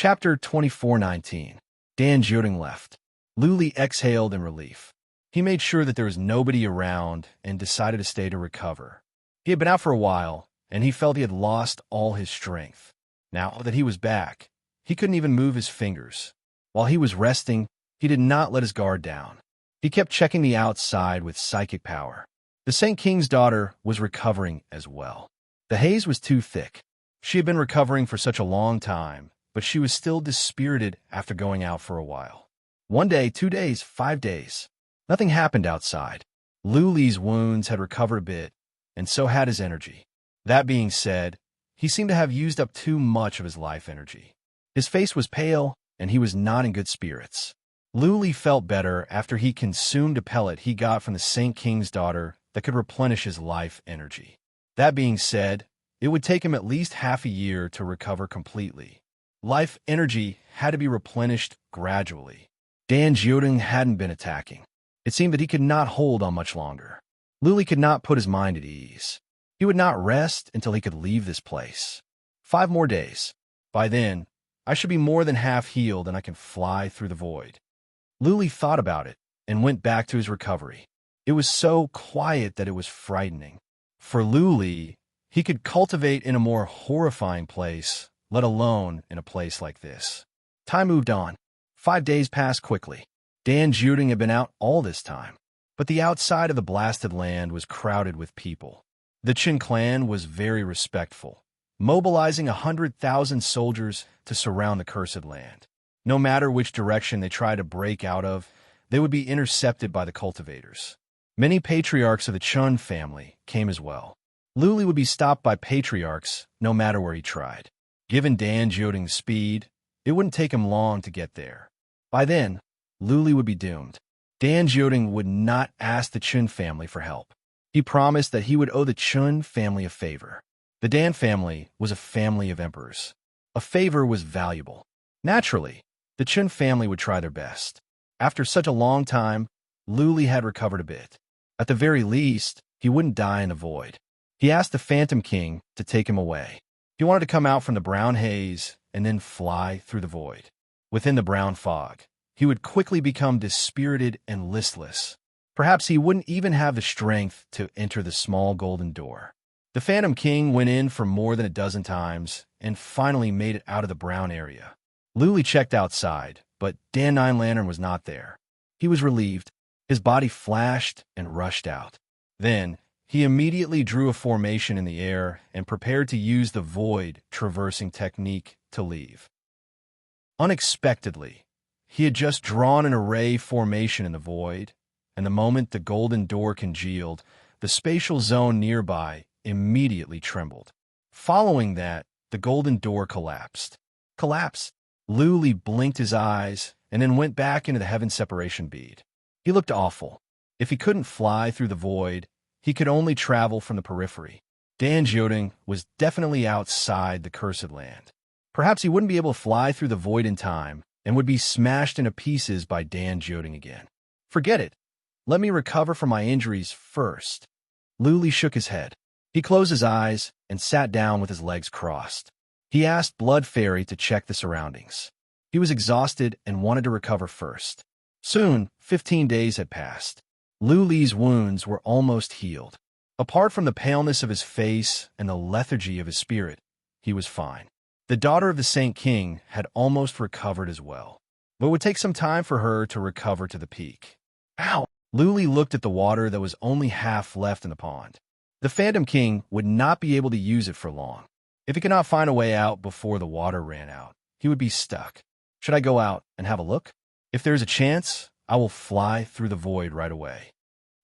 Chapter 24:19. Dan Joding left. Luli exhaled in relief. He made sure that there was nobody around and decided to stay to recover. He had been out for a while, and he felt he had lost all his strength. Now that he was back, he couldn't even move his fingers. While he was resting, he did not let his guard down. He kept checking the outside with psychic power. The Saint King's daughter was recovering as well. The haze was too thick. She had been recovering for such a long time, but she was still dispirited after going out for a while. 1 day, 2 days, 5 days. Nothing happened outside. Luli's wounds had recovered a bit, and so had his energy. That being said, he seemed to have used up too much of his life energy. His face was pale, and he was not in good spirits. Luli felt better after he consumed a pellet he got from the Saint King's daughter that could replenish his life energy. That being said, it would take him at least half a year to recover completely. Life energy had to be replenished gradually. Dan Joding hadn't been attacking. It seemed that he could not hold on much longer. Luli could not put his mind at ease. He would not rest until he could leave this place. 5 more days. By then, I should be more than half healed and I can fly through the void. Luli thought about it and went back to his recovery. It was so quiet that it was frightening. For Luli, he could cultivate in a more horrifying place, let alone in a place like this. Time moved on. 5 days passed quickly. Dan Joding had been out all this time, but the outside of the blasted land was crowded with people. The Qin clan was very respectful, mobilizing 100,000 soldiers to surround the cursed land. No matter which direction they tried to break out of, they would be intercepted by the cultivators. Many patriarchs of the Chun family came as well. Luli would be stopped by patriarchs no matter where he tried. Given Dan Joding's speed, it wouldn't take him long to get there. By then, Luli would be doomed. Dan Joding would not ask the Chun family for help. He promised that he would owe the Chun family a favor. The Dan family was a family of emperors. A favor was valuable. Naturally, the Chun family would try their best. After such a long time, Luli had recovered a bit. At the very least, he wouldn't die in the void. He asked the Phantom King to take him away. He wanted to come out from the brown haze and then fly through the void. Within the brown fog, he would quickly become dispirited and listless. Perhaps he wouldn't even have the strength to enter the small golden door. The Phantom King went in for more than a dozen times and finally made it out of the brown area. Luli checked outside, but Dan Nine Lantern was not there. He was relieved. His body flashed and rushed out. Then, he immediately drew a formation in the air and prepared to use the void traversing technique to leave. Unexpectedly, he had just drawn an array formation in the void, and the moment the golden door congealed, the spatial zone nearby immediately trembled. Following that, the golden door collapsed. Collapse. Luli blinked his eyes and then went back into the heaven separation bead. He looked awful. If he couldn't fly through the void, he could only travel from the periphery. Dan Joding was definitely outside the cursed land. Perhaps he wouldn't be able to fly through the void in time and would be smashed into pieces by Dan Joding again. Forget it. Let me recover from my injuries first. Luli shook his head. He closed his eyes and sat down with his legs crossed. He asked Blood Fairy to check the surroundings. He was exhausted and wanted to recover first. Soon, 15 days had passed. Luli's wounds were almost healed. Apart from the paleness of his face and the lethargy of his spirit, he was fine. The daughter of the Saint King had almost recovered as well, but it would take some time for her to recover to the peak. Ow! Luli looked at the water that was only half left in the pond. The Phantom King would not be able to use it for long. If he could not find a way out before the water ran out, he would be stuck. Should I go out and have a look? If there's a chance, I will fly through the void right away.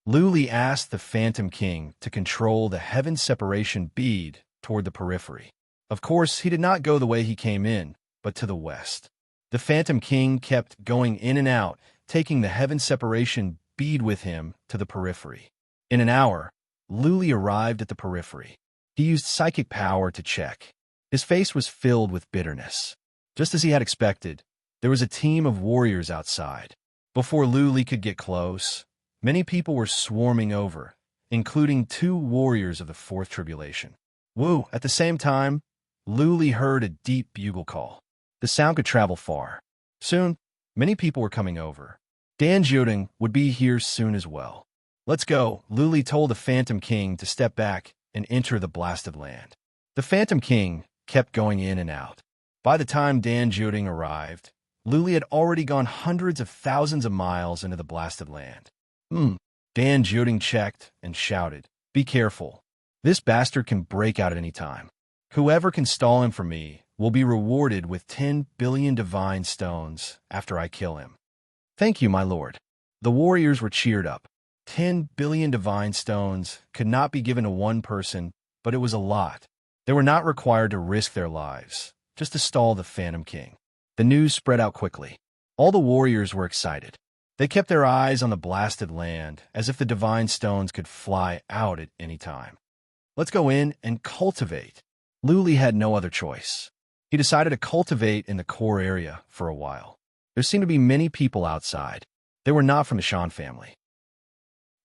Luli asked the Phantom King to control the heaven separation bead toward the periphery. Of course, he did not go the way he came in, but to the west. The Phantom King kept going in and out, taking the heaven separation bead with him to the periphery. In an hour, Luli arrived at the periphery. He used psychic power to check. His face was filled with bitterness. Just as he had expected, there was a team of warriors outside. Before Luli could get close, many people were swarming over, including 2 warriors of the Fourth Tribulation. Woo! At the same time, Luli heard a deep bugle call. The sound could travel far. Soon, many people were coming over. Dan Juding would be here soon as well. Let's go, Luli told the Phantom King to step back and enter the blasted land. The Phantom King kept going in and out. By the time Dan Juding arrived, Luli had already gone hundreds of thousands of miles into the blasted land. Dan Juding checked and shouted, "Be careful. This bastard can break out at any time. Whoever can stall him from me will be rewarded with 10 billion divine stones after I kill him." "Thank you, my lord." The warriors were cheered up. 10 billion divine stones could not be given to one person, but it was a lot. They were not required to risk their lives, just to stall the Phantom King. The news spread out quickly. All the warriors were excited. They kept their eyes on the blasted land, as if the divine stones could fly out at any time. Let's go in and cultivate. Luli had no other choice. He decided to cultivate in the core area for a while. There seemed to be many people outside. They were not from the Shan family.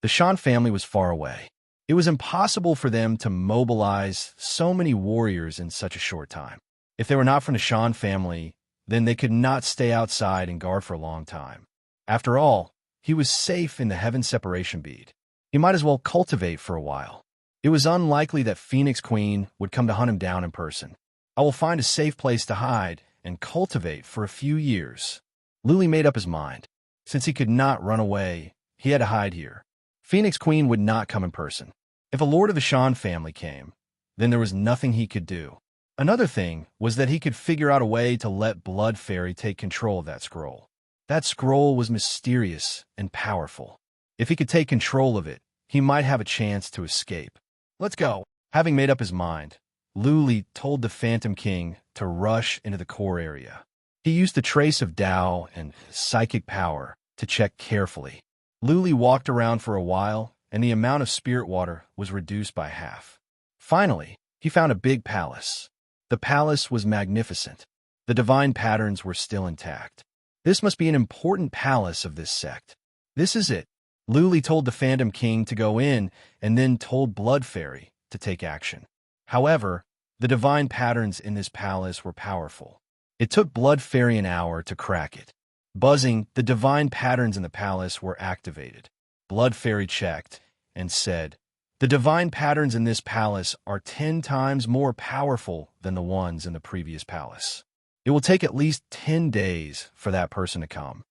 The Shan family was far away. It was impossible for them to mobilize so many warriors in such a short time. If they were not from the Shan family, then they could not stay outside and guard for a long time. After all, he was safe in the heaven separation bead. He might as well cultivate for a while. It was unlikely that Phoenix Queen would come to hunt him down in person. I will find a safe place to hide and cultivate for a few years. Luli made up his mind. Since he could not run away, he had to hide here. Phoenix Queen would not come in person. If a lord of the Shan family came, then there was nothing he could do. Another thing was that he could figure out a way to let Blood Fairy take control of that scroll. That scroll was mysterious and powerful. If he could take control of it, he might have a chance to escape. Let's go. Having made up his mind, Luli told the Phantom King to rush into the core area. He used the trace of Tao and psychic power to check carefully. Luli walked around for a while, and the amount of spirit water was reduced by half. Finally, he found a big palace. The palace was magnificent. The divine patterns were still intact. This must be an important palace of this sect. This is it. Luli told the Phantom King to go in and then told Blood Fairy to take action. However, the divine patterns in this palace were powerful. It took Blood Fairy an hour to crack it. Buzzing, the divine patterns in the palace were activated. Blood Fairy checked and said, "The divine patterns in this palace are 10 times more powerful than the ones in the previous palace. It will take at least 10 days for that person to come."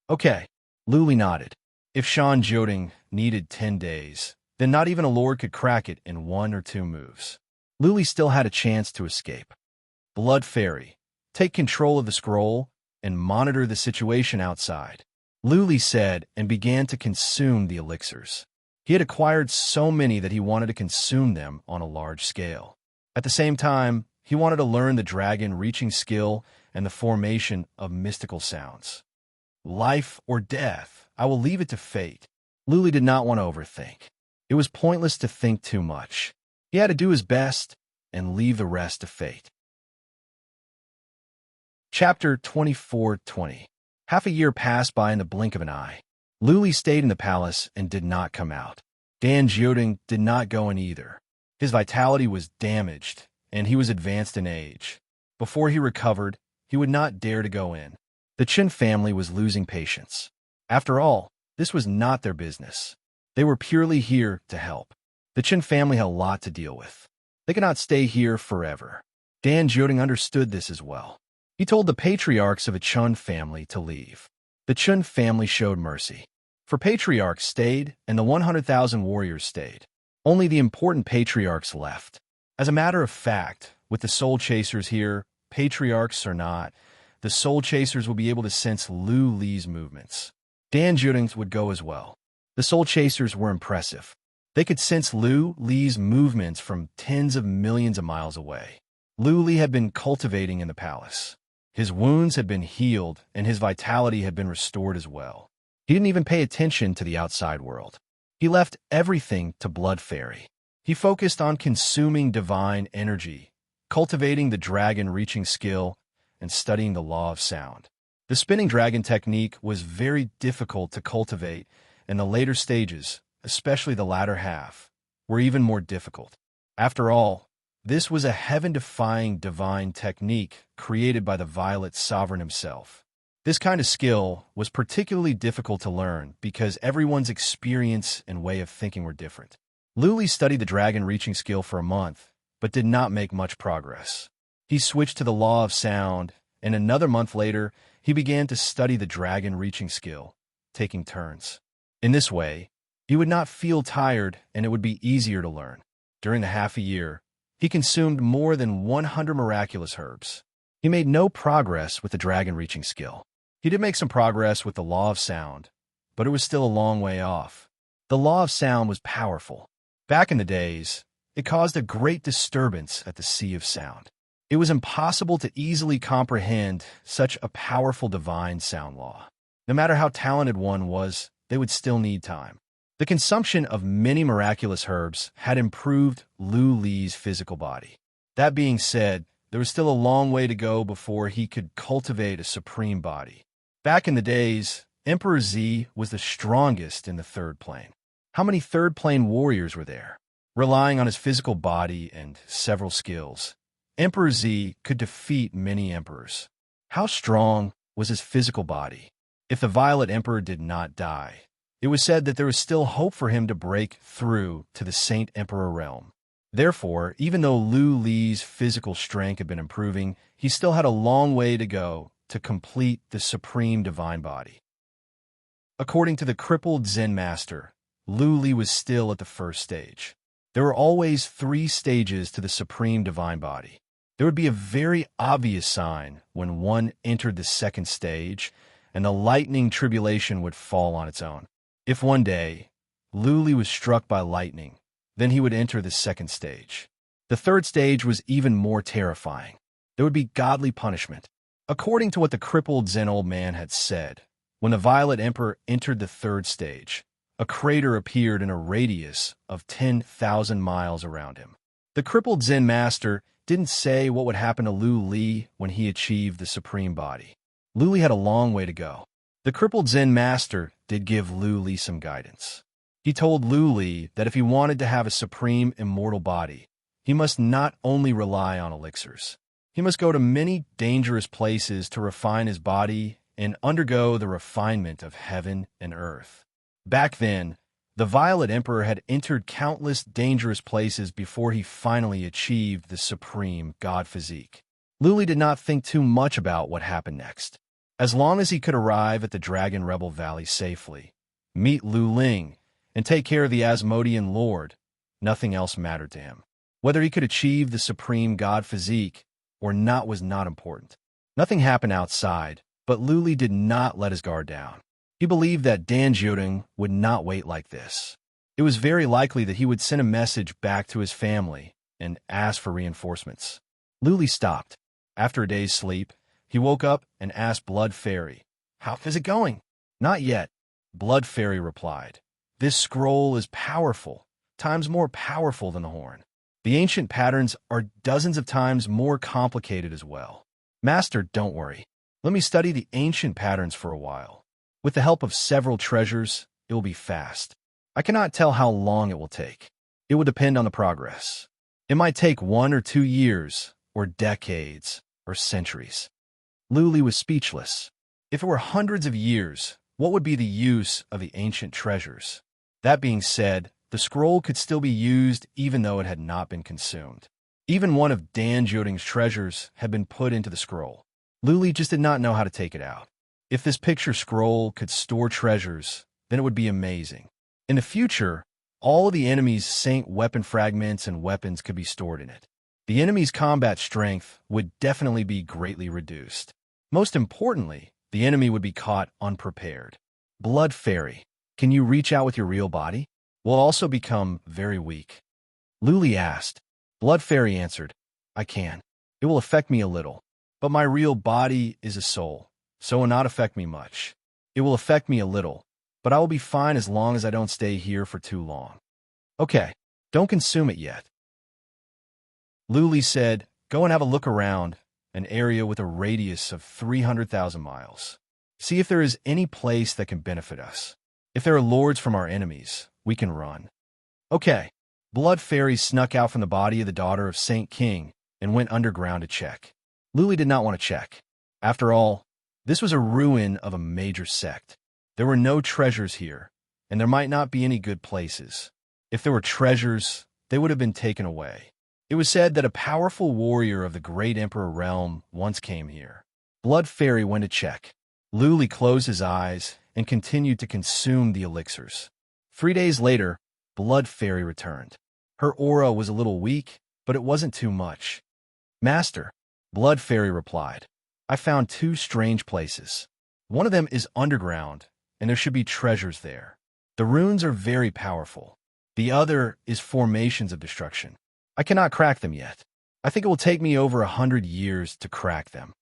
"Okay." Luli nodded. If Shan Joding needed 10 days, then not even a lord could crack it in 1 or 2 moves. Luli still had a chance to escape. Blood Fairy, take control of the scroll and monitor the situation outside, Luli said, and began to consume the elixirs. He had acquired so many that he wanted to consume them on a large scale. At the same time, he wanted to learn the dragon reaching skill and the formation of mystical sounds. Life or death, I will leave it to fate. Luli did not want to overthink. It was pointless to think too much. He had to do his best and leave the rest to fate. Chapter 24:20. Half a year passed by in the blink of an eye. Luli stayed in the palace and did not come out. Dan Joding did not go in either. His vitality was damaged, and he was advanced in age. Before he recovered, he would not dare to go in. The Chen family was losing patience. After all, this was not their business. They were purely here to help. The Chen family had a lot to deal with. They could not stay here forever. Dan Joding understood this as well. He told the patriarchs of the Chun family to leave. The Chun family showed mercy. For patriarchs stayed, and the 100,000 warriors stayed. Only the important patriarchs left. As a matter of fact, with the soul chasers here, patriarchs or not, the soul chasers will be able to sense Lu Li's movements. Dan Juding's would go as well. The soul chasers were impressive. They could sense Lu Li's movements from tens of millions of miles away. Lu Li had been cultivating in the palace. His wounds had been healed, and his vitality had been restored as well. He didn't even pay attention to the outside world. He left everything to Blood Fairy. He focused on consuming divine energy, cultivating the dragon reaching skill, and studying the law of sound. The spinning dragon technique was very difficult to cultivate, and the later stages, especially the latter half, were even more difficult. After all, This was a heaven-defying divine technique created by the Violet Sovereign himself. This kind of skill was particularly difficult to learn because everyone's experience and way of thinking were different. Luli studied the dragon reaching skill for a month, but did not make much progress. He switched to the law of sound, and another month later, he began to study the dragon reaching skill, taking turns. In this way, he would not feel tired and it would be easier to learn. During the half a year, he consumed more than 100 miraculous herbs. He made no progress with the dragon reaching skill. He did make some progress with the law of sound, but it was still a long way off. The law of sound was powerful. Back in the days, it caused a great disturbance at the sea of sound. It was impossible to easily comprehend such a powerful divine sound law. No matter how talented one was, they would still need time. The consumption of many miraculous herbs had improved Lu Li's physical body. That being said, there was still a long way to go before he could cultivate a supreme body. Back in the days, Emperor Z was the strongest in the third plane. How many third plane warriors were there? Relying on his physical body and several skills, Emperor Z could defeat many emperors. How strong was his physical body? If the Violet Emperor did not die, it was said that there was still hope for him to break through to the Saint Emperor realm. Therefore, even though Lu Li's physical strength had been improving, he still had a long way to go to complete the supreme divine body. According to the crippled Zen master, Lu Li was still at the first stage. There were always 3 stages to the supreme divine body. There would be a very obvious sign when one entered the second stage, and the lightning tribulation would fall on its own. If one day Lu Li was struck by lightning, then he would enter the second stage. The third stage was even more terrifying. There would be godly punishment. According to what the crippled Zen old man had said, when the Violet Emperor entered the third stage, a crater appeared in a radius of 10,000 miles around him. The crippled Zen master didn't say what would happen to Lu Li when he achieved the supreme body. Lu Li had a long way to go. The crippled Zen master did give Lu Li some guidance. He told Lu Li that if he wanted to have a supreme immortal body, he must not only rely on elixirs. He must go to many dangerous places to refine his body and undergo the refinement of heaven and earth. Back then, the Violet Emperor had entered countless dangerous places before he finally achieved the supreme god physique. Lu Li did not think too much about what happened next. As long as he could arrive at the Dragon Rebel Valley safely, meet Lu Ling, and take care of the Asmodean Lord, nothing else mattered to him. Whether he could achieve the supreme god physique or not was not important. Nothing happened outside, but Lu Li did not let his guard down. He believed that Dan Jiuding would not wait like this. It was very likely that he would send a message back to his family and ask for reinforcements. Lu Li stopped. After a day's sleep, he woke up and asked Blood Fairy, "How is it going?" "Not yet," Blood Fairy replied. "This scroll is powerful, times more powerful than the horn. The ancient patterns are dozens of times more complicated as well. Master, don't worry. Let me study the ancient patterns for a while. With the help of several treasures, it will be fast. I cannot tell how long it will take. It will depend on the progress. It might take 1 or 2 years, or decades, or centuries." Lu Li was speechless. If it were hundreds of years, what would be the use of the ancient treasures? That being said, the scroll could still be used even though it had not been consumed. Even one of Dan Jiuding's treasures had been put into the scroll. Lu Li just did not know how to take it out. If this picture scroll could store treasures, then it would be amazing. In the future, all of the enemy's saint weapon fragments and weapons could be stored in it. The enemy's combat strength would definitely be greatly reduced. Most importantly, the enemy would be caught unprepared. Blood Fairy, can you reach out with your real body? Will also become very weak. Lu Li asked. Blood Fairy answered, "I can. It will affect me a little, but my real body is a soul, so it will not affect me much. It will affect me a little, but I will be fine as long as I don't stay here for too long." "Okay, don't consume it yet." Lu Li said, "Go and have a look around an area with a radius of 300,000 miles. See if there is any place that can benefit us. If there are lords from our enemies, we can run." "Okay." Blood Fairy snuck out from the body of the daughter of Saint King and went underground to check. Luli did not want to check. After all, this was a ruin of a major sect. There were no treasures here, and there might not be any good places. If there were treasures, they would have been taken away. It was said that a powerful warrior of the great Emperor realm once came here. Blood Fairy went to check. Luli closed his eyes and continued to consume the elixirs. 3 days later, Blood Fairy returned. Her aura was a little weak, but it wasn't too much. "Master," Blood Fairy replied, "I found 2 strange places. One of them is underground, and there should be treasures there. The runes are very powerful. The other is formations of destruction. I cannot crack them yet. I think it will take me over 100 years to crack them."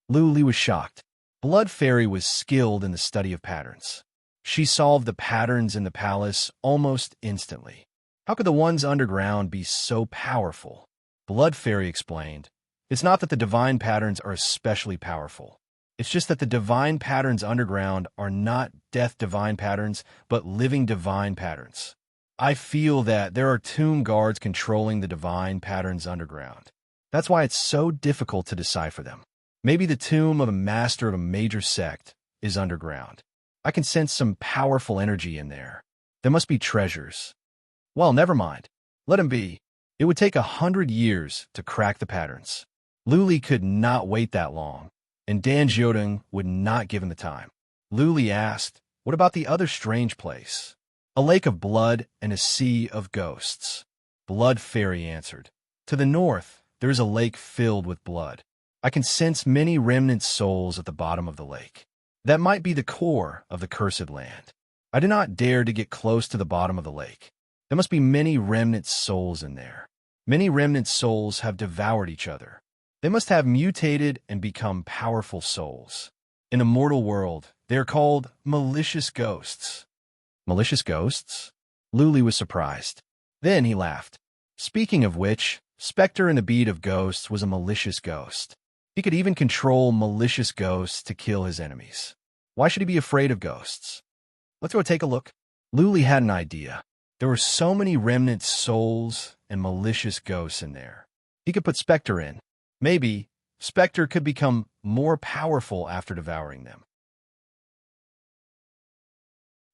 Luli was shocked. Blood Fairy was skilled in the study of patterns. She solved the patterns in the palace almost instantly. How could the ones underground be so powerful? Blood Fairy explained, "It's not that the divine patterns are especially powerful. It's just that the divine patterns underground are not death divine patterns, but living divine patterns. I feel that there are tomb guards controlling the divine patterns underground. That's why it's so difficult to decipher them. Maybe the tomb of a master of a major sect is underground. I can sense some powerful energy in there. There must be treasures. Well, never mind. Let him be. It would take 100 years to crack the patterns." Luli could not wait that long, and Dan Jiodong would not give him the time. Luli asked, "What about the other strange place?" "A lake of blood and a sea of ghosts." Blood Fairy answered, "To the north, there is a lake filled with blood. I can sense many remnant souls at the bottom of the lake. That might be the core of the cursed land. I do not dare to get close to the bottom of the lake. There must be many remnant souls in there. Many remnant souls have devoured each other. They must have mutated and become powerful souls. In the mortal world, they are called malicious ghosts." "Malicious ghosts?" Luli was surprised. Then he laughed. "Speaking of which, Spectre in the Bead of Ghosts was a malicious ghost. He could even control malicious ghosts to kill his enemies. Why should he be afraid of ghosts? Let's go take a look." Luli had an idea. There were so many remnant souls and malicious ghosts in there. He could put Spectre in. Maybe Spectre could become more powerful after devouring them.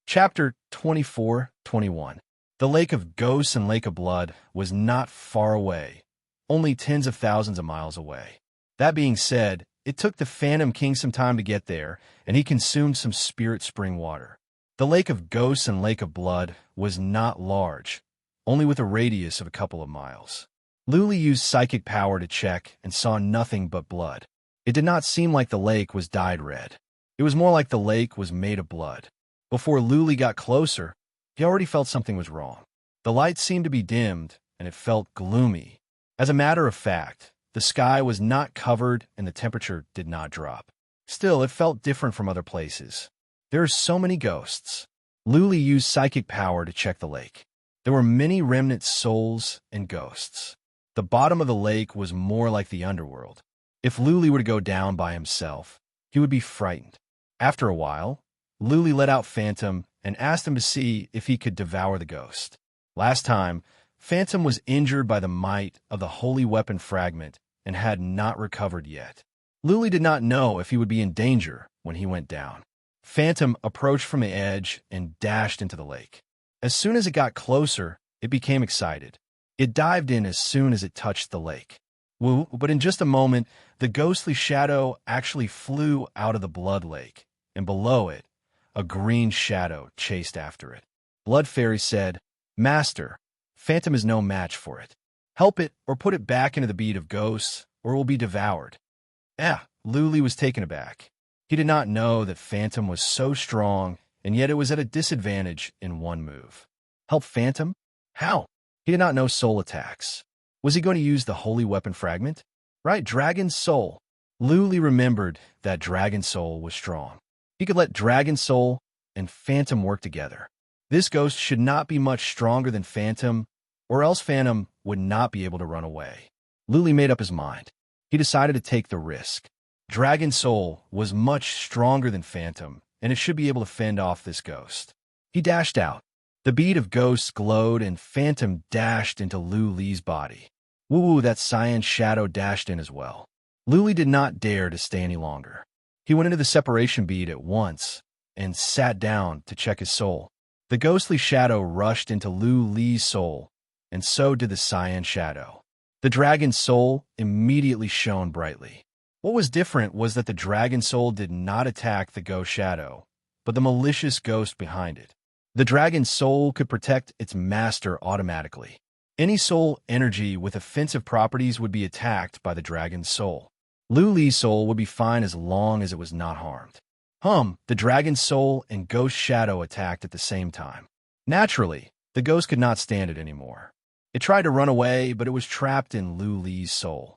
Chapter 24-21. The Lake of Ghosts and Lake of Blood was not far away, only tens of thousands of miles away. That being said, it took the Phantom King some time to get there, and he consumed some spirit spring water. The Lake of Ghosts and Lake of Blood was not large, only with a radius of a couple of miles. Luli used psychic power to check and saw nothing but blood. It did not seem like the lake was dyed red. It was more like the lake was made of blood. Before Luli got closer, he already felt something was wrong. The light seemed to be dimmed, and it felt gloomy. As a matter of fact, the sky was not covered and the temperature did not drop. Still, it felt different from other places. There are so many ghosts. Luli used psychic power to check the lake. There were many remnant souls and ghosts. The bottom of the lake was more like the underworld. If Luli were to go down by himself, he would be frightened. After a while, Luli let out Phantom and asked him to see if he could devour the ghost. Last time, Phantom was injured by the might of the holy weapon fragment and had not recovered yet. Luli did not know if he would be in danger when he went down. Phantom approached from the edge and dashed into the lake. As soon as it got closer, it became excited. It dived in as soon as it touched the lake. But in just a moment, the ghostly shadow actually flew out of the blood lake, and below it, a green shadow chased after it. Blood Fairy said, "Master, Phantom is no match for it. Help it or put it back into the bead of ghosts, or it will be devoured." Luli was taken aback. He did not know that Phantom was so strong, and yet it was at a disadvantage in one move. Help Phantom? How? He did not know soul attacks. Was he going to use the holy weapon fragment? Right, Dragon Soul. Luli remembered that Dragon Soul was strong. He could let Dragon Soul and Phantom work together. This ghost should not be much stronger than Phantom, or else Phantom would not be able to run away. Luli made up his mind. He decided to take the risk. Dragon Soul was much stronger than Phantom, and it should be able to fend off this ghost. He dashed out. The bead of ghosts glowed and phantom dashed into Lu Li's body. Woo, that cyan shadow dashed in as well. Lu Li did not dare to stay any longer. He went into the separation bead at once and sat down to check his soul. The ghostly shadow rushed into Lu Li's soul, and so did the cyan shadow. The dragon's soul immediately shone brightly. What was different was that the dragon soul did not attack the ghost shadow, but the malicious ghost behind it. The dragon's soul could protect its master automatically. Any soul energy with offensive properties would be attacked by the dragon's soul. Lu Li's soul would be fine as long as it was not harmed. The dragon's soul and ghost shadow attacked at the same time. Naturally, the ghost could not stand it anymore. It tried to run away, but it was trapped in Lu Li's soul.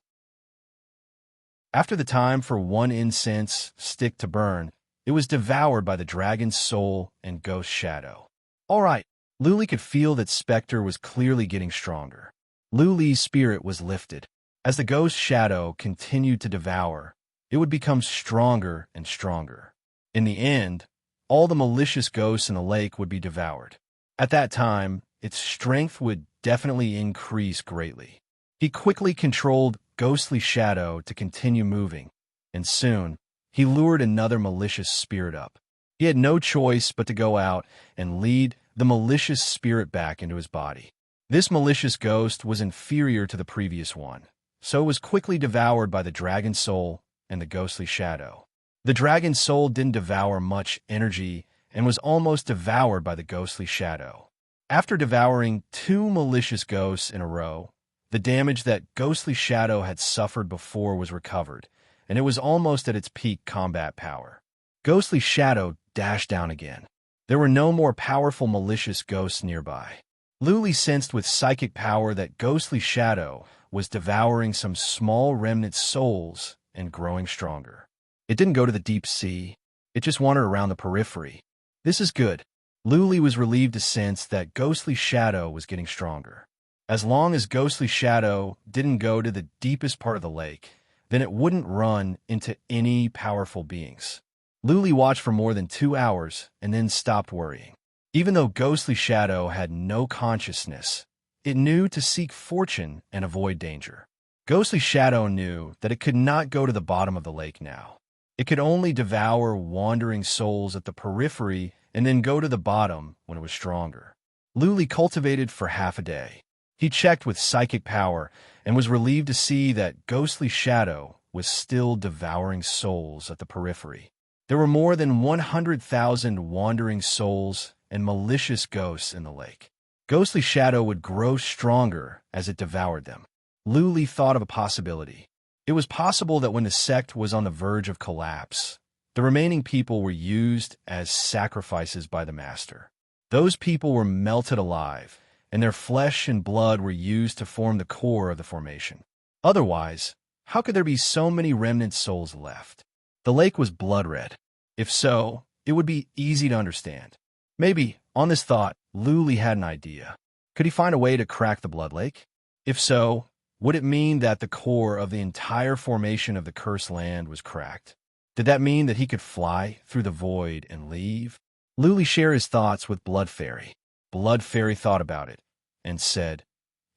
After the time for one incense stick to burn, it was devoured by the dragon's soul and ghost shadow. All right, Lu Li could feel that Spectre was clearly getting stronger. Lu Li's spirit was lifted. As the ghost shadow continued to devour, it would become stronger and stronger. In the end, all the malicious ghosts in the lake would be devoured. At that time, its strength would definitely increase greatly. He quickly controlled ghostly shadow to continue moving, and soon, he lured another malicious spirit up. He had no choice but to go out and lead the malicious spirit back into his body. This malicious ghost was inferior to the previous one, so it was quickly devoured by the dragon's soul and the ghostly shadow. The dragon's soul didn't devour much energy and was almost devoured by the ghostly shadow. After devouring 2 malicious ghosts in a row, the damage that ghostly shadow had suffered before was recovered, and it was almost at its peak combat power. Ghostly shadow dashed down again. There were no more powerful malicious ghosts nearby. Lu Li sensed with psychic power that ghostly shadow was devouring some small remnant souls and growing stronger. It didn't go to the deep sea. It just wandered around the periphery. This is good. Lu Li was relieved to sense that ghostly shadow was getting stronger. As long as ghostly shadow didn't go to the deepest part of the lake, then it wouldn't run into any powerful beings. Lu Li watched for more than 2 hours and then stopped worrying. Even though ghostly shadow had no consciousness, it knew to seek fortune and avoid danger. Ghostly shadow knew that it could not go to the bottom of the lake now. It could only devour wandering souls at the periphery and then go to the bottom when it was stronger. Lu Li cultivated for half a day. He checked with psychic power and was relieved to see that ghostly shadow was still devouring souls at the periphery. There were more than 100,000 wandering souls and malicious ghosts in the lake. Ghostly shadow would grow stronger as it devoured them. Lu Li thought of a possibility. It was possible that when the sect was on the verge of collapse, the remaining people were used as sacrifices by the master. Those people were melted alive, and their flesh and blood were used to form the core of the formation. Otherwise, how could there be so many remnant souls left? The lake was blood red. If so, it would be easy to understand. Maybe, on this thought, Lu Li had an idea. Could he find a way to crack the blood lake? If so, would it mean that the core of the entire formation of the cursed land was cracked? Did that mean that he could fly through the void and leave? Lu Li shared his thoughts with Blood Fairy. Blood Fairy thought about it and said,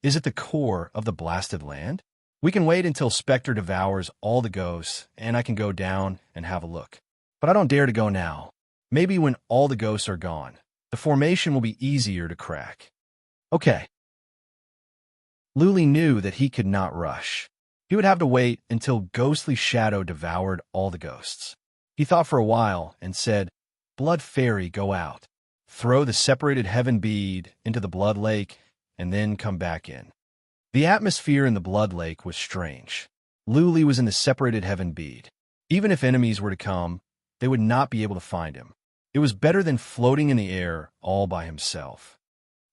"Is it the core of the blasted land? We can wait until Spectre devours all the ghosts, and I can go down and have a look. But I don't dare to go now. Maybe when all the ghosts are gone, the formation will be easier to crack." Okay. Lu Li knew that he could not rush. He would have to wait until ghostly shadow devoured all the ghosts. He thought for a while and said, "Blood Fairy, go out. Throw the separated heaven bead into the blood lake and then come back in." The atmosphere in the blood lake was strange. Lu Li was in the separated heaven bead. Even if enemies were to come, they would not be able to find him. It was better than floating in the air all by himself.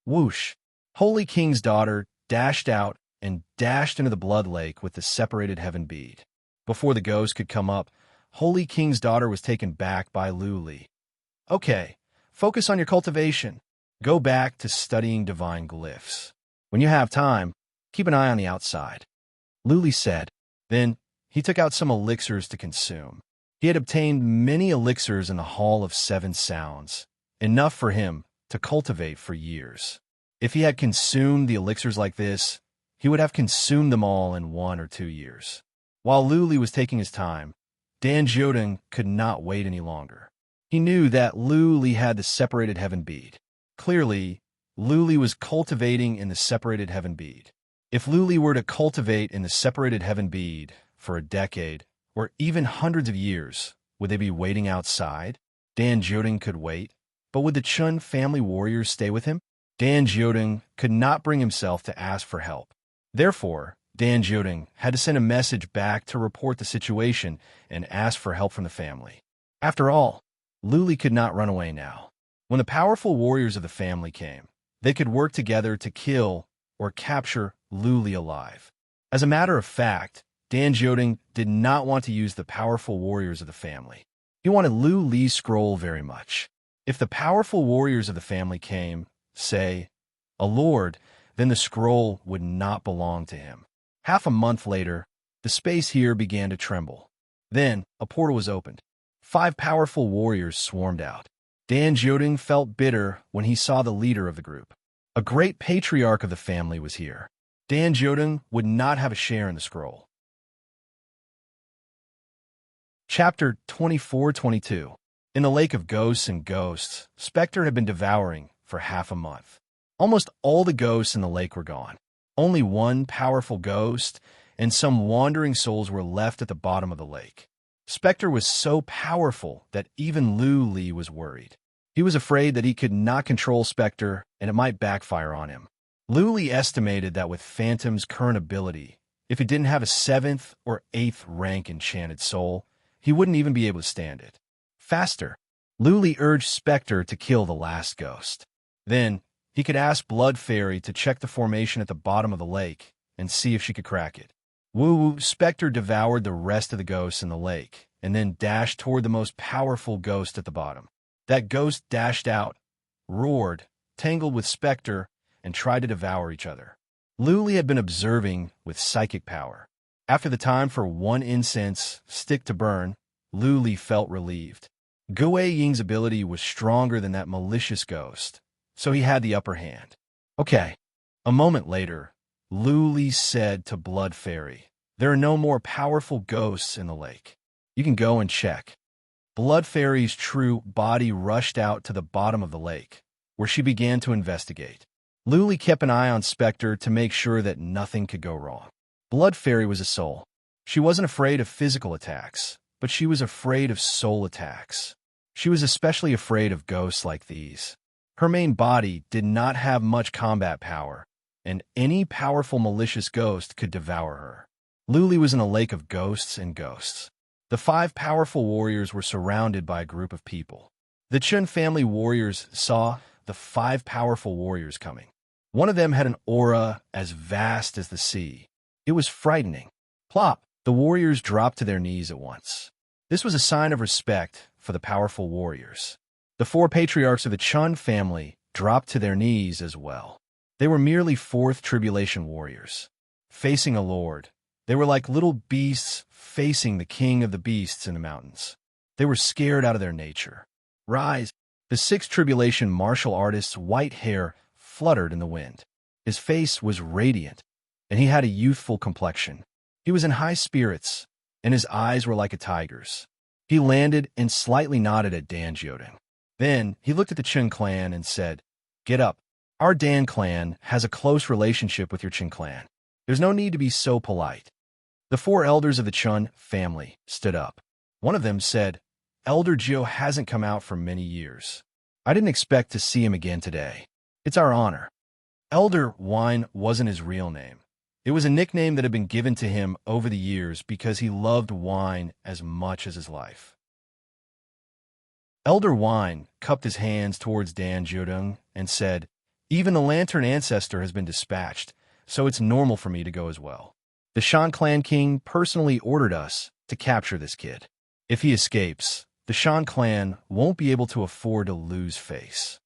Whoosh! Holy King's daughter dashed out and dashed into the blood lake with the separated heaven bead. Before the ghost could come up, Holy King's daughter was taken back by Lu Li. Okay, focus on your cultivation. Go back to studying divine glyphs. When you have time, keep an eye on the outside. Lu Li said. Then he took out some elixirs to consume. He had obtained many elixirs in the Hall of Seven Sounds, enough for him to cultivate for years. If he had consumed the elixirs like this, he would have consumed them all in 1 or 2 years. While Luli was taking his time, Dan Jodin could not wait any longer. He knew that Luli had the separated heaven bead. Clearly, Luli was cultivating in the separated heaven bead. If Luli were to cultivate in the separated heaven bead for a decade, or even hundreds of years, would they be waiting outside? Dan Jodin could wait, but would the Chun family warriors stay with him? Dan Jodin could not bring himself to ask for help. Therefore, Dan Jodin had to send a message back to report the situation and ask for help from the family. After all, Luli could not run away now. When the powerful warriors of the family came, they could work together to kill or capture Luli alive. As a matter of fact, Dan Jodin did not want to use the powerful warriors of the family. He wanted Luli's scroll very much. If the powerful warriors of the family came, say, a lord, then the scroll would not belong to him. Half a month later, the space here began to tremble. Then, a portal was opened. 5 powerful warriors swarmed out. Dan Jodin felt bitter when he saw the leader of the group. A great patriarch of the family was here. Dan Jodin would not have a share in the scroll. Chapter 24-22. In the Lake of Ghosts and Ghosts, Spectre had been devouring for half a month. Almost all the ghosts in the lake were gone. Only one powerful ghost and some wandering souls were left at the bottom of the lake. Spectre was so powerful that even Luli was worried. He was afraid that he could not control Spectre and it might backfire on him. Luli estimated that with Phantom's current ability, if he didn't have a 7th or 8th rank enchanted soul, he wouldn't even be able to stand it. Faster, Luli urged Spectre to kill the last ghost. Then, he could ask Blood Fairy to check the formation at the bottom of the lake and see if she could crack it. Woo-woo, Spectre devoured the rest of the ghosts in the lake and then dashed toward the most powerful ghost at the bottom. That ghost dashed out, roared, tangled with Spectre, and tried to devour each other. Luli had been observing with psychic power. After the time for 1 incense stick to burn, Luli felt relieved. Gui Ying's ability was stronger than that malicious ghost, so he had the upper hand. Okay. A moment later, Luli said to Blood Fairy, "There are no more powerful ghosts in the lake. You can go and check." Blood Fairy's true body rushed out to the bottom of the lake, where she began to investigate. Luli kept an eye on Spectre to make sure that nothing could go wrong. Blood Fairy was a soul. She wasn't afraid of physical attacks, but she was afraid of soul attacks. She was especially afraid of ghosts like these. Her main body did not have much combat power, and any powerful malicious ghost could devour her. Luli was in a lake of ghosts and ghosts. The 5 powerful warriors were surrounded by a group of people. The Chun family warriors saw the 5 powerful warriors coming. One of them had an aura as vast as the sea. It was frightening. Plop! The warriors dropped to their knees at once. This was a sign of respect for the powerful warriors. The 4 patriarchs of the Chun family dropped to their knees as well. They were merely 4th tribulation warriors. Facing a lord, they were like little beasts facing the king of the beasts in the mountains. They were scared out of their nature. Rise! The 6th tribulation martial artist's white hair fluttered in the wind. His face was radiant, and he had a youthful complexion. He was in high spirits, and his eyes were like a tiger's. He landed and slightly nodded at Dan Jodin. Then he looked at the Chun clan and said, "Get up. Our Dan clan has a close relationship with your Chun clan. There's no need to be so polite." The 4 elders of the Chun family stood up. One of them said, "Elder Jiu hasn't come out for many years. I didn't expect to see him again today. It's our honor." Elder Wine wasn't his real name. It was a nickname that had been given to him over the years because he loved wine as much as his life. Elder Wine cupped his hands towards Dan Jodin and said, "Even the Lantern Ancestor has been dispatched, so it's normal for me to go as well. The Shan Clan King personally ordered us to capture this kid. If he escapes, the Shan Clan won't be able to afford to lose face."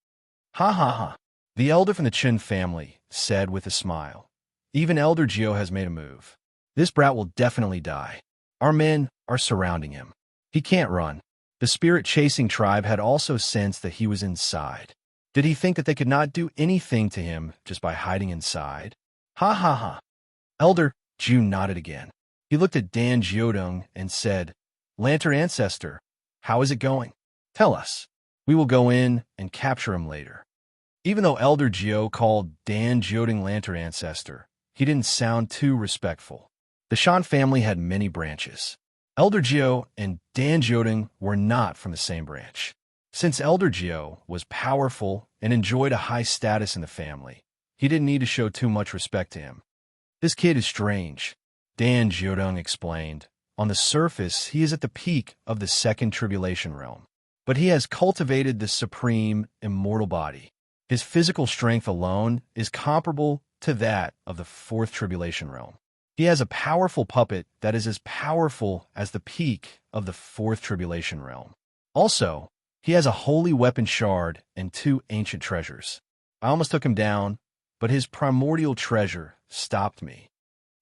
"Ha ha ha," the elder from the Chin family said with a smile. "Even Elder Gio has made a move. This brat will definitely die. Our men are surrounding him. He can't run." The spirit-chasing tribe had also sensed that he was inside. Did he think that they could not do anything to him just by hiding inside? Ha ha ha. Elder Jew nodded again. He looked at Dan Jiodong and said, Lantern Ancestor, how is it going? Tell us. We will go in and capture him later. Even though Elder Gio called Dan Jiodong Lantern Ancestor, he didn't sound too respectful. The Shan family had many branches. Elder Gio and Dan Jiodong were not from the same branch. Since Elder Gio was powerful and enjoyed a high status in the family, he didn't need to show too much respect to him. This kid is strange, Dan Jiodong explained. On the surface, he is at the peak of the second tribulation realm, but he has cultivated the supreme, immortal body. His physical strength alone is comparable to that of the fourth tribulation realm. He has a powerful puppet that is as powerful as the peak of the fourth tribulation realm. Also, he has a holy weapon shard and 2 ancient treasures. I almost took him down, but his primordial treasure stopped me.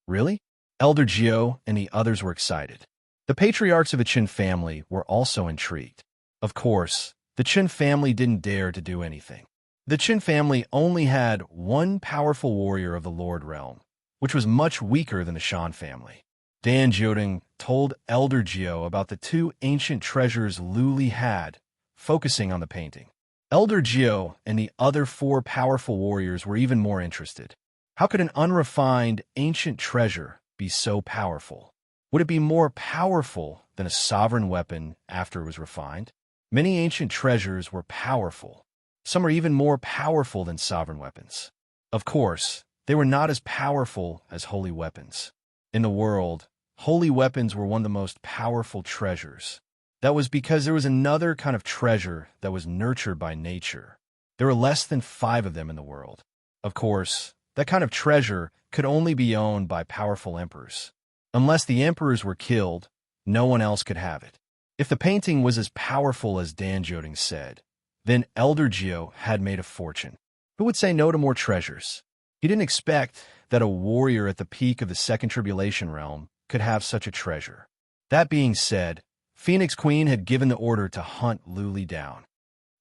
Really? Elder Gio and the others were excited. The patriarchs of the Qin family were also intrigued. Of course, the Qin family didn't dare to do anything. The Qin family only had one powerful warrior of the Lord Realm, which was much weaker than the Shan family. Dan Jiodong told Elder Gio about the 2 ancient treasures Lu Li had, focusing on the painting. Elder Gio and the other 4 powerful warriors were even more interested. How could an unrefined ancient treasure be so powerful? Would it be more powerful than a sovereign weapon after it was refined? Many ancient treasures were powerful. Some are even more powerful than sovereign weapons. Of course, they were not as powerful as holy weapons. In the world, holy weapons were one of the most powerful treasures. That was because there was another kind of treasure that was nurtured by nature. There were less than 5 of them in the world. Of course, that kind of treasure could only be owned by powerful emperors. Unless the emperors were killed, no one else could have it. If the painting was as powerful as Dan Jiodong said, then Elder Gio had made a fortune. Who would say no to more treasures? He didn't expect that a warrior at the peak of the second tribulation realm could have such a treasure. That being said, Phoenix Queen had given the order to hunt Lu Li down.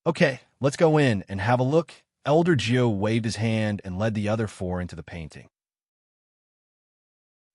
Okay, let's go in and have a look. Elder Gio waved his hand and led the other 4 into the painting.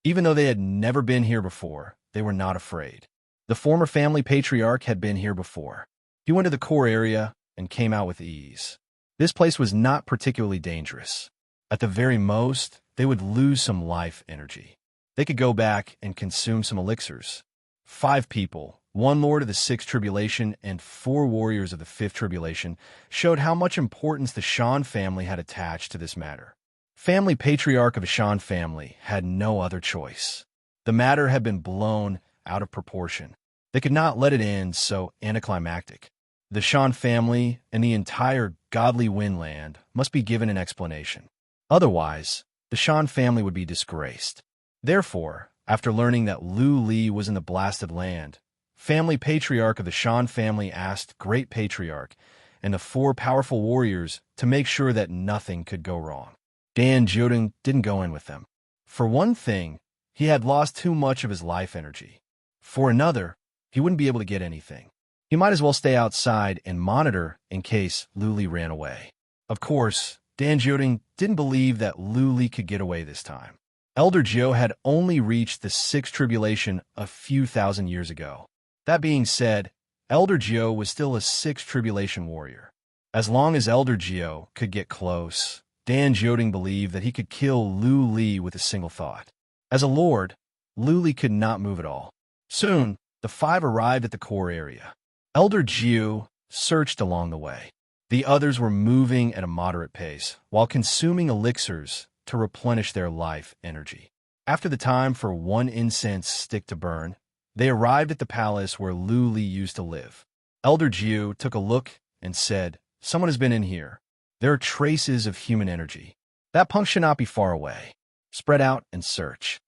Even though they had never been here before, they were not afraid. The former family patriarch had been here before. He went to the core area and came out with ease. This place was not particularly dangerous. At the very most, they would lose some life energy. They could go back and consume some elixirs. 5 people, 1 lord of the 6th tribulation and 4 warriors of the 5th tribulation, showed how much importance the Shan family had attached to this matter. Family patriarch of a Shan family had no other choice. The matter had been blown out of proportion. They could not let it end so anticlimactic. The Shan family and the entire godly Windland must be given an explanation. Otherwise, the Shan family would be disgraced. Therefore, after learning that Lu Li was in the blasted land, family patriarch of the Shan family asked Great Patriarch and the 4 powerful warriors to make sure that nothing could go wrong. Dan Jiodong didn't go in with them. For one thing, he had lost too much of his life energy. For another, he wouldn't be able to get anything. He might as well stay outside and monitor in case Lu Li ran away. Of course, Dan Jiodong didn't believe that Lu Li could get away this time. Elder Gio had only reached the 6th tribulation a few thousand years ago. That being said, Elder Gio was still a 6th tribulation warrior. As long as Elder Gio could get close, Dan Jiodong believed that he could kill Lu Li with a single thought. As a lord, Lu Li could not move at all. Soon, the 5 arrived at the core area. Elder Gio searched along the way. The others were moving at a moderate pace, while consuming elixirs to replenish their life energy. After the time for 1 incense stick to burn, they arrived at the palace where Lu Li used to live. Elder Gio took a look and said, "Someone has been in here. There are traces of human energy. That punk should not be far away. Spread out and search."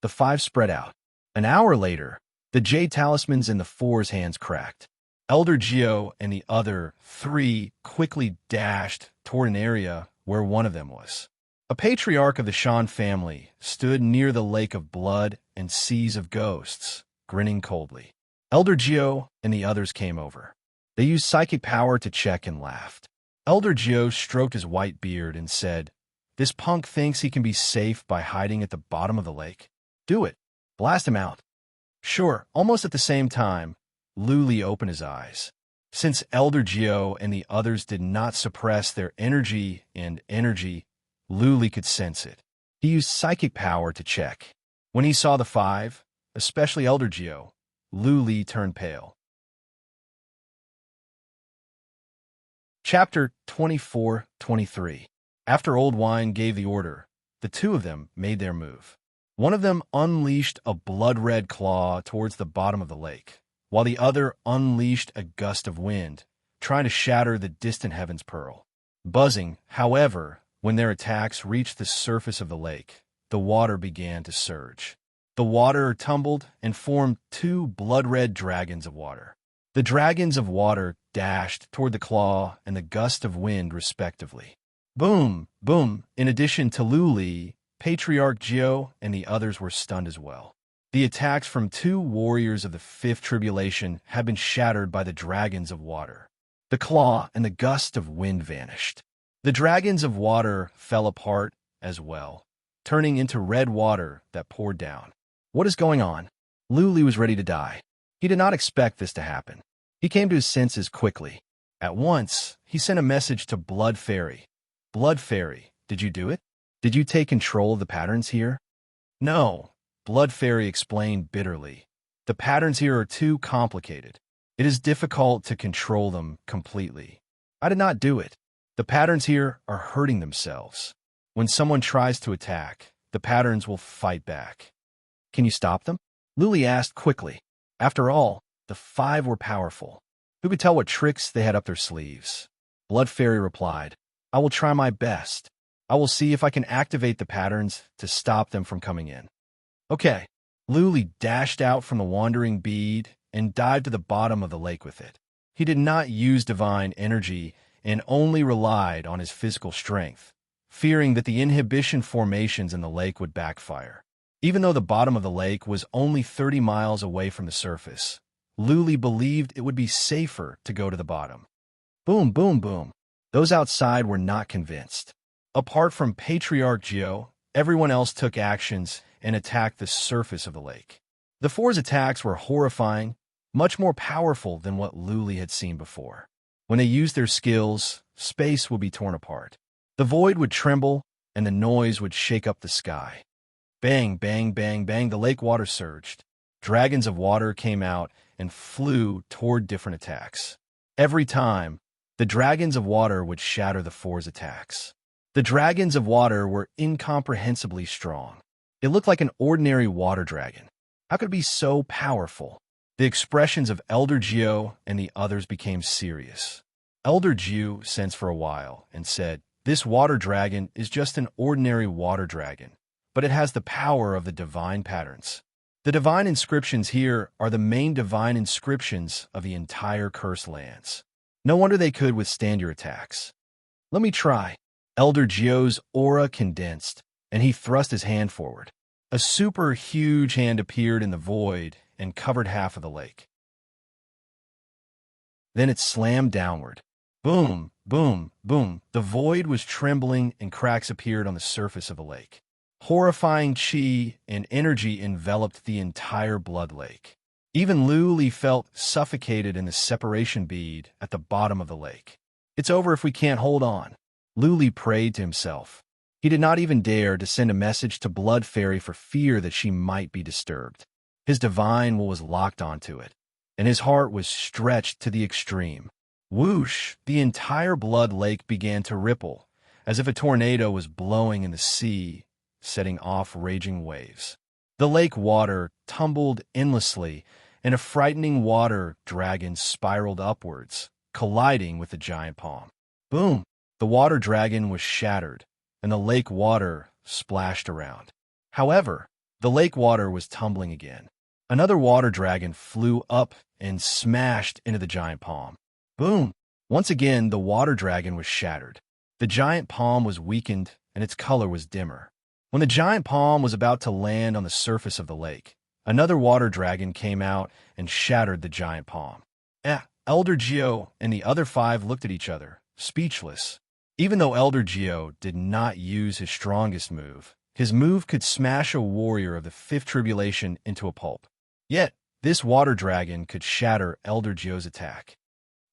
The 5 spread out. An hour later, the jade talismans in the 4's hands cracked. Elder Gio and the other 3 quickly dashed toward an area where one of them was. A patriarch of the Shan family stood near the lake of blood and seas of ghosts, grinning coldly. Elder Gio and the others came over. They used psychic power to check and laughed. Elder Geo stroked his white beard and said, "This punk thinks he can be safe by hiding at the bottom of the lake. Do it. Blast him out." Sure. Almost at the same time, Luli opened his eyes. Since Elder Geo and the others did not suppress their energy, Luli could sense it. He used psychic power to check. When he saw the five, especially Elder Geo, Luli turned pale. Chapter 24-23. After Old Wine gave the order, the two of them made their move. One of them unleashed a blood-red claw towards the bottom of the lake, while the other unleashed a gust of wind, trying to shatter the distant heaven's pearl. Buzzing, however, when their attacks reached the surface of the lake, the water began to surge. The water tumbled and formed two blood-red dragons of water. The dragons of water dashed toward the claw and the gust of wind, respectively. Boom, boom. In addition to Luli, Patriarch Geo and the others were stunned as well. The attacks from two warriors of the Fifth Tribulation had been shattered by the dragons of water. The claw and the gust of wind vanished. The dragons of water fell apart as well, turning into red water that poured down. What is going on? Luli was ready to die. He did not expect this to happen. He came to his senses quickly. At once, he sent a message to Blood Fairy. Blood Fairy, did you do it? Did you take control of the patterns here? No, Blood Fairy explained bitterly. The patterns here are too complicated. It is difficult to control them completely. I did not do it. The patterns here are hurting themselves. When someone tries to attack, the patterns will fight back. Can you stop them? Luli asked quickly. After all, the five were powerful. Who could tell what tricks they had up their sleeves? Blood Fairy replied, I will try my best. I will see if I can activate the patterns to stop them from coming in. Okay. Luli dashed out from the wandering bead and dived to the bottom of the lake with it. He did not use divine energy and only relied on his physical strength, fearing that the inhibition formations in the lake would backfire. Even though the bottom of the lake was only 30 miles away from the surface, Luli believed it would be safer to go to the bottom. Boom, boom, boom. Those outside were not convinced. Apart from Patriarch Geo, everyone else took actions and attacked the surface of the lake. The four's attacks were horrifying, much more powerful than what Luli had seen before. When they used their skills, space would be torn apart. The void would tremble, and the noise would shake up the sky. Bang, bang, bang, bang, the lake water surged. Dragons of water came out and flew toward different attacks. Every time, the dragons of water would shatter the four's attacks. The dragons of water were incomprehensibly strong. It looked like an ordinary water dragon. How could it be so powerful? The expressions of Elder Geo and the others became serious. Elder Geo sensed for a while and said, This water dragon is just an ordinary water dragon, but it has the power of the divine patterns. The divine inscriptions here are the main divine inscriptions of the entire cursed lands. No wonder they could withstand your attacks. Let me try. Elder Geo's aura condensed, and he thrust his hand forward. A super huge hand appeared in the void and covered half of the lake. Then it slammed downward. Boom, boom, boom. The void was trembling and cracks appeared on the surface of the lake. Horrifying chi and energy enveloped the entire blood lake. Even Luli felt suffocated in the separation bead at the bottom of the lake. It's over if we can't hold on. Luli prayed to himself. He did not even dare to send a message to Blood Fairy for fear that she might be disturbed. His divine will was locked onto it, and his heart was stretched to the extreme. Whoosh! The entire blood lake began to ripple, as if a tornado was blowing in the sea, setting off raging waves. The lake water tumbled endlessly, and a frightening water dragon spiraled upwards, colliding with the giant palm. Boom! The water dragon was shattered, and the lake water splashed around. However, the lake water was tumbling again. Another water dragon flew up and smashed into the giant palm. Boom! Once again, the water dragon was shattered. The giant palm was weakened, and its color was dimmer. When the giant palm was about to land on the surface of the lake, another water dragon came out and shattered the giant palm. Elder Geo and the other five looked at each other, speechless. Even though Elder Geo did not use his strongest move, his move could smash a warrior of the Fifth Tribulation into a pulp. Yet, this water dragon could shatter Elder Geo's attack.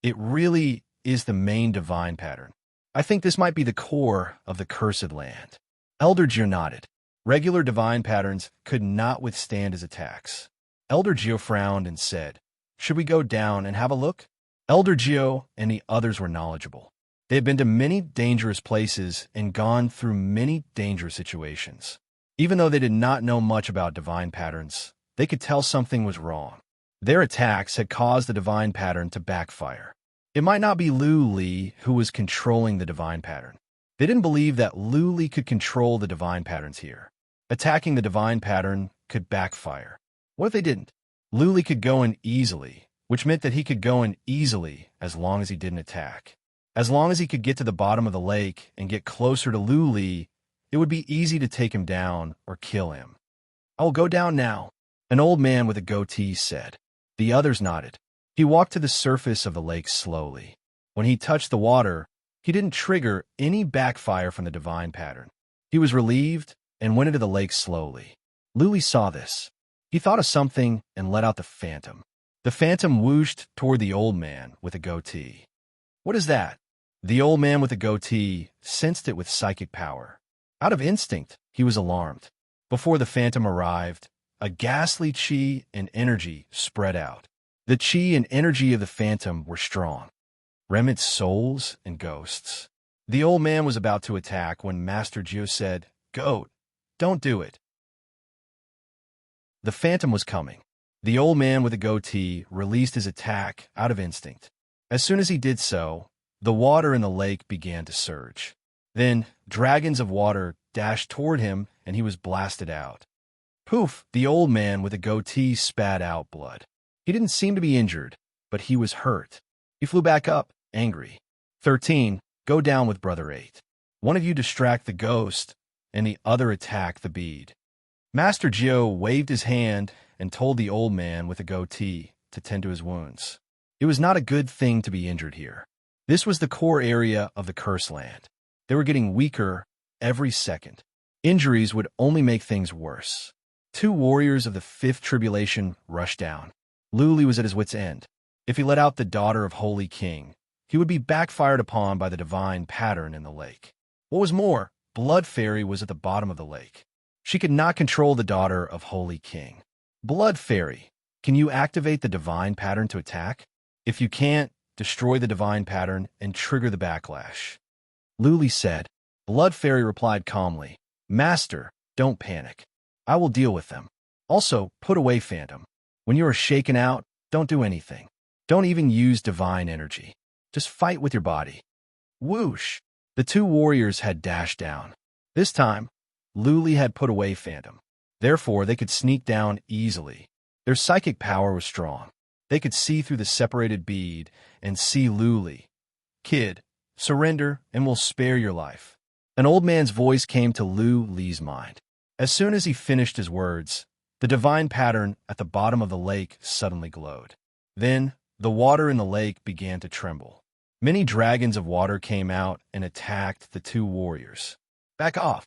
It really is the main divine pattern. I think this might be the core of the Cursed Land. Elder Geo nodded. Regular divine patterns could not withstand his attacks. Elder Geo frowned and said, "Should we go down and have a look?" Elder Geo and the others were knowledgeable. They had been to many dangerous places and gone through many dangerous situations. Even though they did not know much about divine patterns, they could tell something was wrong. Their attacks had caused the divine pattern to backfire. It might not be Lu Li who was controlling the divine pattern. They didn't believe that Lu Li could control the divine patterns here. Attacking the divine pattern could backfire. What if they didn't? Lu Li could go in easily, which meant that he could go in easily as long as he didn't attack. As long as he could get to the bottom of the lake and get closer to Lu Li, it would be easy to take him down or kill him. "I will go down now," an old man with a goatee said. The others nodded. He walked to the surface of the lake slowly. When he touched the water, he didn't trigger any backfire from the divine pattern. He was relieved and went into the lake slowly. Lu Li saw this. He thought of something and let out the phantom. The phantom whooshed toward the old man with a goatee. "What is that?" The old man with the goatee sensed it with psychic power. Out of instinct, he was alarmed. Before the phantom arrived, a ghastly chi and energy spread out. The chi and energy of the phantom were strong. Remnant souls and ghosts. The old man was about to attack when Master Geo said, "Goat, don't do it." The phantom was coming. The old man with the goatee released his attack out of instinct. As soon as he did so, the water in the lake began to surge. Then, dragons of water dashed toward him, and he was blasted out. Poof! The old man with the goatee spat out blood. He didn't seem to be injured, but he was hurt. He flew back up, angry. 13. Go down with Brother 8. One of you distract the ghost, and the other attack the bead. Master Geo waved his hand and told the old man with the goatee to tend to his wounds. It was not a good thing to be injured here. This was the core area of the Cursed Land. They were getting weaker every second. Injuries would only make things worse. 2 warriors of the Fifth Tribulation rushed down. Lu Li was at his wit's end. If he let out the daughter of Holy King, he would be backfired upon by the divine pattern in the lake. What was more, Blood Fairy was at the bottom of the lake. She could not control the daughter of Holy King. Blood Fairy, can you activate the divine pattern to attack? If you can't, destroy the divine pattern and trigger the backlash. Lu Li said. Blood Fairy replied calmly, "Master, don't panic. I will deal with them. Also, put away Phantom. When you are shaken out, don't do anything. Don't even use divine energy. Just fight with your body." Whoosh! The 2 warriors had dashed down. This time, Lu Li had put away Phantom. Therefore, they could sneak down easily. Their psychic power was strong. They could see through the separated bead and see Lu Li. "Kid, surrender and we'll spare your life." An old man's voice came to Lu Li's mind. As soon as he finished his words, the divine pattern at the bottom of the lake suddenly glowed. Then, the water in the lake began to tremble. Many dragons of water came out and attacked the 2 warriors. Back off.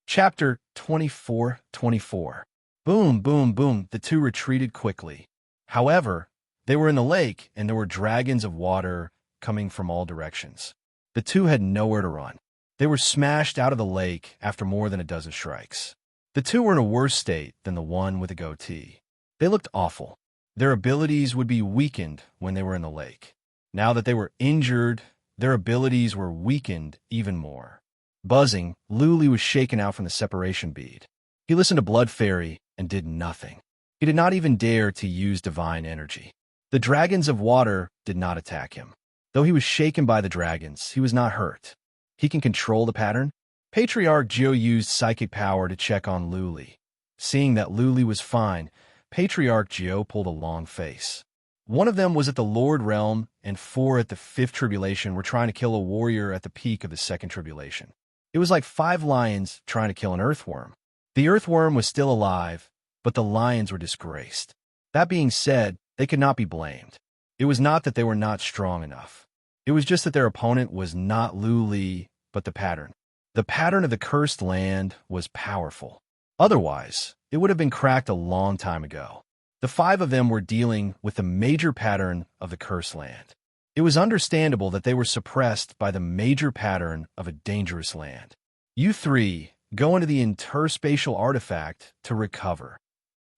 Chapter 24:24. Boom, boom, boom, the 2 retreated quickly. However, they were in the lake, and there were dragons of water coming from all directions. The 2 had nowhere to run. They were smashed out of the lake after more than a dozen strikes. The 2 were in a worse state than the one with the goatee. They looked awful. Their abilities would be weakened when they were in the lake. Now that they were injured, their abilities were weakened even more. Buzzing, Lu Li was shaken out from the separation bead. He listened to Blood Fairy and did nothing. He did not even dare to use divine energy. The dragons of water did not attack him. Though he was shaken by the dragons, he was not hurt. He can control the pattern. Patriarch Geo used psychic power to check on Lu Li. Seeing that Lu Li was fine, Patriarch Geo pulled a long face. One of them was at the Lord Realm, and 4 at the Fifth Tribulation were trying to kill a warrior at the peak of the Second Tribulation. It was like 5 lions trying to kill an earthworm. The earthworm was still alive, but the lions were disgraced. That being said, they could not be blamed. It was not that they were not strong enough. It was just that their opponent was not Luli, but the pattern. The pattern of the cursed land was powerful. Otherwise, it would have been cracked a long time ago. The 5 of them were dealing with the major pattern of the cursed land. It was understandable that they were suppressed by the major pattern of a dangerous land. You 3 go into the interspatial artifact to recover.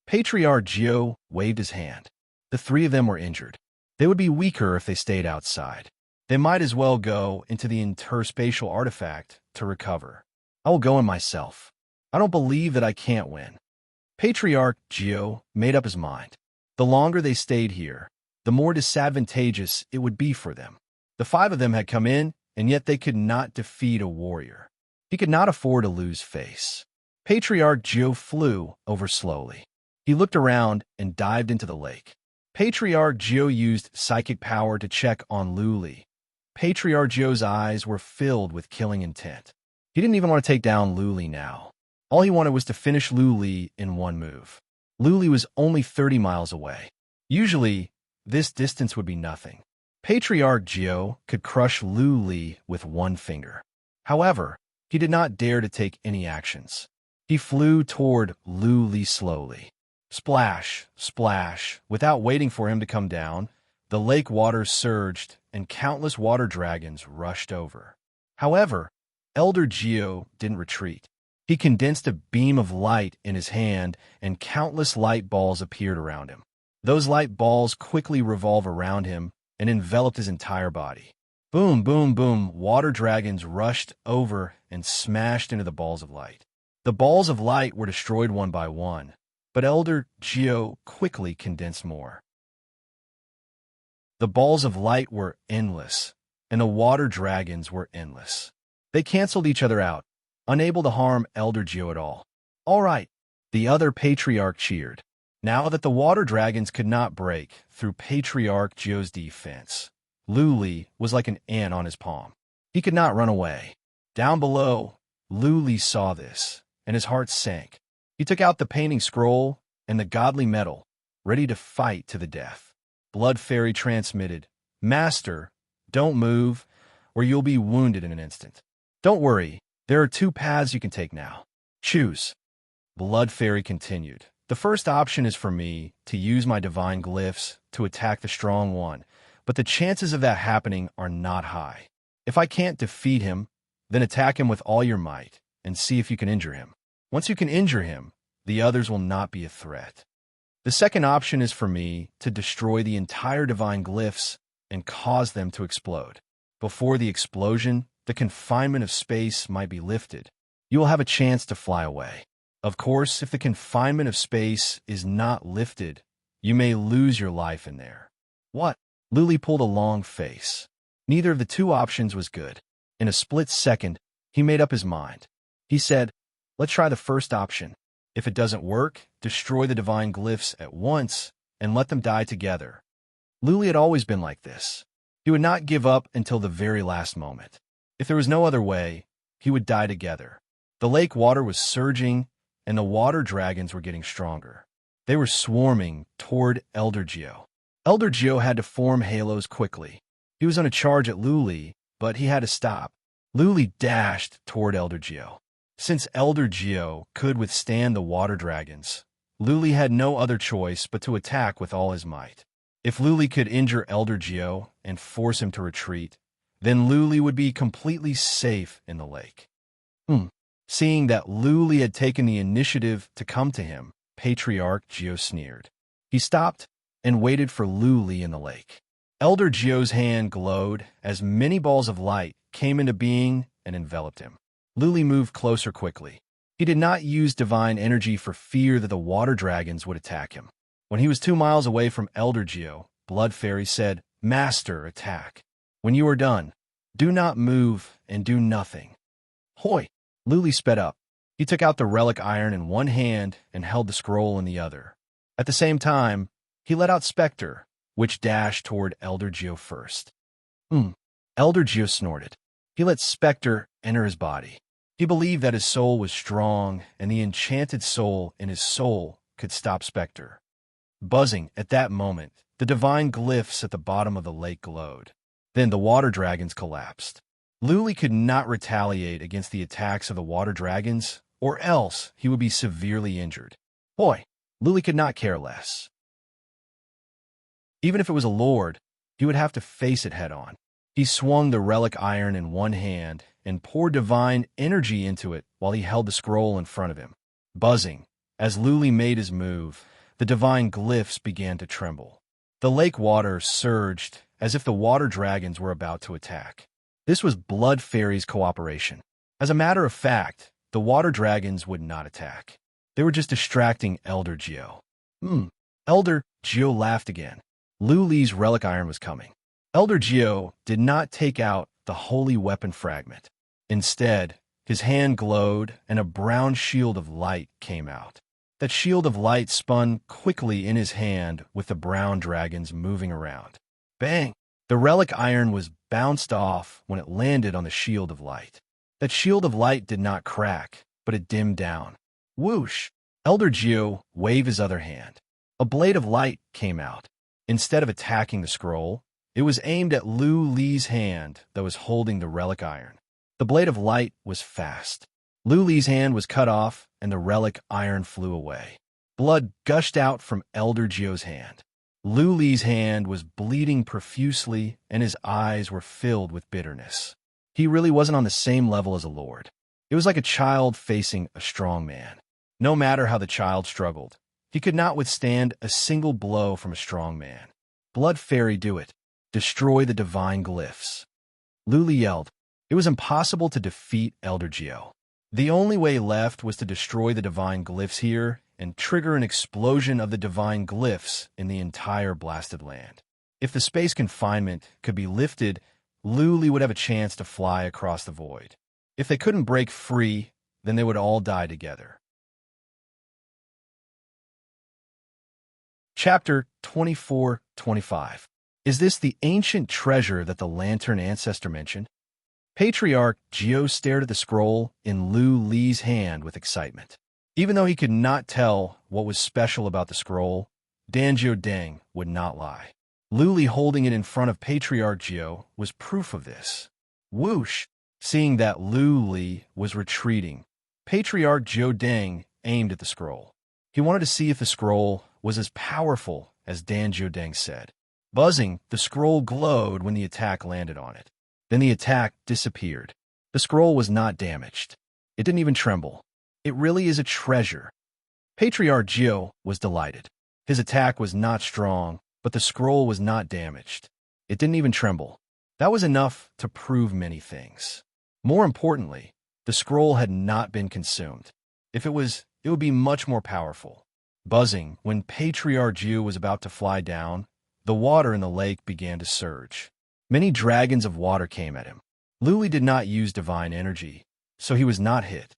Patriarch Geo waved his hand. The 3 of them were injured. They would be weaker if they stayed outside. They might as well go into the interspatial artifact to recover. I will go in myself. I don't believe that I can't win. Patriarch Geo made up his mind. The longer they stayed here, the more disadvantageous it would be for them. The 5 of them had come in, and yet they could not defeat a warrior. He could not afford to lose face. Patriarch Geo flew over slowly. He looked around and dived into the lake. Patriarch Geo used psychic power to check on Luli. Patriarch Geo's eyes were filled with killing intent. He didn't even want to take down Luli now. All he wanted was to finish Luli in one move. Luli was only 30 miles away. Usually, this distance would be nothing. Patriarch Geo could crush Luli with one finger. However, he did not dare to take any actions. He flew toward Luli slowly. Splash, splash. Without waiting for him to come down, the lake waters surged and countless water dragons rushed over. However, Elder Geo didn't retreat. He condensed a beam of light in his hand, and countless light balls appeared around him. Those light balls quickly revolved around him and enveloped his entire body. Boom, boom, boom, water dragons rushed over and smashed into the balls of light. The balls of light were destroyed one by one, but Elder Geo quickly condensed more. The balls of light were endless, and the water dragons were endless. They canceled each other out, unable to harm Elder Geo at all. All right, the other Patriarch cheered. Now that the water dragons could not break through Patriarch Geo's defense, Luli was like an ant on his palm. He could not run away. Down below, Luli saw this, and his heart sank. He took out the painting scroll and the godly medal, ready to fight to the death. Blood Fairy transmitted, "Master, don't move, or you'll be wounded in an instant. Don't worry, there are 2 paths you can take now. Choose." Blood Fairy continued, "The first option is for me to use my divine glyphs to attack the strong one, but the chances of that happening are not high. If I can't defeat him, then attack him with all your might and see if you can injure him. Once you can injure him, the others will not be a threat. The second option is for me to destroy the entire divine glyphs and cause them to explode. Before the explosion, the confinement of space might be lifted. You will have a chance to fly away. Of course, if the confinement of space is not lifted, you may lose your life in there." "What?" Luli pulled a long face. Neither of the 2 options was good. In a split second, he made up his mind. He said, "Let's try the first option. If it doesn't work, destroy the divine glyphs at once and let them die together." Luli had always been like this. He would not give up until the very last moment. If there was no other way, he would die together. The lake water was surging, and the water dragons were getting stronger. They were swarming toward Elder Geo. Elder Geo had to form halos quickly. He was on a charge at Luli, but he had to stop. Luli dashed toward Elder Geo. Since Elder Geo could withstand the water dragons, Luli had no other choice but to attack with all his might. If Luli could injure Elder Geo and force him to retreat, then Luli would be completely safe in the lake. Seeing that Luli had taken the initiative to come to him, Patriarch Geo sneered. He stopped and waited for Luli in the lake. Elder Geo's hand glowed as many balls of light came into being and enveloped him. Luli moved closer quickly. He did not use divine energy for fear that the water dragons would attack him. When he was 2 miles away from Elder Geo, Blood Fairy said, "Master, attack. When you are done, do not move and do nothing." "Hoi!" Luli sped up. He took out the relic iron in one hand and held the scroll in the other. At the same time, he let out Spectre, which dashed toward Elder Geo first. Elder Geo snorted. He let Spectre enter his body. He believed that his soul was strong, and the enchanted soul in his soul could stop Spectre. Buzzing at that moment, the divine glyphs at the bottom of the lake glowed. Then the water dragons collapsed. Luli could not retaliate against the attacks of the water dragons, or else he would be severely injured. Boy, Luli could not care less. Even if it was a lord, he would have to face it head-on. He swung the relic iron in one hand and poured divine energy into it while he held the scroll in front of him. Buzzing, as Luli made his move, the divine glyphs began to tremble. The lake water surged as if the water dragons were about to attack. This was Blood Fairy's cooperation. As a matter of fact, the water dragons would not attack. They were just distracting Elder Geo. Elder Geo laughed again. Luli's relic iron was coming. Elder Geo did not take out the holy weapon fragment. Instead, his hand glowed and a brown shield of light came out. That shield of light spun quickly in his hand with the brown dragons moving around. Bang! The relic iron was bounced off when it landed on the shield of light. That shield of light did not crack, but it dimmed down. Whoosh! Elder Geo waved his other hand. A blade of light came out. Instead of attacking the scroll, it was aimed at Luli's hand that was holding the relic iron. The blade of light was fast. Luli's hand was cut off, and the relic iron flew away. Blood gushed out from Elder Geo's hand. Luli's hand was bleeding profusely, and his eyes were filled with bitterness. He really wasn't on the same level as a lord. It was like a child facing a strong man. No matter how the child struggled, he could not withstand a single blow from a strong man. Blood Fairy, do it. Destroy the divine glyphs. Luli yelled. It was impossible to defeat Elder Geo. The only way left was to destroy the divine glyphs here and trigger an explosion of the divine glyphs in the entire blasted land. If the space confinement could be lifted, Luli would have a chance to fly across the void. If they couldn't break free, then they would all die together. Chapter 24-25. Is this the ancient treasure that the Lantern Ancestor mentioned? Patriarch Geo stared at the scroll in Luli's hand with excitement. Even though he could not tell what was special about the scroll, Danjo Deng would not lie. Luli holding it in front of Patriarch Geo was proof of this. Whoosh! Seeing that Luli was retreating, Patriarch Geo Deng aimed at the scroll. He wanted to see if the scroll was as powerful as Danjo Deng said. Buzzing, the scroll glowed when the attack landed on it. Then the attack disappeared. The scroll was not damaged. It didn't even tremble. It really is a treasure. Patriarch Geo was delighted. His attack was not strong, but the scroll was not damaged. It didn't even tremble. That was enough to prove many things. More importantly, the scroll had not been consumed. If it was, it would be much more powerful. Buzzing, when Patriarch Geo was about to fly down, the water in the lake began to surge. Many dragons of water came at him. Luli did not use divine energy, so he was not hit.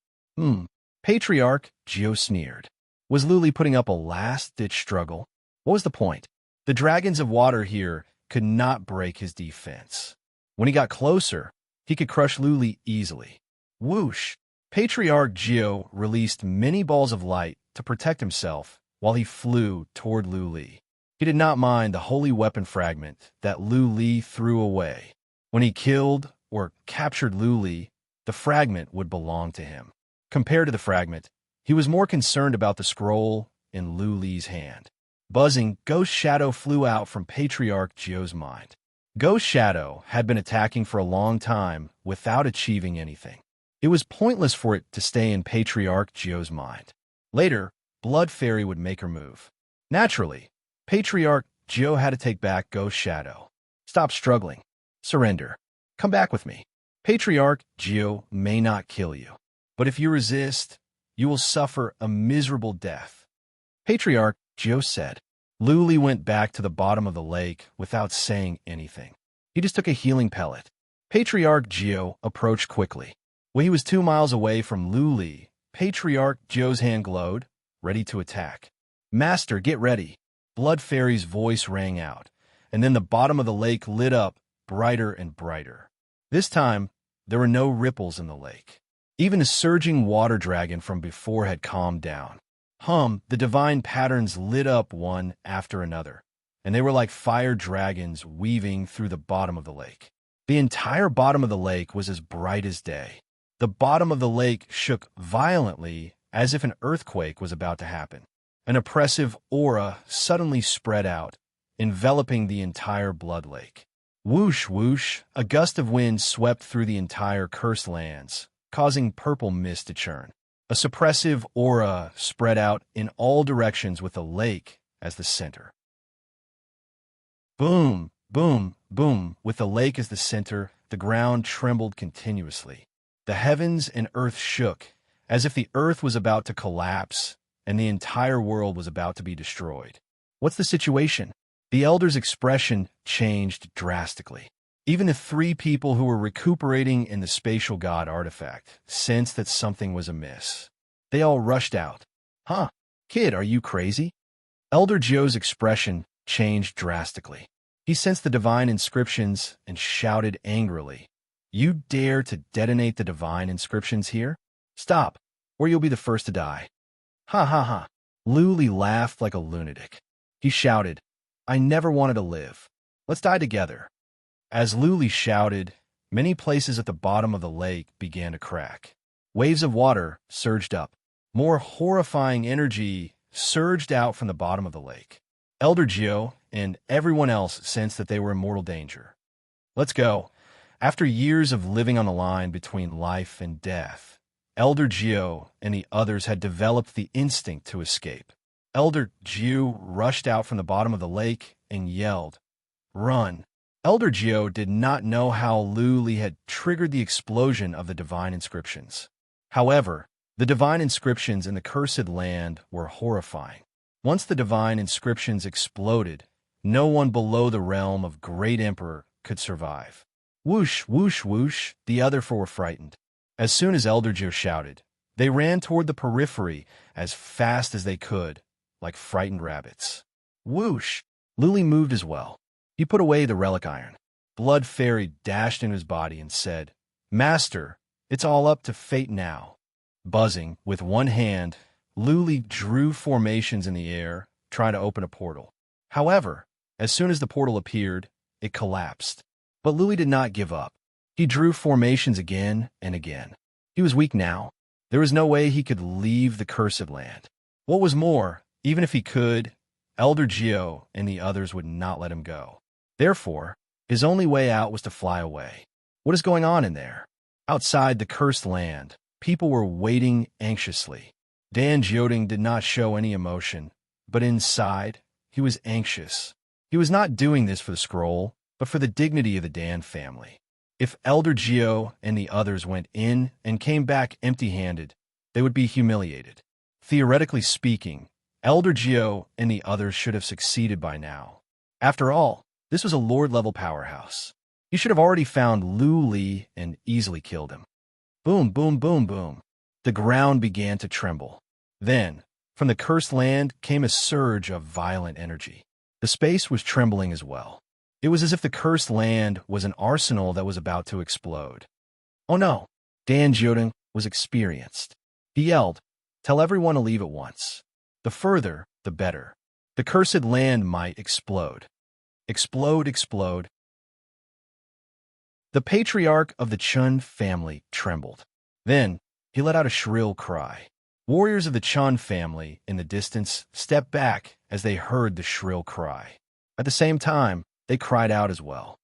Patriarch Geo sneered. Was Luli putting up a last-ditch struggle? What was the point? The dragons of water here could not break his defense. When he got closer, he could crush Luli easily. Whoosh! Patriarch Geo released many balls of light to protect himself while he flew toward Luli. He did not mind the holy weapon fragment that Luli threw away. When he killed or captured Luli, the fragment would belong to him. Compared to the fragment, he was more concerned about the scroll in Luli's hand. Buzzing, Ghost Shadow flew out from Patriarch Geo's mind. Ghost Shadow had been attacking for a long time without achieving anything. It was pointless for it to stay in Patriarch Geo's mind. Later, Blood Fairy would make her move. Naturally, Patriarch Geo had to take back Ghost Shadow. Stop struggling. Surrender. Come back with me. Patriarch Geo may not kill you, but if you resist, you will suffer a miserable death. Patriarch Geo said. Luli went back to the bottom of the lake without saying anything. He just took a healing pellet. Patriarch Geo approached quickly. When he was 2 miles away from Luli, Patriarch Geo's hand glowed, ready to attack. Master, get ready. Blood Fairy's voice rang out, and then the bottom of the lake lit up brighter and brighter. This time, there were no ripples in the lake. Even the surging water dragon from before had calmed down. The divine patterns lit up one after another, and they were like fire dragons weaving through the bottom of the lake. The entire bottom of the lake was as bright as day. The bottom of the lake shook violently as if an earthquake was about to happen. An oppressive aura suddenly spread out, enveloping the entire blood lake. Whoosh, whoosh, a gust of wind swept through the entire cursed lands, causing purple mist to churn. A suppressive aura spread out in all directions with the lake as the center. Boom, boom, boom. With the lake as the center, the ground trembled continuously. The heavens and earth shook, as if the earth was about to collapse and the entire world was about to be destroyed. What's the situation? The elder's expression changed drastically. Even the three people who were recuperating in the spatial god artifact sensed that something was amiss. They all rushed out. Huh? Kid, are you crazy? Elder Joe's expression changed drastically. He sensed the divine inscriptions and shouted angrily, "You dare to detonate the divine inscriptions here? Stop, or you'll be the first to die." Ha ha ha. Luli laughed like a lunatic. He shouted, "I never wanted to live. Let's die together." As Luli shouted, many places at the bottom of the lake began to crack. Waves of water surged up. More horrifying energy surged out from the bottom of the lake. Elder Gio and everyone else sensed that they were in mortal danger. Let's go. After years of living on the line between life and death, Elder Gio and the others had developed the instinct to escape. Elder Gio rushed out from the bottom of the lake and yelled, "Run!" Elder Gio did not know how Luli had triggered the explosion of the divine inscriptions. However, the divine inscriptions in the cursed land were horrifying. Once the divine inscriptions exploded, no one below the realm of Great Emperor could survive. Whoosh, whoosh, whoosh, the other four were frightened. As soon as Elder Gio shouted, they ran toward the periphery as fast as they could, like frightened rabbits. Whoosh! Luli moved as well. He put away the relic iron. Blood Fairy dashed into his body and said, "Master, it's all up to fate now." Buzzing, with one hand, Luli drew formations in the air, trying to open a portal. However, as soon as the portal appeared, it collapsed. But Luli did not give up. He drew formations again and again. He was weak now. There was no way he could leave the cursed land. What was more, even if he could, Elder Gio and the others would not let him go. Therefore, his only way out was to fly away. What is going on in there? Outside the cursed land, people were waiting anxiously. Dan Joding did not show any emotion, but inside, he was anxious. He was not doing this for the scroll, but for the dignity of the Dan family. If Elder Gio and the others went in and came back empty-handed, they would be humiliated. Theoretically speaking, Elder Gio and the others should have succeeded by now. After all, this was a Lord-level powerhouse. He should have already found Luli and easily killed him. Boom, boom, boom, boom. The ground began to tremble. Then, from the cursed land came a surge of violent energy. The space was trembling as well. It was as if the cursed land was an arsenal that was about to explode. Oh no! Dan Jodin was experienced. He yelled, "Tell everyone to leave at once. The further, the better. The cursed land might explode. Explode, explode." The patriarch of the Chun family trembled. Then, he let out a shrill cry. Warriors of the Chun family in the distance stepped back as they heard the shrill cry. At the same time, they cried out as well.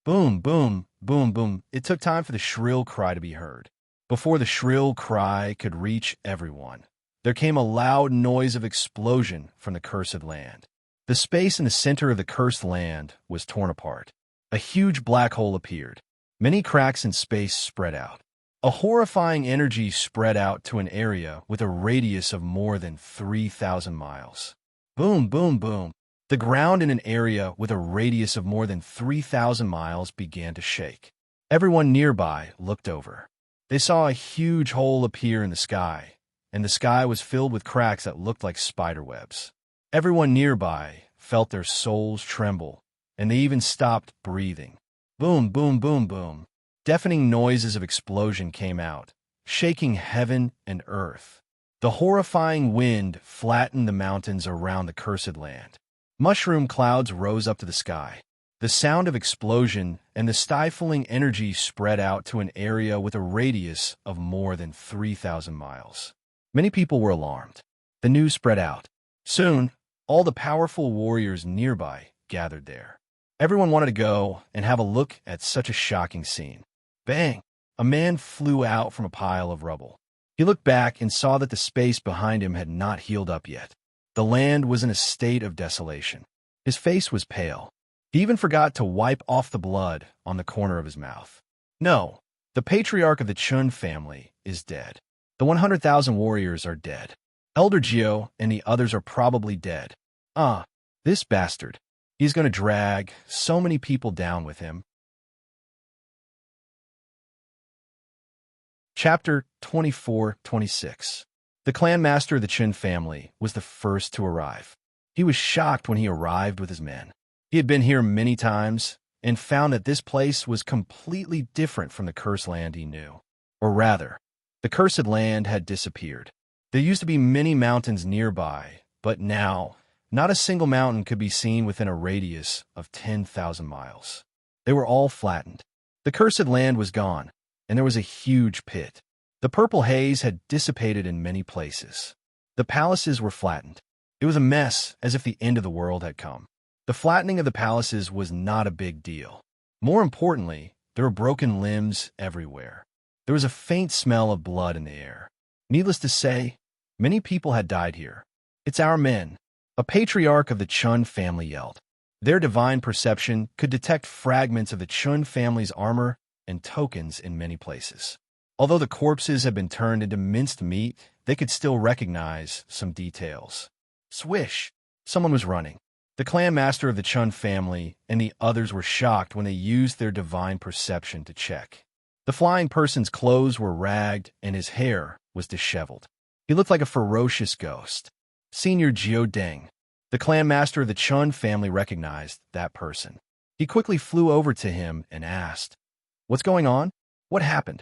Boom, boom, boom, boom. It took time for the shrill cry to be heard. Before the shrill cry could reach everyone, there came a loud noise of explosion from the cursed land. The space in the center of the cursed land was torn apart. A huge black hole appeared. Many cracks in space spread out. A horrifying energy spread out to an area with a radius of more than 3,000 miles. Boom, boom, boom. The ground in an area with a radius of more than 3,000 miles began to shake. Everyone nearby looked over. They saw a huge hole appear in the sky, and the sky was filled with cracks that looked like spider webs. Everyone nearby felt their souls tremble, and they even stopped breathing. Boom, boom, boom, boom. Deafening noises of explosion came out, shaking heaven and earth. The horrifying wind flattened the mountains around the cursed land. Mushroom clouds rose up to the sky. The sound of explosion and the stifling energy spread out to an area with a radius of more than 3,000 miles. Many people were alarmed. The news spread out. Soon, all the powerful warriors nearby gathered there. Everyone wanted to go and have a look at such a shocking scene. Bang! A man flew out from a pile of rubble. He looked back and saw that the space behind him had not healed up yet. The land was in a state of desolation. His face was pale. He even forgot to wipe off the blood on the corner of his mouth. No, the patriarch of the Chun family is dead. The 100,000 warriors are dead. Elder Geo and the others are probably dead. This bastard. He's going to drag so many people down with him. Chapter 24-26. The clan master of the Chun family was the first to arrive. He was shocked when he arrived with his men. He had been here many times and found that this place was completely different from the cursed land he knew. Or rather, the cursed land had disappeared. There used to be many mountains nearby, but now, not a single mountain could be seen within a radius of 10,000 miles. They were all flattened. The cursed land was gone, and there was a huge pit. The purple haze had dissipated in many places. The palaces were flattened. It was a mess, as if the end of the world had come. The flattening of the palaces was not a big deal. More importantly, there were broken limbs everywhere. There was a faint smell of blood in the air. Needless to say, many people had died here. "It's our men," a patriarch of the Chun family yelled. Their divine perception could detect fragments of the Chun family's armor and tokens in many places. Although the corpses had been turned into minced meat, they could still recognize some details. Swish! Someone was running. The clan master of the Chun family and the others were shocked when they used their divine perception to check. The flying person's clothes were ragged and his hair was disheveled. He looked like a ferocious ghost. Senior Jiao Deng, the clan master of the Chun family, recognized that person. He quickly flew over to him and asked, "What's going on? What happened?"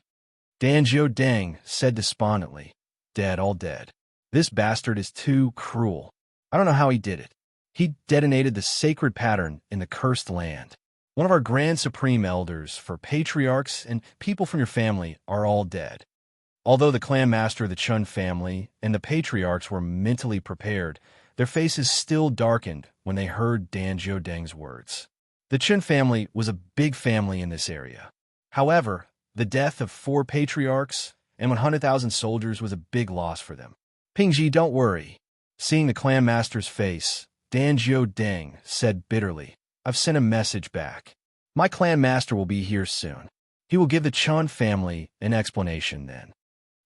Dan Jiao Deng said despondently, "Dead, all dead. This bastard is too cruel. I don't know how he did it. He detonated the sacred pattern in the cursed land. One of our grand supreme elders for patriarchs and people from your family are all dead." Although the clan master of the Chun family and the patriarchs were mentally prepared, their faces still darkened when they heard Dan Jiao Deng's words. The Chun family was a big family in this area. However, the death of 4 patriarchs and 100,000 soldiers was a big loss for them. "Pingji, don't worry." Seeing the clan master's face, Dan Jiao Deng said bitterly, "I've sent a message back. My clan master will be here soon. He will give the Chun family an explanation then."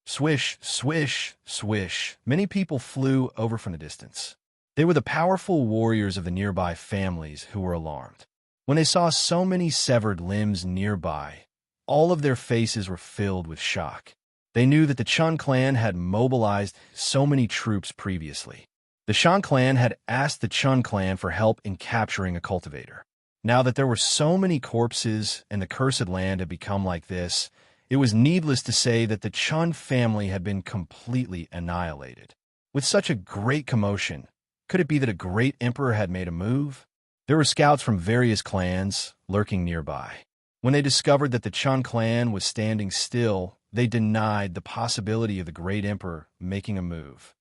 Swish, swish, swish. Many people flew over from the distance. They were the powerful warriors of the nearby families who were alarmed. When they saw so many severed limbs nearby, all of their faces were filled with shock. They knew that the Chun clan had mobilized so many troops previously. The Shan clan had asked the Chun clan for help in capturing a cultivator. Now that there were so many corpses and the cursed land had become like this, it was needless to say that the Chun family had been completely annihilated. With such a great commotion, could it be that a great emperor had made a move? There were scouts from various clans lurking nearby. When they discovered that the Chun clan was standing still, they denied the possibility of the great emperor making a move.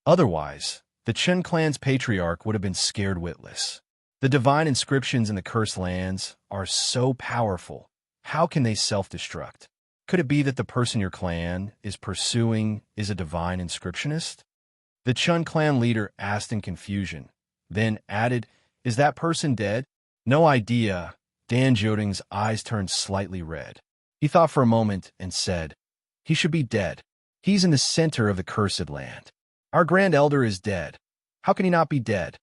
Otherwise, the Chun clan's patriarch would have been scared witless. The divine inscriptions in the cursed lands are so powerful. How can they self-destruct? Could it be that the person your clan is pursuing is a divine inscriptionist? The Chun clan leader asked in confusion, then added, "Is that person dead?" "No idea." Dan Jiao eyes turned slightly red. He thought for a moment and said, "He should be dead. He's in the center of the cursed land. Our grand elder is dead. How can he not be dead?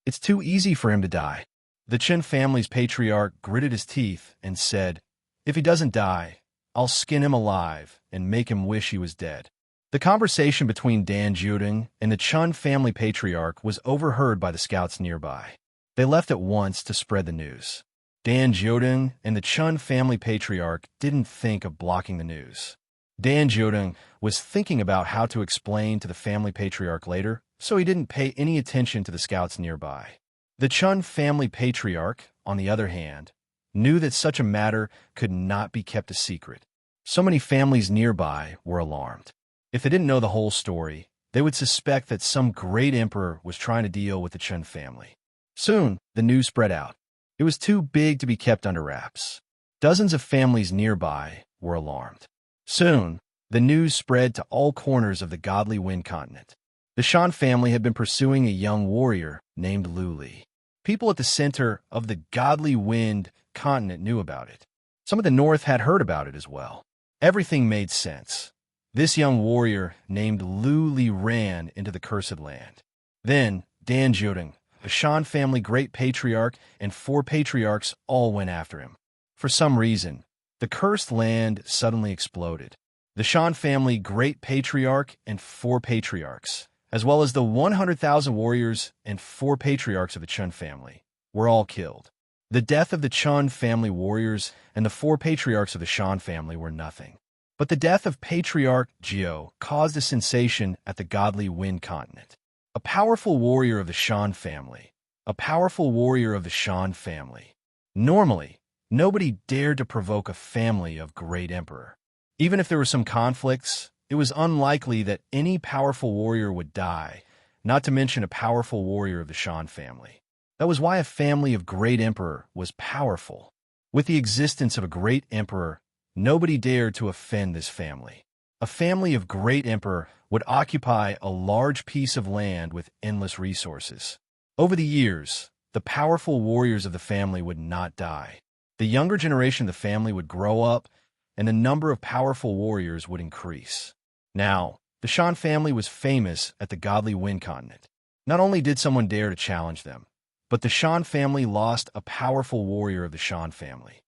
It's too easy for him to die." The Chun family's patriarch gritted his teeth and said, "If he doesn't die, I'll skin him alive and make him wish he was dead." The conversation between Dan Jiao and the Chun family patriarch was overheard by the scouts nearby. They left at once to spread the news. Dan Jiao and the Chun family patriarch didn't think of blocking the news. Dan Jodeng was thinking about how to explain to the family patriarch later, so he didn't pay any attention to the scouts nearby. The Chun family patriarch, on the other hand, knew that such a matter could not be kept a secret. So many families nearby were alarmed. If they didn't know the whole story, they would suspect that some great emperor was trying to deal with the Chun family. Soon, the news spread out. It was too big to be kept under wraps. Dozens of families nearby were alarmed. Soon, the news spread to all corners of the godly Wind continent. The Shan family had been pursuing a young warrior named Lu Li. People at the center of the godly Wind continent knew about it. Some of the north had heard about it as well. Everything made sense. This young warrior named Lu Li ran into the cursed land. Then, Dan Jodeng, the Shan family great patriarch, and 4 patriarchs all went after him. For some reason, the cursed land suddenly exploded. The Shan family great patriarch and 4 patriarchs, as well as the 100,000 warriors and 4 patriarchs of the Chun family, were all killed. The death of the Chun family warriors and the 4 patriarchs of the Shan family were nothing. But the death of Patriarch Jiao caused a sensation at the godly Wind continent. A powerful warrior of the Shan family. A powerful warrior of the Shan family. Normally, nobody dared to provoke a family of great emperor. Even if there were some conflicts, it was unlikely that any powerful warrior would die, not to mention a powerful warrior of the Shan family. That was why a family of great emperor was powerful. With the existence of a great emperor, nobody dared to offend this family. A family of great emperor would occupy a large piece of land with endless resources. Over the years, the powerful warriors of the family would not die. The younger generation of the family would grow up, and the number of powerful warriors would increase. Now, the Shan family was famous at the godly Wind continent. Not only did someone dare to challenge them, but the Shan family lost a powerful warrior of the Shan family.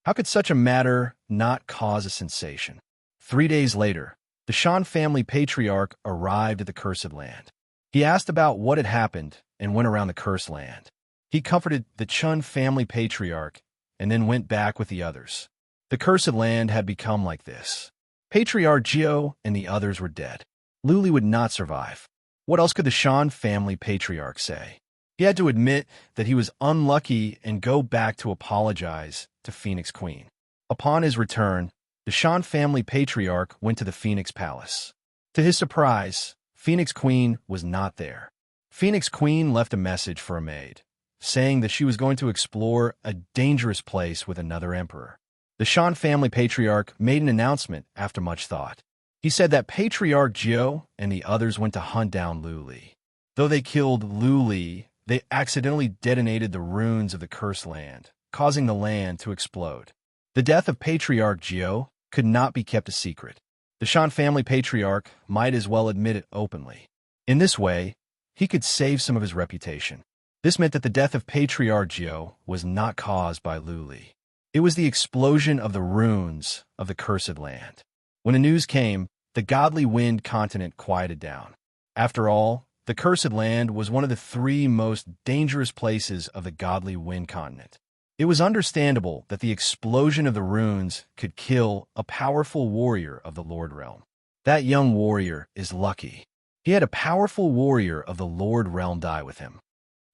How could such a matter not cause a sensation? 3 days later, the Shan family patriarch arrived at the cursed land. He asked about what had happened and went around the cursed land. He comforted the Chun family patriarch and then went back with the others. The cursed land had become like this. Patriarch Jiao and the others were dead. Lu Li would not survive. What else could the Shan family patriarch say? He had to admit that he was unlucky and go back to apologize to Phoenix Queen. Upon his return, the Shan family patriarch went to the Phoenix Palace. To his surprise, Phoenix Queen was not there. Phoenix Queen left a message for a maid, saying that she was going to explore a dangerous place with another emperor. The Shan family patriarch made an announcement after much thought. He said that Patriarch Jiao and the others went to hunt down Lu Li. Though they killed Lu Li, they accidentally detonated the ruins of the cursed land, causing the land to explode. The death of Patriarch Jiao could not be kept a secret. The Shan family patriarch might as well admit it openly. In this way, he could save some of his reputation. This meant that the death of Patriarch Jiao was not caused by Lu Li. It was the explosion of the ruins of the cursed land. When the news came, the godly Wind continent quieted down. After all, the cursed land was one of the 3 most dangerous places of the godly Wind continent. It was understandable that the explosion of the ruins could kill a powerful warrior of the Lord Realm. That young warrior is lucky. He had a powerful warrior of the Lord Realm die with him.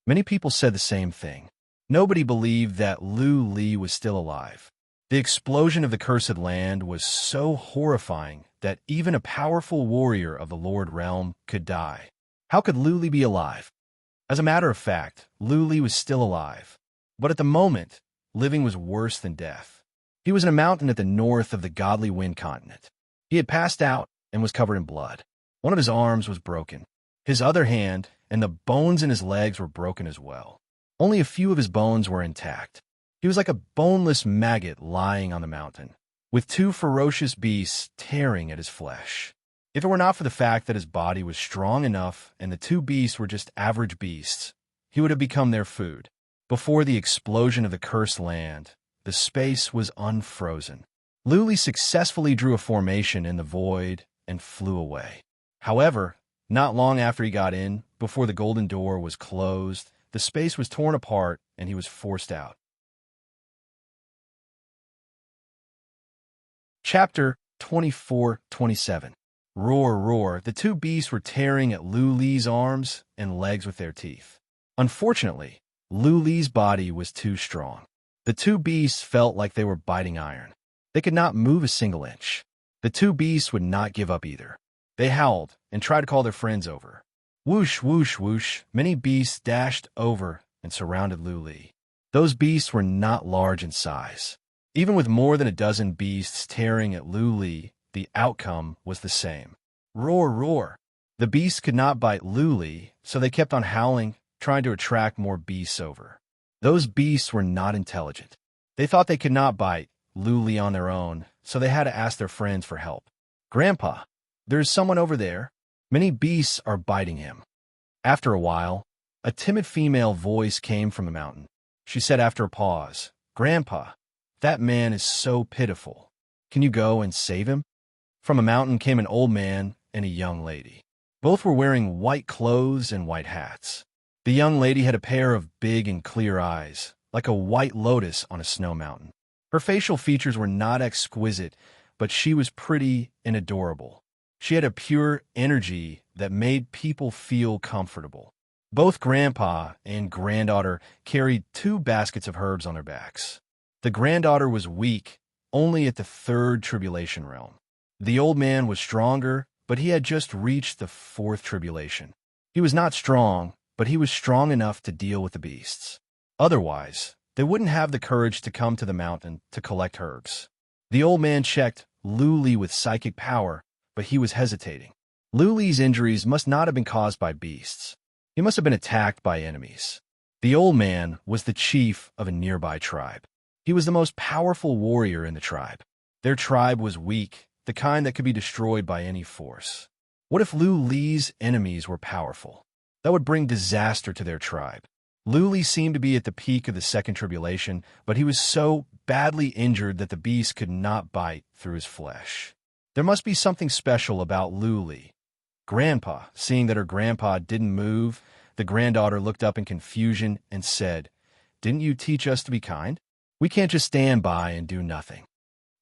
Many people said the same thing. Nobody believed that Lu Li was still alive. The explosion of the cursed land was so horrifying that even a powerful warrior of the Lord Realm could die. How could Lu Li be alive? As a matter of fact, Lu Li was still alive. But at the moment, living was worse than death. He was in a mountain at the north of the godly Wind continent. He had passed out and was covered in blood. One of his arms was broken. His other hand and the bones in his legs were broken as well. Only a few of his bones were intact. He was like a boneless maggot lying on the mountain, with 2 ferocious beasts tearing at his flesh. If it were not for the fact that his body was strong enough and the 2 beasts were just average beasts, he would have become their food. Before the explosion of the cursed land, the space was unfrozen. Lu Li successfully drew a formation in the void and flew away. However, not long after he got in, before the golden door was closed, the space was torn apart and he was forced out. Chapter 24-27. Roar, roar. The two beasts were tearing at Lu Li's arms and legs with their teeth. Unfortunately, Lu Li's body was too strong. The two beasts felt like they were biting iron. They could not move a single inch. The two beasts would not give up either. They howled and tried to call their friends over. Whoosh, whoosh, whoosh. Many beasts dashed over and surrounded Lu Li. Those beasts were not large in size. Even with more than a dozen beasts tearing at Lu Li, the outcome was the same. Roar, roar. The beasts could not bite Lu Li, so they kept on howling, trying to attract more beasts over. Those beasts were not intelligent. They thought they could not bite Lu Li on their own, so they had to ask their friends for help. Grandpa, there's someone over there. Many beasts are biting him. After a while, a timid female voice came from the mountain. She said after a pause, Grandpa, that man is so pitiful. Can you go and save him? From a mountain came an old man and a young lady. Both were wearing white clothes and white hats. The young lady had a pair of big and clear eyes, like a white lotus on a snow mountain. Her facial features were not exquisite, but she was pretty and adorable. She had a pure energy that made people feel comfortable. Both grandpa and granddaughter carried 2 baskets of herbs on their backs. The granddaughter was weak, only at the 3rd tribulation realm. The old man was stronger, but he had just reached the 4th tribulation. He was not strong, but he was strong enough to deal with the beasts. Otherwise, they wouldn't have the courage to come to the mountain to collect herbs. The old man checked Lu Li with psychic power, but he was hesitating. Lu Li's injuries must not have been caused by beasts. He must have been attacked by enemies. The old man was the chief of a nearby tribe. He was the most powerful warrior in the tribe. Their tribe was weak, the kind that could be destroyed by any force. What if Lu Li's enemies were powerful? That would bring disaster to their tribe. Lu Li seemed to be at the peak of the 2nd tribulation, but he was so badly injured that the beast could not bite through his flesh. There must be something special about Lu Li. Grandpa, seeing that her grandpa didn't move, the granddaughter looked up in confusion and said, Didn't you teach us to be kind? We can't just stand by and do nothing.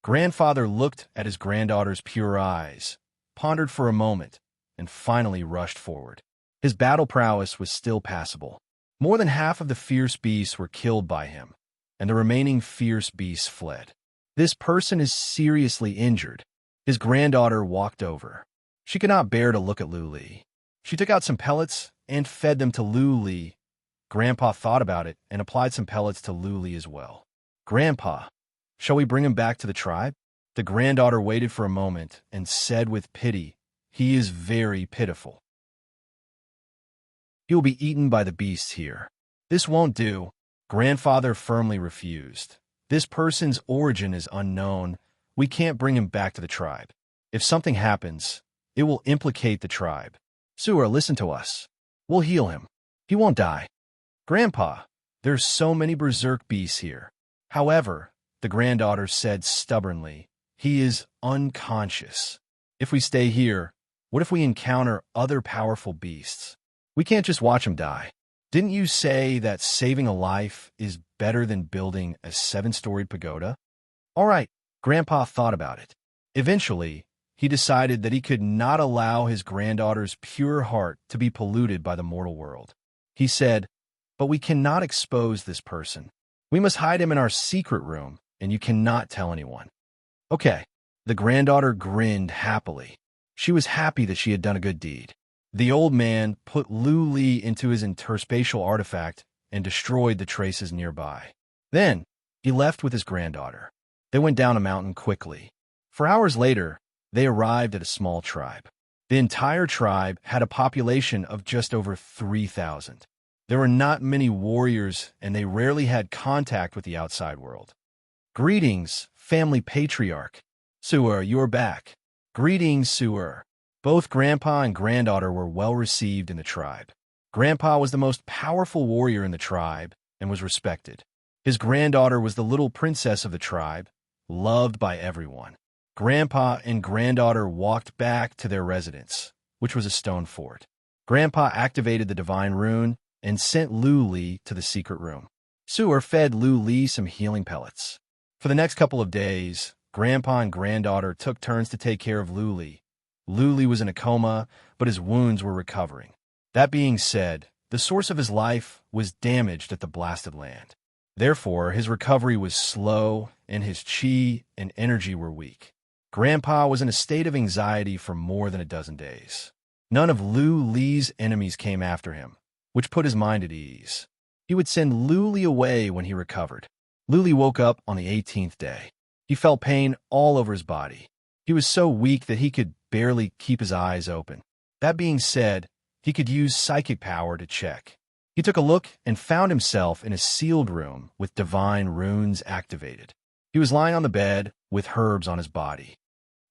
Grandfather looked at his granddaughter's pure eyes, pondered for a moment, and finally rushed forward. His battle prowess was still passable. More than half of the fierce beasts were killed by him, and the remaining fierce beasts fled. This person is seriously injured. His granddaughter walked over. She could not bear to look at Lu Li. She took out some pellets and fed them to Lu Li. Grandpa thought about it and applied some pellets to Lu Li as well. Grandpa, shall we bring him back to the tribe? The granddaughter waited for a moment and said with pity, He is very pitiful. He will be eaten by the beasts here. This won't do. Grandfather firmly refused. This person's origin is unknown. We can't bring him back to the tribe. If something happens, it will implicate the tribe. Suer, listen to us. We'll heal him. He won't die. Grandpa, there's so many berserk beasts here. However, the granddaughter said stubbornly, he is unconscious. If we stay here, what if we encounter other powerful beasts? We can't just watch him die. Didn't you say that saving a life is better than building a 7-storied pagoda? All right, Grandpa thought about it. Eventually, he decided that he could not allow his granddaughter's pure heart to be polluted by the mortal world. He said, But we cannot expose this person. We must hide him in our secret room, and you cannot tell anyone. Okay. The granddaughter grinned happily. She was happy that she had done a good deed. The old man put Lu Li into his interspatial artifact and destroyed the traces nearby. Then, he left with his granddaughter. They went down a mountain quickly. 4 hours later, they arrived at a small tribe. The entire tribe had a population of just over 3,000. There were not many warriors, and they rarely had contact with the outside world. Greetings, family patriarch. Suer, you're back. Greetings, Suer. Both grandpa and granddaughter were well received in the tribe. Grandpa was the most powerful warrior in the tribe and was respected. His granddaughter was the little princess of the tribe, loved by everyone. Grandpa and granddaughter walked back to their residence, which was a stone fort. Grandpa activated the divine rune and sent Lu Li to the secret room. Suer fed Lu Li some healing pellets. For the next couple of days, Grandpa and granddaughter took turns to take care of Luli. Luli was in a coma, but his wounds were recovering. That being said, the source of his life was damaged at the blasted land. Therefore, his recovery was slow, and his chi and energy were weak. Grandpa was in a state of anxiety for more than a dozen days. None of Lu Li's enemies came after him, which put his mind at ease. He would send Lu Li away when he recovered. Lu Li woke up on the 18th day. He felt pain all over his body. He was so weak that he could barely keep his eyes open. That being said, he could use psychic power to check. He took a look and found himself in a sealed room with divine runes activated. He was lying on the bed with herbs on his body.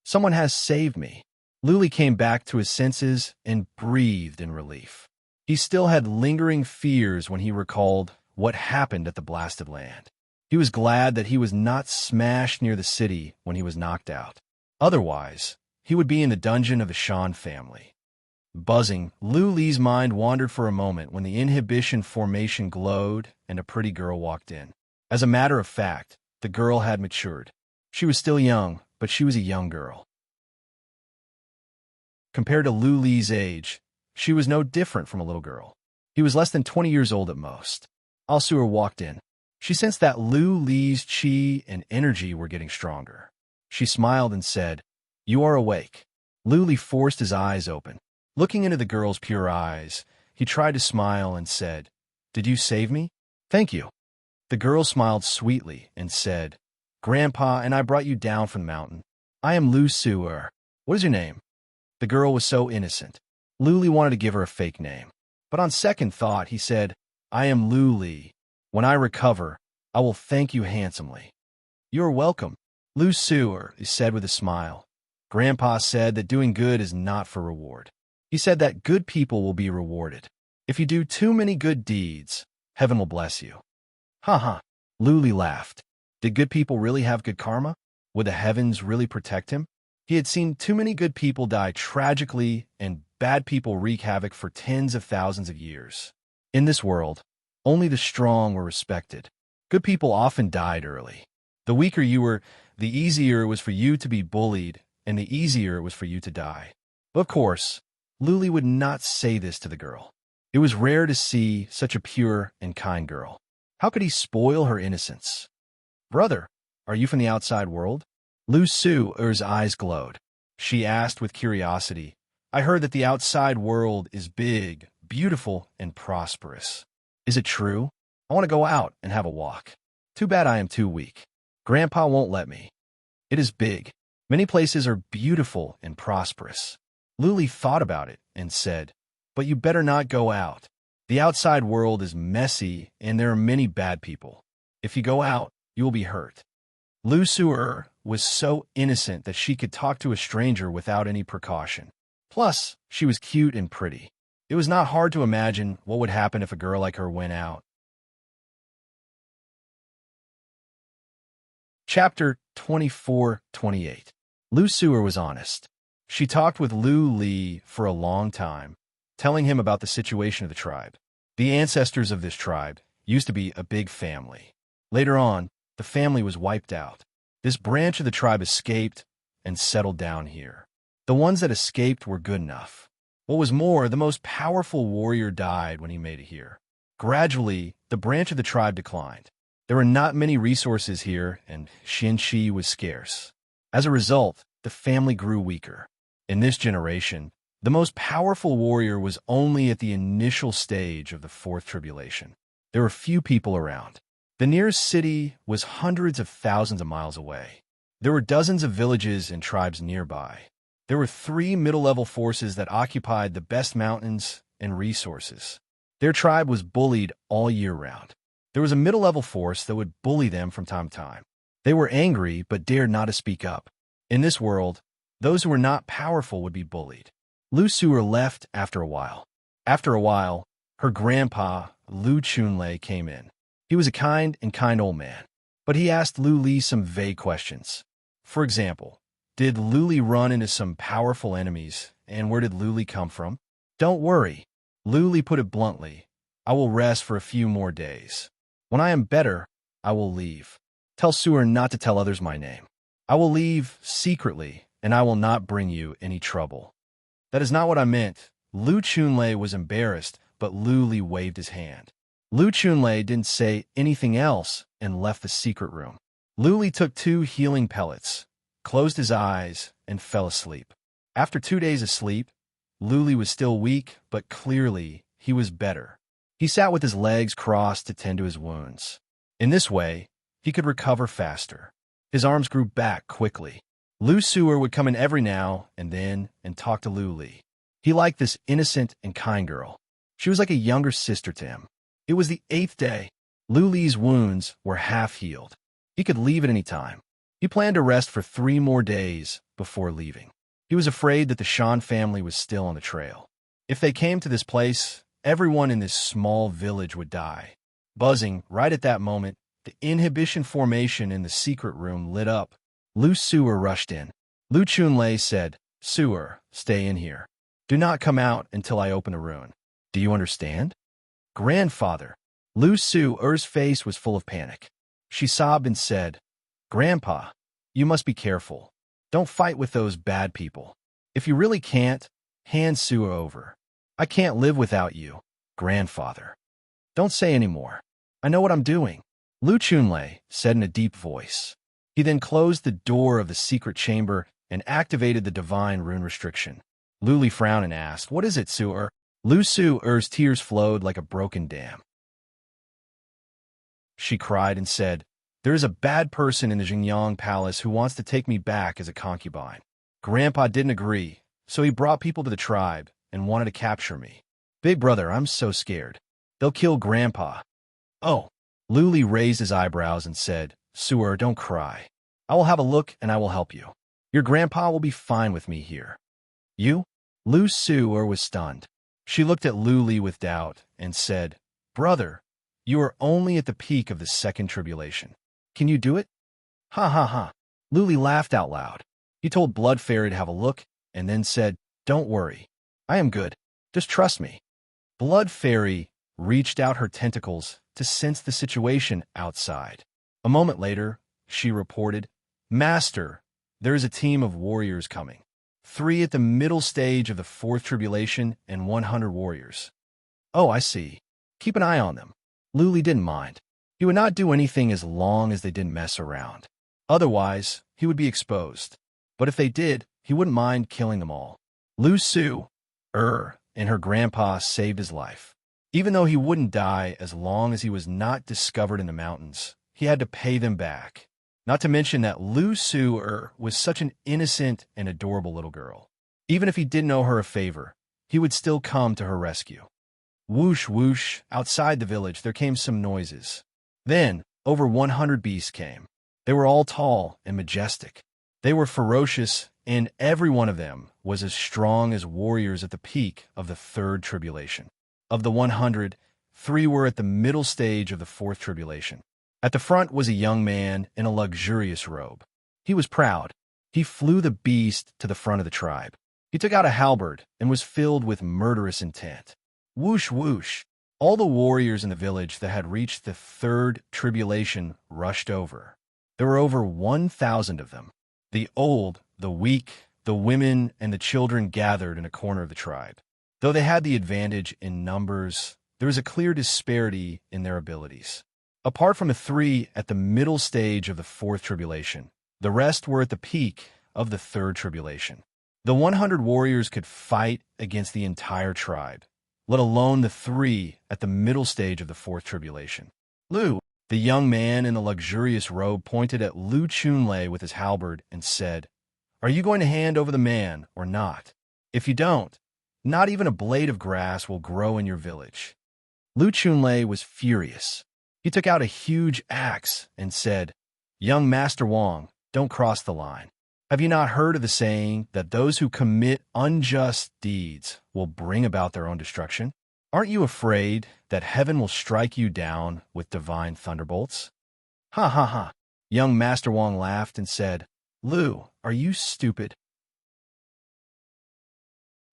Someone has saved me. Lu Li came back to his senses and breathed in relief. He still had lingering fears when he recalled what happened at the blasted land. He was glad that he was not smashed near the city when he was knocked out. Otherwise, he would be in the dungeon of the Shan family. Buzzing, Lu Li's mind wandered for a moment when the inhibition formation glowed and a pretty girl walked in. As a matter of fact, the girl had matured. She was still young, but she was a young girl. Compared to Lu Li's age, she was no different from a little girl. He was less than 20 years old at most. Alsuer walked in. She sensed that Lu Li's chi and energy were getting stronger. She smiled and said, "You are awake." Lu Li forced his eyes open. Looking into the girl's pure eyes, he tried to smile and said, "Did you save me?" "Thank you." The girl smiled sweetly and said, "Grandpa and I brought you down from the mountain. I am Lu Suer. What is your name?" The girl was so innocent. Lu Li wanted to give her a fake name. But on second thought, he said, "I am Lu Li. When I recover, I will thank you handsomely." "You are welcome," Lu Suer said with a smile. Grandpa said that doing good is not for reward. He said that good people will be rewarded. If you do too many good deeds, heaven will bless you. Ha ha. Lu Li laughed. Did good people really have good karma? Would the heavens really protect him? He had seen too many good people die tragically and bad people wreak havoc for tens of thousands of years. In this world, only the strong were respected. Good people often died early. The weaker you were, the easier it was for you to be bullied, and the easier it was for you to die. But of course, Lu Li would not say this to the girl. It was rare to see such a pure and kind girl. How could he spoil her innocence? "Brother, are you from the outside world?" Lu Suer's eyes glowed. She asked with curiosity, "I heard that the outside world is big, beautiful, and prosperous. Is it true? I want to go out and have a walk. Too bad I am too weak. Grandpa won't let me." "It is big. Many places are beautiful and prosperous." Lu Li thought about it and said, "But you better not go out. The outside world is messy and there are many bad people. If you go out, you will be hurt." Lu Suer was so innocent that she could talk to a stranger without any precaution. Plus, she was cute and pretty. It was not hard to imagine what would happen if a girl like her went out. Chapter 24-28. Lu Suer was honest. She talked with Lu Li for a long time, telling him about the situation of the tribe. The ancestors of this tribe used to be a big family. Later on, the family was wiped out. This branch of the tribe escaped and settled down here. The ones that escaped were good enough. What was more, the most powerful warrior died when he made it here. Gradually, the branch of the tribe declined. There were not many resources here, and Xinqi was scarce. As a result, the family grew weaker. In this generation, the most powerful warrior was only at the initial stage of the fourth tribulation. There were few people around. The nearest city was hundreds of thousands of miles away. There were dozens of villages and tribes nearby. There were 3 middle-level forces that occupied the best mountains and resources. Their tribe was bullied all year round. There was a middle-level force that would bully them from time to time. They were angry but dared not to speak up. In this world, those who were not powerful would be bullied. Lu Suer left after a while. After a while, her grandpa, Lu Chunlei, came in. He was a kind old man, but he asked Lu Li some vague questions. For example, did Lu Li run into some powerful enemies, and where did Lu Li come from? "Don't worry," Lu Li put it bluntly. "I will rest for a few more days. When I am better, I will leave. Tell Suer not to tell others my name." I will leave secretly, and I will not bring you any trouble. That is not what I meant. Lu Chunlei was embarrassed, but Lu Li waved his hand. Lu Chunlei didn't say anything else and left the secret room. Lu Li took 2 healing pellets, closed his eyes, and fell asleep. After 2 days of sleep, Lu Li was still weak, but clearly he was better. He sat with his legs crossed to tend to his wounds. In this way, he could recover faster. His arms grew back quickly. Lu Suer would come in every now and then and talk to Lu Li. He liked this innocent and kind girl. She was like a younger sister to him. It was the 8th day. Lu Li's wounds were half healed. He could leave at any time. He planned to rest for 3 more days before leaving. He was afraid that the Shan family was still on the trail. If they came to this place, everyone in this small village would die. Buzzing right at that moment, the inhibition formation in the secret room lit up. Lu Suer rushed in. Lu Chunlei said, "Suer, stay in here. Do not come out until I open a rune. Do you understand?" "Grandfather." Lu Suer's face was full of panic. She sobbed and said, "Grandpa, you must be careful. Don't fight with those bad people. If you really can't, hand Suer over. I can't live without you, grandfather. Don't say any more. I know what I'm doing," Lu Chunlei said in a deep voice. He then closed the door of the secret chamber and activated the divine rune restriction. Lu Li frowned and asked, "What is it, Suer?" Lu Suer's tears flowed like a broken dam. She cried and said, "There is a bad person in the Xingyang palace who wants to take me back as a concubine. Grandpa didn't agree, so he brought people to the tribe and wanted to capture me. Big brother, I'm so scared. They'll kill Grandpa." "Oh." Lu Li raised his eyebrows and said, "Suer, don't cry. I will have a look and I will help you. Your grandpa will be fine with me here." "You?" Lu Suer was stunned. She looked at Lu Li with doubt and said, "Brother, you are only at the peak of the 2nd tribulation. Can you do it?" "Ha ha ha." Lu Li laughed out loud. He told Blood Fairy to have a look and then said, "Don't worry. I am good. Just trust me." Blood Fairy reached out her tentacles to sense the situation outside. A moment later, she reported, "Master, there is a team of warriors coming. 3 at the middle stage of the 4th tribulation and 100 warriors." "Oh, I see. Keep an eye on them." Lu Li didn't mind. He would not do anything as long as they didn't mess around. Otherwise, he would be exposed. But if they did, he wouldn't mind killing them all. Lu Suer and her grandpa saved his life. Even though he wouldn't die as long as he was not discovered in the mountains, he had to pay them back. Not to mention that Lu Suer was such an innocent and adorable little girl. Even if he didn't owe her a favor, he would still come to her rescue. Whoosh, whoosh, outside the village there came some noises. Then, over 100 beasts came. They were all tall and majestic. They were ferocious, and every one of them was as strong as warriors at the peak of the 3rd tribulation. Of the 100, 3 were at the middle stage of the 4th tribulation. At the front was a young man in a luxurious robe. He was proud. He flew the beast to the front of the tribe. He took out a halberd and was filled with murderous intent. Whoosh, whoosh. All the warriors in the village that had reached the 3rd tribulation rushed over. There were over 1,000 of them. The old, the weak, the women, and the children gathered in a corner of the tribe. Though they had the advantage in numbers, there was a clear disparity in their abilities. Apart from the 3 at the middle stage of the 4th tribulation, the rest were at the peak of the 3rd tribulation. The 100 warriors could fight against the entire tribe, let alone the 3 at the middle stage of the 4th tribulation. Lu, the young man in the luxurious robe, pointed at Lu Chunlei with his halberd and said, "Are you going to hand over the man or not? If you don't, not even a blade of grass will grow in your village." Lu Chunlei was furious. He took out a huge axe and said, "Young Master Wang, don't cross the line. Have you not heard of the saying that those who commit unjust deeds will bring about their own destruction? Aren't you afraid that heaven will strike you down with divine thunderbolts?" "Ha ha ha." Young Master Wang laughed and said, "Lu, are you stupid?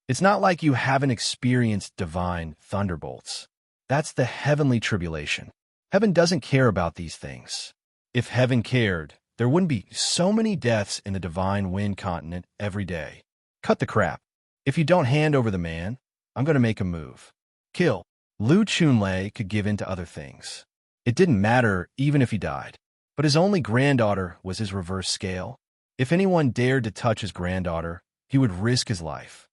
It's not like you haven't experienced divine thunderbolts. That's the heavenly tribulation. Heaven doesn't care about these things. If heaven cared, there wouldn't be so many deaths in the Divine Wind continent every day. Cut the crap. If you don't hand over the man, I'm going to make a move. Kill. Lu Chunlei could give in to other things. It didn't matter even if he died. But his only granddaughter was his reverse scale. If anyone dared to touch his granddaughter, he would risk his life.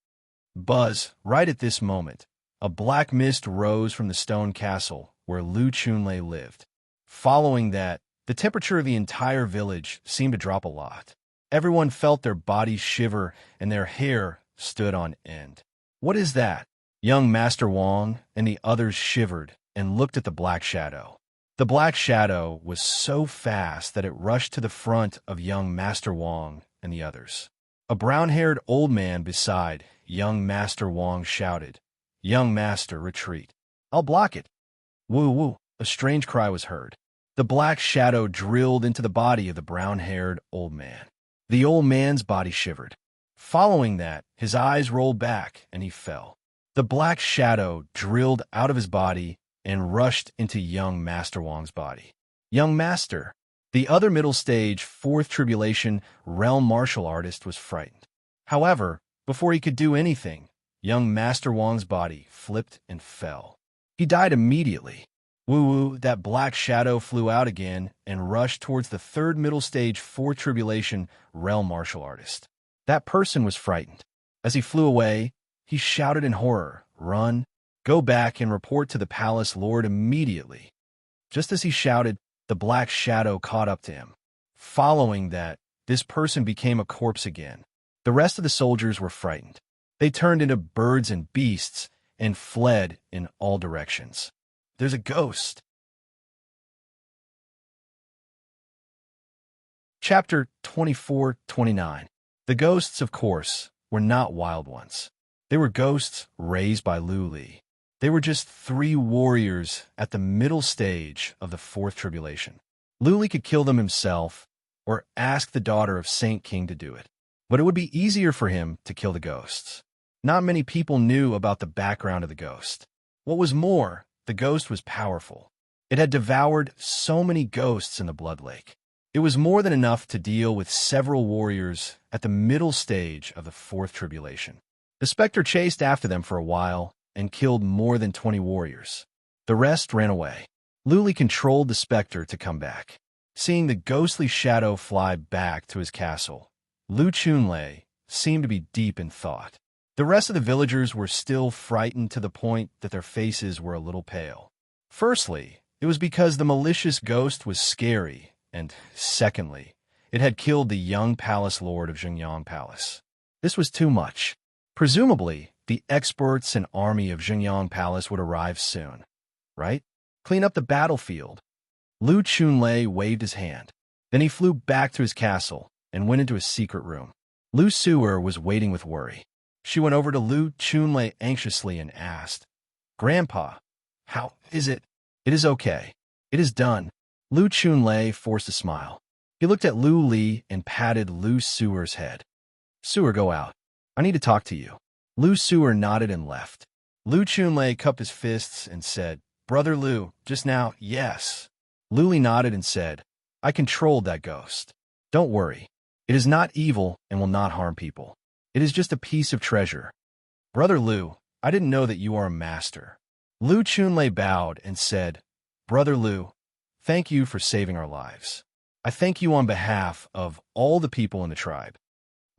Buzz, right at this moment, a black mist rose from the stone castle where Lu Chunlei lived. Following that, the temperature of the entire village seemed to drop a lot. Everyone felt their bodies shiver and their hair stood on end. What is that? Young Master Wang and the others shivered and looked at the black shadow. The black shadow was so fast that it rushed to the front of young Master Wang and the others. A brown-haired old man beside young Master Wang shouted, "Young Master, retreat. I'll block it." Woo woo, a strange cry was heard. The black shadow drilled into the body of the brown-haired old man. The old man's body shivered. Following that, his eyes rolled back and he fell. The black shadow drilled out of his body and rushed into young Master Wang's body. Young Master, the other middle stage, fourth tribulation realm martial artist, was frightened. However, before he could do anything, young Master Wang's body flipped and fell. He died immediately. Woo-woo, that black shadow flew out again and rushed towards the third middle stage, fourth tribulation realm martial artist. That person was frightened. As he flew away, he shouted in horror, "Run! Go back and report to the palace lord immediately." Just as he shouted, the black shadow caught up to him. Following that, this person became a corpse again. The rest of the soldiers were frightened. They turned into birds and beasts and fled in all directions. There's a ghost. Chapter 24-29. The ghosts, of course, were not wild ones. They were ghosts raised by Lu Li. They were just 3 warriors at the middle stage of the fourth tribulation. Lu Li could kill them himself or ask the daughter of Saint King to do it. But it would be easier for him to kill the ghosts. Not many people knew about the background of the ghost. What was more, the ghost was powerful. It had devoured so many ghosts in the Blood Lake. It was more than enough to deal with several warriors at the middle stage of the fourth tribulation. The specter chased after them for a while and killed more than 20 warriors. The rest ran away. Lu Li controlled the specter to come back. Seeing the ghostly shadow fly back to his castle, Lu Chunlei seemed to be deep in thought. The rest of the villagers were still frightened to the point that their faces were a little pale. Firstly, it was because the malicious ghost was scary, and secondly, it had killed the young palace lord of Xingyang Palace. This was too much. Presumably, the experts and army of Xingyang Palace would arrive soon, right? Clean up the battlefield. Lu Chunlei waved his hand. Then he flew back to his castle and went into a secret room. Lu Suer was waiting with worry. She went over to Lu Chunlei anxiously and asked, "Grandpa, how is it?" "It is okay. It is done." Lu Chunlei forced a smile. He looked at Lu Li and patted Lu Suer's head. "Suer, go out. I need to talk to you." Lu Suer nodded and left. Lu Chunlei cupped his fists and said, "Brother Lu, just now, yes." Lu Li nodded and said, "I controlled that ghost. Don't worry. It is not evil and will not harm people. It is just a piece of treasure." "Brother Lu, I didn't know that you are a master." Lu Chunlei bowed and said, "Brother Lu, thank you for saving our lives. I thank you on behalf of all the people in the tribe."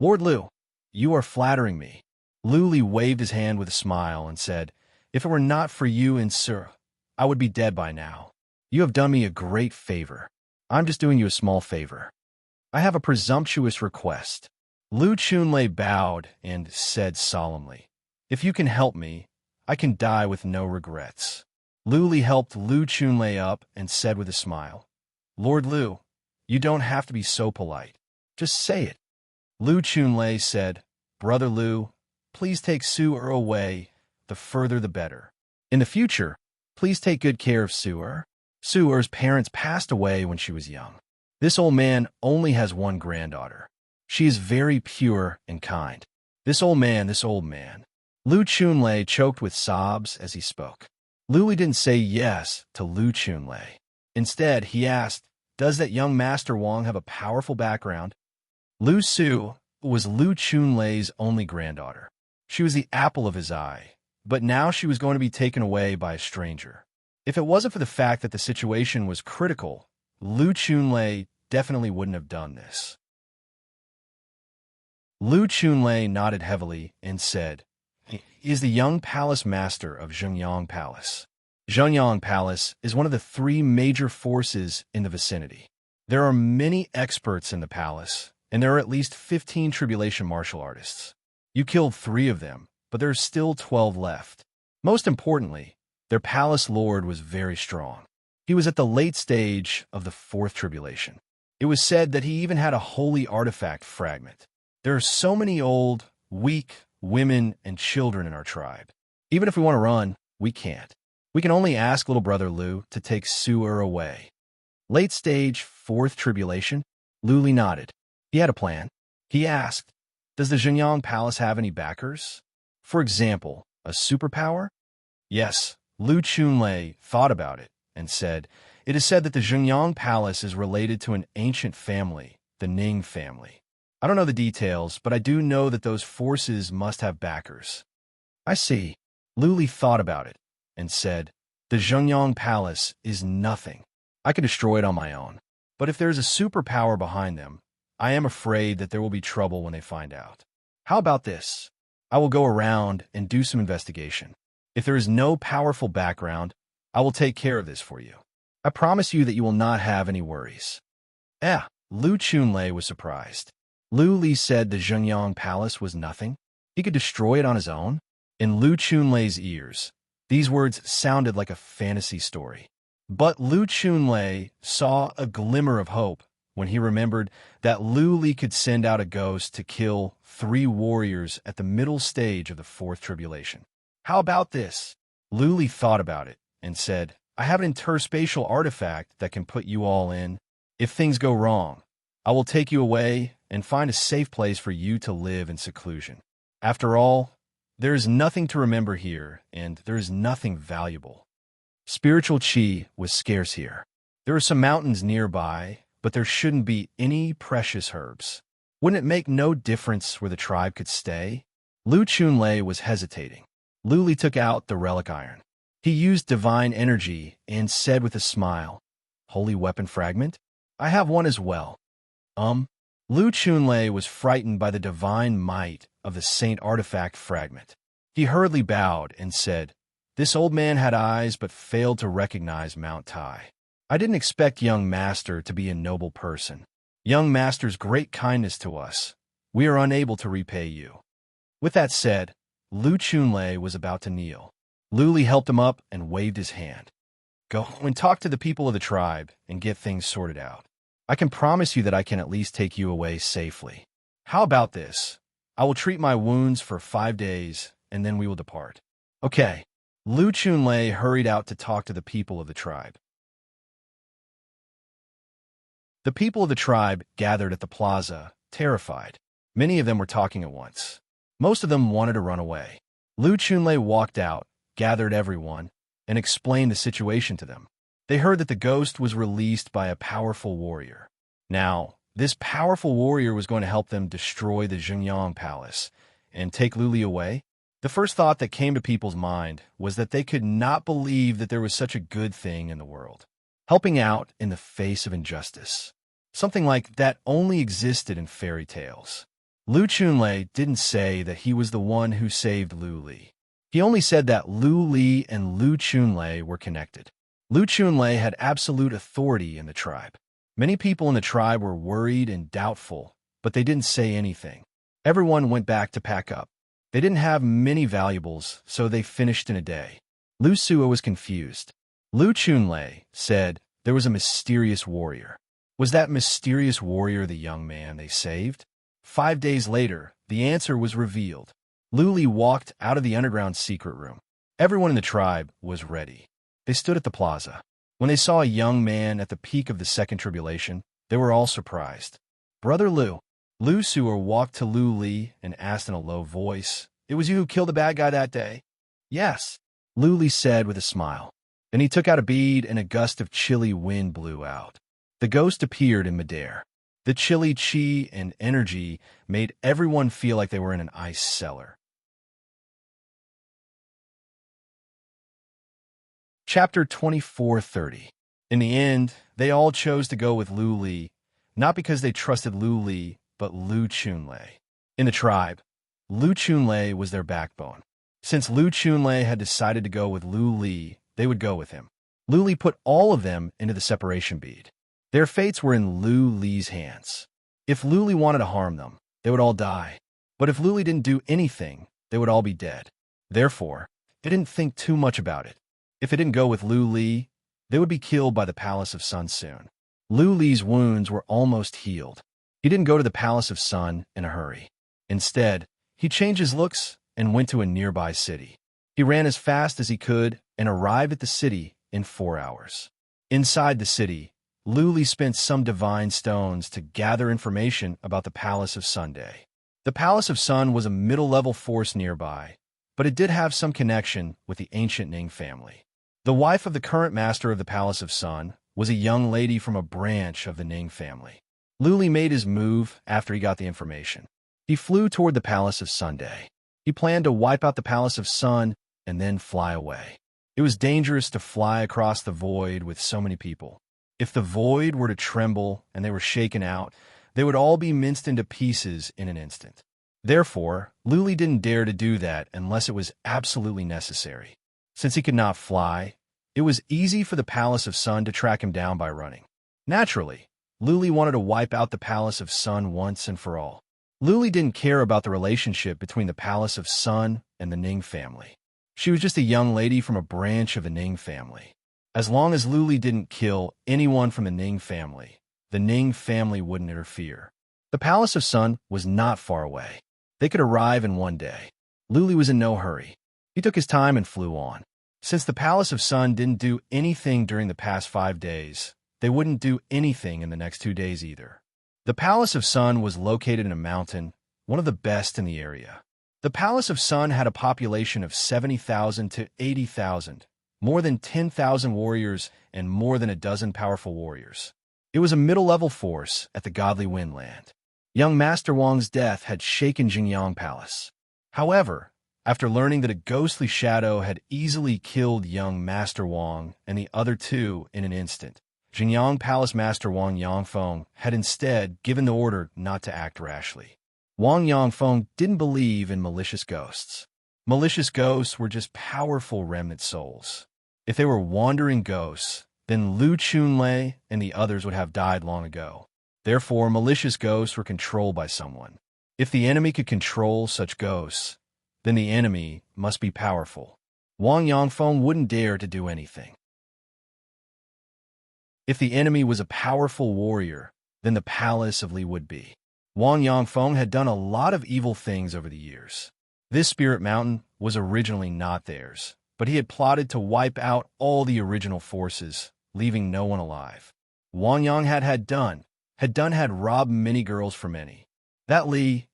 "Lord Lu, you are flattering me." Lu Li waved his hand with a smile and said, "If it were not for you and Sir, I would be dead by now. You have done me a great favor. I'm just doing you a small favor. I have a presumptuous request." Lu Chunlei bowed and said solemnly, "If you can help me, I can die with no regrets." Lu Li helped Lu Chunlei up and said with a smile, "Lord Lu, you don't have to be so polite. Just say it." Lu Chunlei said, "Brother Lu, please take Suer away. The further the better. In the future, please take good care of Suer. Suer's parents passed away when she was young. This old man only has one granddaughter. She is very pure and kind. This old man. Lu Chunlei choked with sobs as he spoke. Lu Li didn't say yes to Lu Chunlei. Instead, he asked, Does that young Master Wang have a powerful background? Lu Su was Lu Chunlei's only granddaughter. She was the apple of his eye, but now she was going to be taken away by a stranger. If it wasn't for the fact that the situation was critical, Lu Chunlei definitely wouldn't have done this. Lu Chunlei nodded heavily and said, "He is the young palace master of Zhengyang Palace. Zhengyang Palace is one of the 3 major forces in the vicinity. There are many experts in the palace, and there are at least 15 tribulation martial artists. You killed 3 of them, but there are still 12 left. Most importantly, their palace lord was very strong. He was at the late stage of the 4th tribulation. It was said that he even had a holy artifact fragment. There are so many old, weak women and children in our tribe. Even if we want to run, we can't. We can only ask little brother Lu to take Su-er away." Late stage 4th tribulation? Lu Li nodded. He had a plan. He asked, "Does the Zhengyang Palace have any backers? For example, a superpower?" Yes, Lu Chunlei thought about it and said, "It is said that the Zhengyang Palace is related to an ancient family, the Ning family. I don't know the details, but I do know that those forces must have backers." "I see." Lu Li thought about it and said, "The Zhengyang Palace is nothing. I can destroy it on my own. But if there is a superpower behind them, I am afraid that there will be trouble when they find out. How about this? I will go around and do some investigation. If there is no powerful background, I will take care of this for you. I promise you that you will not have any worries." Lu Chunlei was surprised. Lu Li said the Zhengyang Palace was nothing. He could destroy it on his own? In Lu Chunlei's ears, these words sounded like a fantasy story. But Lu Chunlei saw a glimmer of hope when he remembered that Lu Li could send out a ghost to kill 3 warriors at the middle stage of the 4th tribulation. "How about this?" Lu Li thought about it and said, "I have an interspatial artifact that can put you all in. If things go wrong, I will take you away and find a safe place for you to live in seclusion. After all, there is nothing to remember here, and there is nothing valuable." Spiritual chi was scarce here. There are some mountains nearby, but there shouldn't be any precious herbs. Wouldn't it make no difference where the tribe could stay? Lu Chunlei was hesitating. Lu Li took out the relic iron. He used divine energy and said with a smile, "Holy weapon fragment? I have one as well." Lu Chunlei was frightened by the divine might of the saint artifact fragment. He hurriedly bowed and said, "This old man had eyes but failed to recognize Mount Tai. I didn't expect young master to be a noble person. Young master's great kindness to us, we are unable to repay you." With that said, Lu Chunlei was about to kneel. Lu Li helped him up and waved his hand. "Go and talk to the people of the tribe and get things sorted out. I can promise you that I can at least take you away safely. How about this? I will treat my wounds for 5 days, and then we will depart." Okay. Lu Chunlei hurried out to talk to the people of the tribe. The people of the tribe gathered at the plaza, terrified. Many of them were talking at once. Most of them wanted to run away. Lu Chunlei walked out, gathered everyone, and explained the situation to them. They heard that the ghost was released by a powerful warrior. Now, this powerful warrior was going to help them destroy the Zhengyang Palace and take Lu Li away. The first thought that came to people's mind was that they could not believe that there was such a good thing in the world. Helping out in the face of injustice. Something like that only existed in fairy tales. Lu Chunlei didn't say that he was the one who saved Lu Li. He only said that Lu Li and Lu Chunlei were connected. Lu Chunlei had absolute authority in the tribe. Many people in the tribe were worried and doubtful, but they didn't say anything. Everyone went back to pack up. They didn't have many valuables, so they finished in a day. Lu Suo was confused. Lu Chunlei said there was a mysterious warrior. Was that mysterious warrior the young man they saved? 5 days later, the answer was revealed. Lu Li walked out of the underground secret room. Everyone in the tribe was ready. They stood at the plaza. When they saw a young man at the peak of the 2nd tribulation, they were all surprised. "Brother Lu." Lu Suo walked to Lu Li and asked in a low voice, "It was you who killed the bad guy that day?" "Yes," Lu Li said with a smile. Then he took out a bead and a gust of chilly wind blew out. The ghost appeared in midair. The chilly chi and energy made everyone feel like they were in an ice cellar. Chapter 24:30. In the end, they all chose to go with Lu Li, not because they trusted Lu Li, but Lu Chunlei. In the tribe, Lu Chunlei was their backbone. Since Lu Chunlei had decided to go with Lu Li, they would go with him. Lu Li put all of them into the separation bead. Their fates were in Lu Li's hands. If Lu Li wanted to harm them, they would all die. But if Lu Li didn't do anything, they would all be dead. Therefore, they didn't think too much about it. If it didn't go with Lu Li, they would be killed by the Palace of Sun soon. Lu Li's wounds were almost healed. He didn't go to the Palace of Sun in a hurry. Instead, he changed his looks and went to a nearby city. He ran as fast as he could and arrived at the city in 4 hours. Inside the city, Lu Li spent some divine stones to gather information about the Palace of Sunday. The Palace of Sun was a middle-level force nearby, but it did have some connection with the ancient Ning family. The wife of the current master of the Palace of Sun was a young lady from a branch of the Ning family. Lu Li made his move after he got the information. He flew toward the Palace of Sunday. He planned to wipe out the Palace of Sun and then fly away. It was dangerous to fly across the void with so many people. If the void were to tremble and they were shaken out, they would all be minced into pieces in an instant. Therefore, Lu Li didn't dare to do that unless it was absolutely necessary. Since he could not fly, it was easy for the Palace of Sun to track him down by running. Naturally, Lu Li wanted to wipe out the Palace of Sun once and for all. Lu Li didn't care about the relationship between the Palace of Sun and the Ning family. She was just a young lady from a branch of the Ning family. As long as Lu Li didn't kill anyone from the Ning family wouldn't interfere. The Palace of Sun was not far away. They could arrive in one day. Lu Li was in no hurry. He took his time and flew on. Since the Palace of Sun didn't do anything during the past 5 days, they wouldn't do anything in the next 2 days either. The Palace of Sun was located in a mountain, one of the best in the area. The Palace of Sun had a population of 70,000 to 80,000, more than 10,000 warriors and more than a dozen powerful warriors. It was a middle-level force at the godly Windland. Young Master Wang's death had shaken Jingyang Palace. However, after learning that a ghostly shadow had easily killed young Master Wang and the other two in an instant, Jingyang Palace Master Wang Yangfeng had instead given the order not to act rashly. Wang Yangfeng didn't believe in malicious ghosts. Malicious ghosts were just powerful remnant souls. If they were wandering ghosts, then Lu Chunlei and the others would have died long ago. Therefore, malicious ghosts were controlled by someone. If the enemy could control such ghosts, then the enemy must be powerful. Wang Yangfeng wouldn't dare to do anything. If the enemy was a powerful warrior, then the Palace of Li would be. Wang Yangfeng had done a lot of evil things over the years. This spirit mountain was originally not theirs, but he had plotted to wipe out all the original forces, leaving no one alive. Wang Yang had robbed many girls for many. That Li,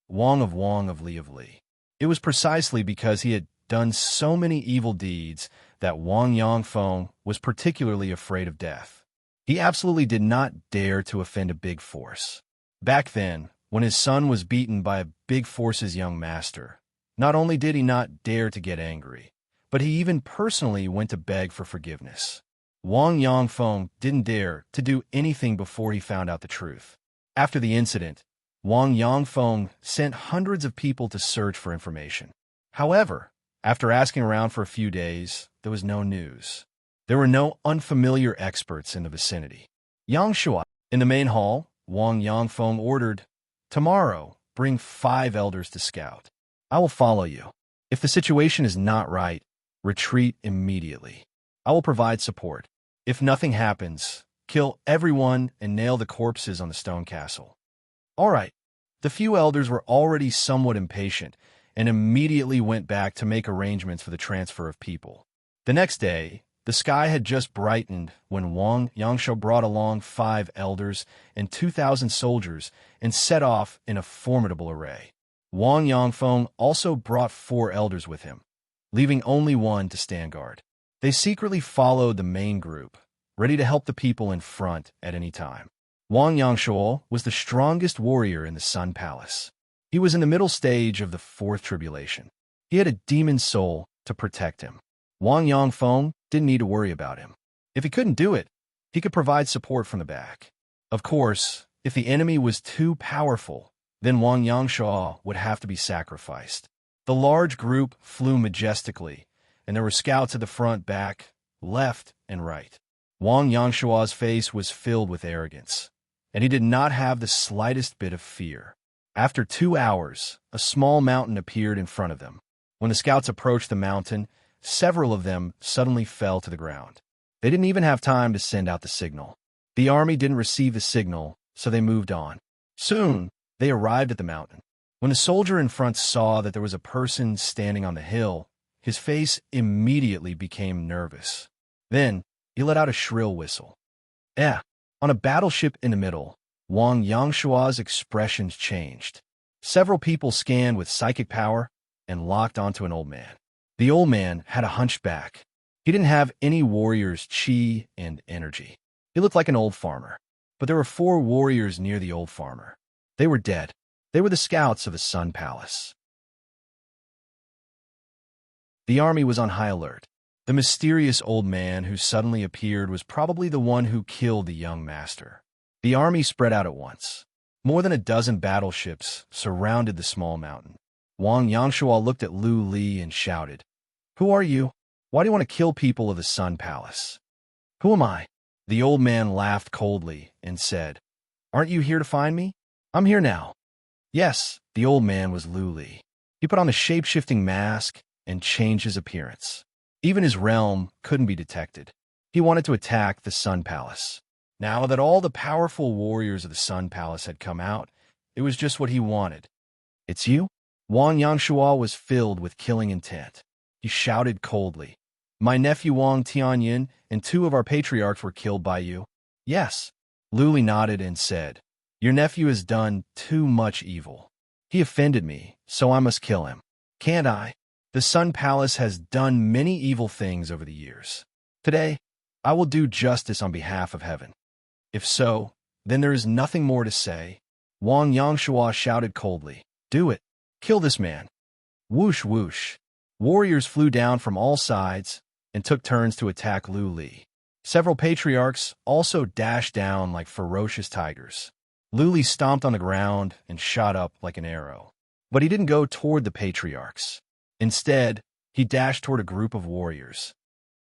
Wang of Li. It was precisely because he had done so many evil deeds that Wang Yangfeng was particularly afraid of death. He absolutely did not dare to offend a big force. Back then, when his son was beaten by a big force's young master, not only did he not dare to get angry, but he even personally went to beg for forgiveness. Wang Yangfeng didn't dare to do anything before he found out the truth. After the incident, Wang Yangfeng sent hundreds of people to search for information. However, after asking around for a few days, there was no news. There were no unfamiliar experts in the vicinity. Yangshuai. In the main hall, Wang Yangfeng ordered, "Tomorrow, bring 5 elders to scout. I will follow you. If the situation is not right, retreat immediately. I will provide support. If nothing happens, kill everyone and nail the corpses on the stone castle." All right. The few elders were already somewhat impatient and immediately went back to make arrangements for the transfer of people. The next day, the sky had just brightened when Wang Yangshuo brought along 5 elders and 2,000 soldiers and set off in a formidable array. Wang Yangfeng also brought 4 elders with him, leaving only one to stand guard. They secretly followed the main group, ready to help the people in front at any time. Wang Yangshuo was the strongest warrior in the Sun Palace. He was in the middle stage of the fourth tribulation. He had a demon soul to protect him. Wang Yangfeng didn't need to worry about him. If he couldn't do it, he could provide support from the back. Of course, if the enemy was too powerful, then Wang Yangshuo would have to be sacrificed. The large group flew majestically, and there were scouts at the front, back, left, and right. Wang Yangshuo's face was filled with arrogance, and he did not have the slightest bit of fear. After 2 hours, a small mountain appeared in front of them. When the scouts approached the mountain, several of them suddenly fell to the ground. They didn't even have time to send out the signal. The army didn't receive the signal, so they moved on. Soon, they arrived at the mountain. When the soldier in front saw that there was a person standing on the hill, his face immediately became nervous. Then, he let out a shrill whistle. On a battleship in the middle, Wang Yangshuo's expressions changed. Several people scanned with psychic power and locked onto an old man. The old man had a hunched back. He didn't have any warrior's chi and energy. He looked like an old farmer. But there were 4 warriors near the old farmer. They were dead. They were the scouts of the Sun Palace. The army was on high alert. The mysterious old man who suddenly appeared was probably the one who killed the young master. The army spread out at once. More than a dozen battleships surrounded the small mountain. Wang Yangshuo looked at Lu Li and shouted, "Who are you? Why do you want to kill people of the Sun Palace?" "Who am I?" The old man laughed coldly and said, "Aren't you here to find me? I'm here now." Yes, the old man was Lu Li. He put on a shape-shifting mask and changed his appearance. Even his realm couldn't be detected. He wanted to attack the Sun Palace. Now that all the powerful warriors of the Sun Palace had come out, it was just what he wanted. "It's you?" Wang Yangshuo was filled with killing intent. He shouted coldly, "My nephew Wang Tianyin and 2 of our patriarchs were killed by you." "Yes." Lu Li nodded and said, "Your nephew has done too much evil. He offended me, so I must kill him. Can't I? The Sun Palace has done many evil things over the years. Today, I will do justice on behalf of heaven." "If so, then there is nothing more to say." Wang Yangshuo shouted coldly, "Do it. Kill this man." Whoosh whoosh. Warriors flew down from all sides and took turns to attack Lu Li. Several patriarchs also dashed down like ferocious tigers. Lu Li stomped on the ground and shot up like an arrow. But he didn't go toward the patriarchs. Instead, he dashed toward a group of warriors.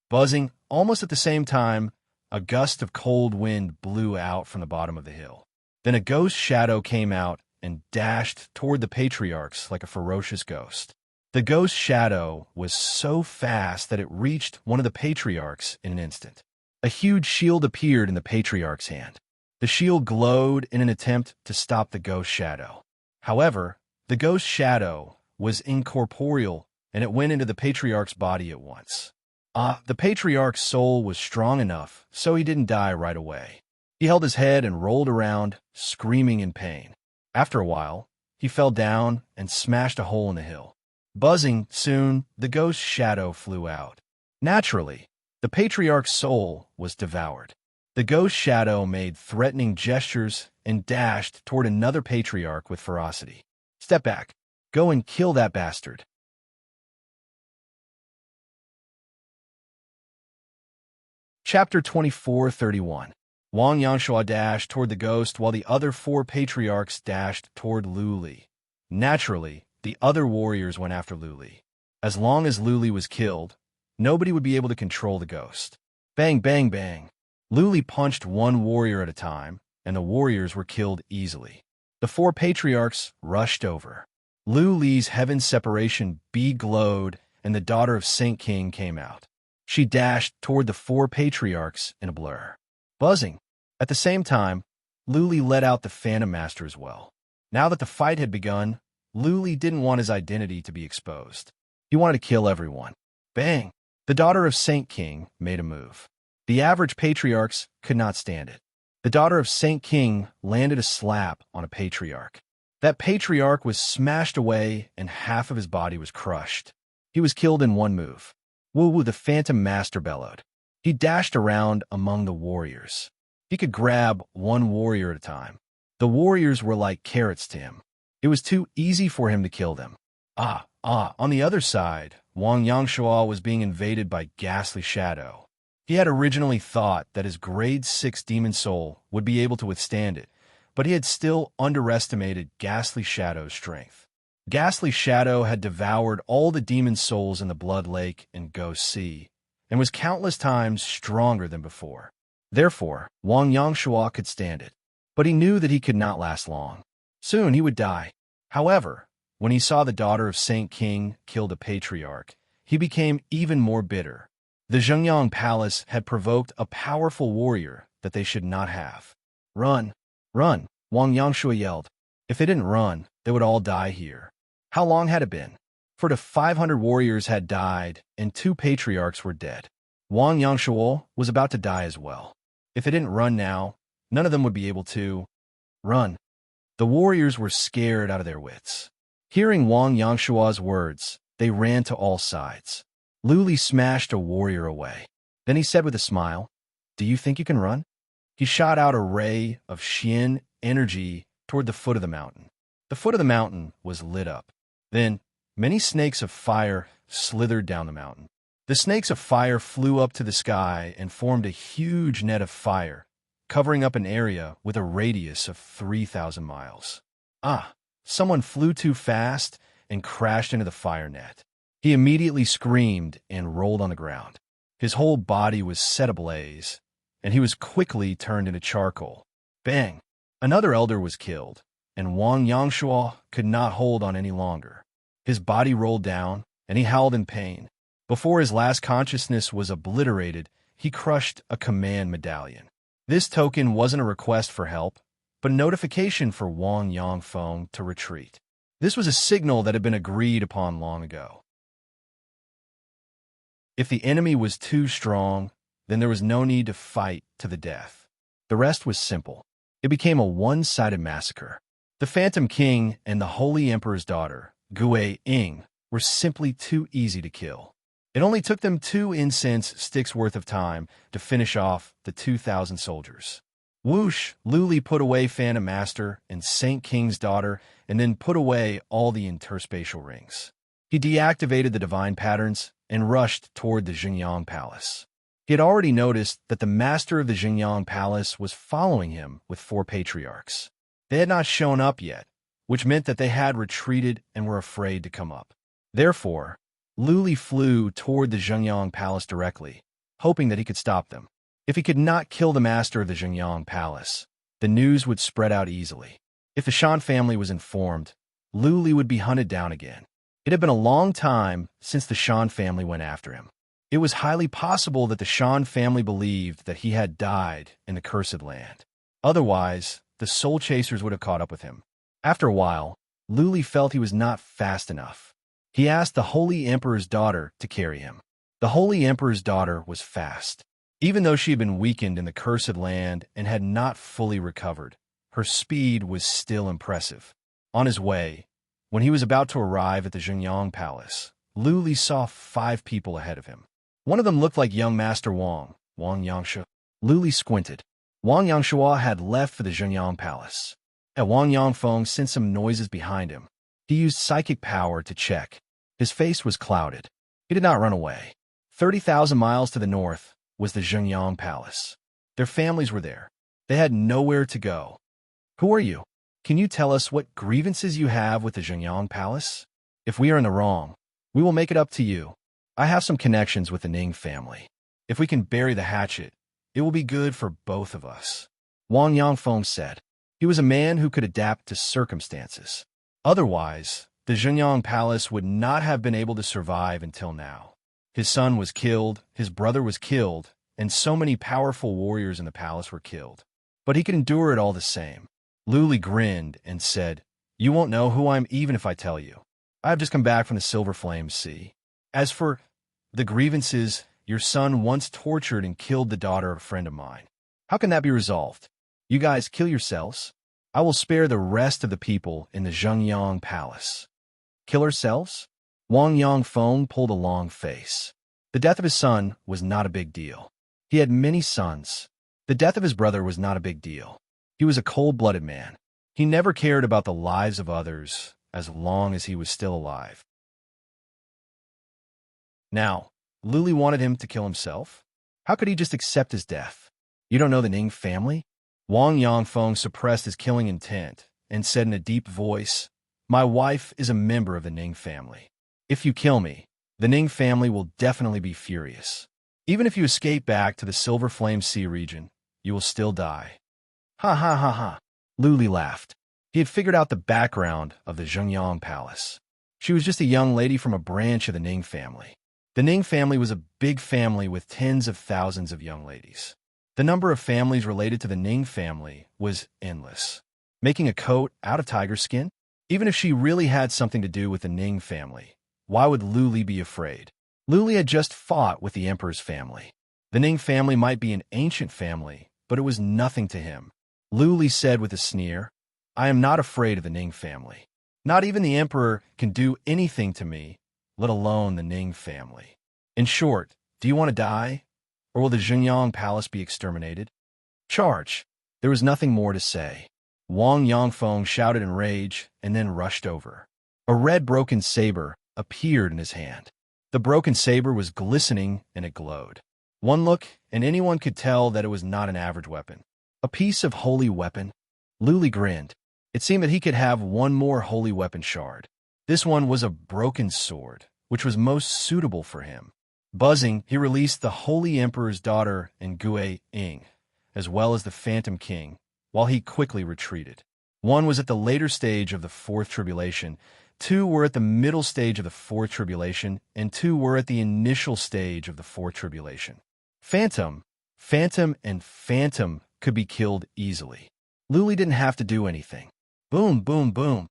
Buzzing almost at the same time, a gust of cold wind blew out from the bottom of the hill. Then a ghost shadow came out and dashed toward the patriarchs like a ferocious ghost. The ghost shadow was so fast that it reached one of the patriarchs in an instant. A huge shield appeared in the patriarch's hand. The shield glowed in an attempt to stop the ghost shadow. However, the ghost shadow was incorporeal, and it went into the patriarch's body at once. The patriarch's soul was strong enough, so he didn't die right away. He held his head and rolled around, screaming in pain. After a while, he fell down and smashed a hole in the hill. Buzzing, soon, the ghost shadow flew out. Naturally, the patriarch's soul was devoured. The ghost shadow made threatening gestures and dashed toward another patriarch with ferocity. "Step back. Go and kill that bastard." Chapter 24:31. Wang Yangshuo dashed toward the ghost while the other 4 patriarchs dashed toward Lu Li. Naturally, the other warriors went after Lu Li. As long as Lu Li was killed, nobody would be able to control the ghost. Bang, bang, bang. Lu Li punched one warrior at a time, and the warriors were killed easily. The 4 patriarchs rushed over. Lu Li's heaven separation bead glowed, and the daughter of Saint King came out. She dashed toward the 4 patriarchs in a blur. Buzzing. At the same time, Lu Li let out the Phantom Master as well. Now that the fight had begun, Lu Li didn't want his identity to be exposed. He wanted to kill everyone. Bang! The daughter of Saint King made a move. The average patriarchs could not stand it. The daughter of Saint King landed a slap on a patriarch. That patriarch was smashed away and half of his body was crushed. He was killed in one move. Woo woo, the Phantom Master bellowed. He dashed around among the warriors. He could grab one warrior at a time. The warriors were like carrots to him. It was too easy for him to kill them. On the other side, Wang Yangshua was being invaded by Ghastly Shadow. He had originally thought that his grade 6 demon soul would be able to withstand it, but he had still underestimated Ghastly Shadow's strength. Ghastly Shadow had devoured all the demon souls in the Blood Lake and Ghost Sea, and was countless times stronger than before. Therefore, Wang Yangshua could stand it, but he knew that he could not last long. Soon he would die. However, when he saw the daughter of Saint King killed a patriarch, he became even more bitter. The Zhengyang Palace had provoked a powerful warrior that they should not have. Run! Run! Wang Yangshua yelled. If they didn't run, they would all die here. How long had it been? For the 500 warriors had died, and 2 patriarchs were dead. Wang Yangshua was about to die as well. If they didn't run now, none of them would be able to run. The warriors were scared out of their wits. Hearing Wang Yangshua's words, they ran to all sides. Luli smashed a warrior away. Then he said with a smile, "Do you think you can run?" He shot out a ray of Xian energy toward the foot of the mountain. The foot of the mountain was lit up. Then, many snakes of fire slithered down the mountain. The snakes of fire flew up to the sky and formed a huge net of fire, covering up an area with a radius of 3,000 miles. Someone flew too fast and crashed into the fire net. He immediately screamed and rolled on the ground. His whole body was set ablaze, and he was quickly turned into charcoal. Bang! Another elder was killed, and Wang Yangshua could not hold on any longer. His body rolled down, and he howled in pain. Before his last consciousness was obliterated, he crushed a command medallion. This token wasn't a request for help, but a notification for Wang Yangfeng to retreat. This was a signal that had been agreed upon long ago. If the enemy was too strong, then there was no need to fight to the death. The rest was simple. It became a one-sided massacre. The Phantom King and the Holy Emperor's daughter, Gue Ying, were simply too easy to kill. It only took them 2 incense sticks worth of time to finish off the 2,000 soldiers. Whoosh! Luli put away Phantom Master and Saint King's daughter, and then put away all the interspatial rings. He deactivated the divine patterns and rushed toward the Xingyang Palace. He had already noticed that the master of the Xingyang Palace was following him with 4 patriarchs. They had not shown up yet, which meant that they had retreated and were afraid to come up. Therefore, Luli flew toward the Xingyang Palace directly, hoping that he could stop them. If he could not kill the master of the Xingyang Palace, the news would spread out easily. If the Shan family was informed, Luli would be hunted down again. It had been a long time since the Shan family went after him. It was highly possible that the Shan family believed that he had died in the Cursed Land. Otherwise, the Soul Chasers would have caught up with him. After a while, Luli felt he was not fast enough. He asked the Holy Emperor's daughter to carry him. The Holy Emperor's daughter was fast. Even though she had been weakened in the Cursed Land and had not fully recovered, her speed was still impressive. On his way, when he was about to arrive at the Xingyang Palace, Luli saw 5 people ahead of him. One of them looked like young Master Wang Yangshua. Luli squinted. Wang Yangshua had left for the Xingyang Palace. At Wang Yangfeng sensed some noises behind him. He used psychic power to check. His face was clouded. He did not run away. 30,000 miles to the north was the Xingyang Palace. Their families were there. They had nowhere to go. "Who are you? Can you tell us what grievances you have with the Xingyang Palace? If we are in the wrong, we will make it up to you. I have some connections with the Ning family. If we can bury the hatchet, it will be good for both of us," Wang Yangfeng said. He was a man who could adapt to circumstances. Otherwise, the Xingyang Palace would not have been able to survive until now. His son was killed, his brother was killed, and so many powerful warriors in the palace were killed. But he could endure it all the same. Luli grinned and said, "You won't know who I am even if I tell you. I have just come back from the Silver Flame Sea. As for the grievances, your son once tortured and killed the daughter of a friend of mine. How can that be resolved? You guys kill yourselves. I will spare the rest of the people in the Xingyang Palace." Kill ourselves? Wang Yangfeng pulled a long face. The death of his son was not a big deal. He had many sons. The death of his brother was not a big deal. He was a cold-blooded man. He never cared about the lives of others as long as he was still alive. Now, Luli wanted him to kill himself. How could he just accept his death? You don't know the Ning family? Wang Yangfeng suppressed his killing intent and said in a deep voice, "My wife is a member of the Ning family. If you kill me, the Ning family will definitely be furious. Even if you escape back to the Silver Flame Sea region, you will still die." Ha ha ha ha. Luli laughed. He had figured out the background of the Zhengyang Palace. She was just a young lady from a branch of the Ning family. The Ning family was a big family with tens of thousands of young ladies. The number of families related to the Ning family was endless. Making a coat out of tiger skin? Even if she really had something to do with the Ning family, why would Luli be afraid? Luli had just fought with the emperor's family. The Ning family might be an ancient family, but it was nothing to him. Luli said with a sneer, "I am not afraid of the Ning family. Not even the emperor can do anything to me, let alone the Ning family. In short, do you want to die? Or will the Zhengyang Palace be exterminated? Charge!" There was nothing more to say. Wang Yangfeng shouted in rage and then rushed over. A red broken saber appeared in his hand. The broken saber was glistening and it glowed. One look and anyone could tell that it was not an average weapon. A piece of holy weapon? Luli grinned. It seemed that he could have one more holy weapon shard. This one was a broken sword, which was most suitable for him. Buzzing, he released the Holy Emperor's daughter and Gue Ying, as well as the Phantom King, while he quickly retreated. One was at the later stage of the Fourth Tribulation, two were at the middle stage of the Fourth Tribulation, and two were at the initial stage of the Fourth Tribulation. Phantom and Phantom could be killed easily. Luli didn't have to do anything. Boom, boom, boom.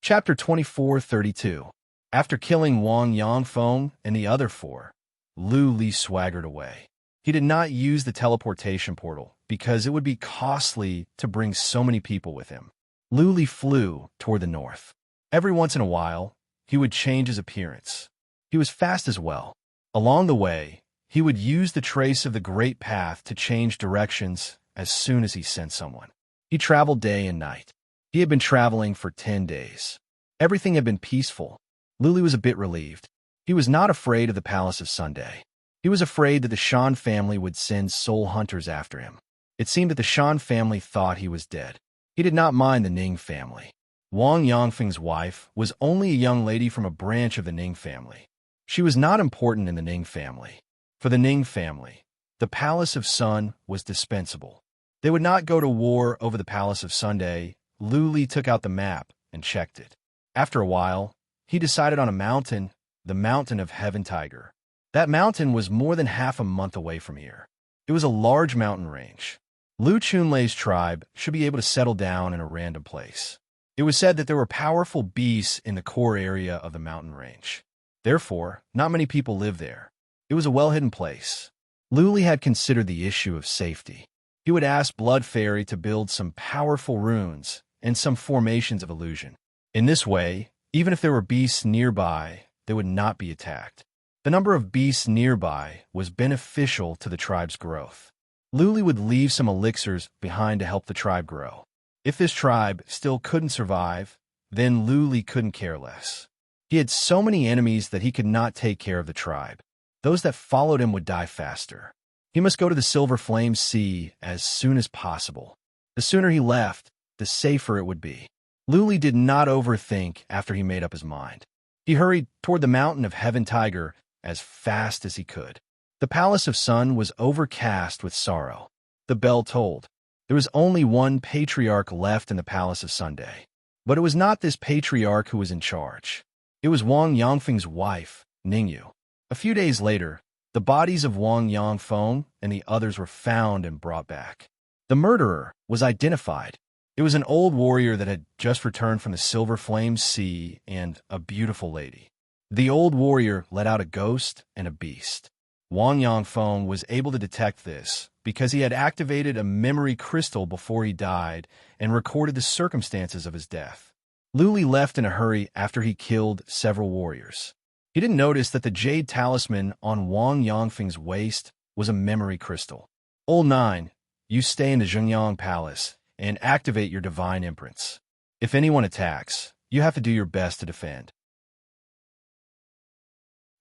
Chapter 24:32. After killing Wang Yangfeng and the other four, Luli swaggered away. He did not use the teleportation portal because it would be costly to bring so many people with him. Luli flew toward the north. Every once in a while, he would change his appearance. He was fast as well. Along the way, he would use the trace of the Great Path to change directions as soon as he sent someone. He traveled day and night. He had been traveling for 10 days. Everything had been peaceful. Luli was a bit relieved. He was not afraid of the Palace of Sunday. He was afraid that the Shan family would send soul hunters after him. It seemed that the Shan family thought he was dead. He did not mind the Ning family. Wang Yangfeng's wife was only a young lady from a branch of the Ning family. She was not important in the Ning family. For the Ning family, the Palace of Sun was dispensable. They would not go to war over the Palace of Sunday. Luli took out the map and checked it. After a while, he decided on a mountain, the Mountain of Heaven Tiger. That mountain was more than half a month away from here. It was a large mountain range. Lu Chunlei's tribe should be able to settle down in a random place. It was said that there were powerful beasts in the core area of the mountain range. Therefore, not many people lived there. It was a well-hidden place. Luli had considered the issue of safety. He would ask Blood Fairy to build some powerful runes and some formations of illusion. In this way, even if there were beasts nearby, they would not be attacked. The number of beasts nearby was beneficial to the tribe's growth. Luli would leave some elixirs behind to help the tribe grow. If this tribe still couldn't survive, then Luli couldn't care less. He had so many enemies that he could not take care of the tribe. Those that followed him would die faster. He must go to the Silver Flame Sea as soon as possible. The sooner he left, the safer it would be. Luli did not overthink after he made up his mind. He hurried toward the Mountain of Heaven Tiger as fast as he could. The Palace of Sun was overcast with sorrow. The bell tolled. There was only one patriarch left in the Palace of Sunday. But it was not this patriarch who was in charge. It was Wang Yangfeng's wife, Ningyu. A few days later, the bodies of Wang Yangfeng and the others were found and brought back. The murderer was identified. It was an old warrior that had just returned from the Silver Flame Sea and a beautiful lady. The old warrior let out a ghost and a beast. Wang Yangfeng was able to detect this because he had activated a memory crystal before he died and recorded the circumstances of his death. Luli left in a hurry after he killed several warriors. He didn't notice that the jade talisman on Wang Yangfeng's waist was a memory crystal. Old 9, you stay in the Zhengyang Palace and activate your divine imprints. If anyone attacks, you have to do your best to defend.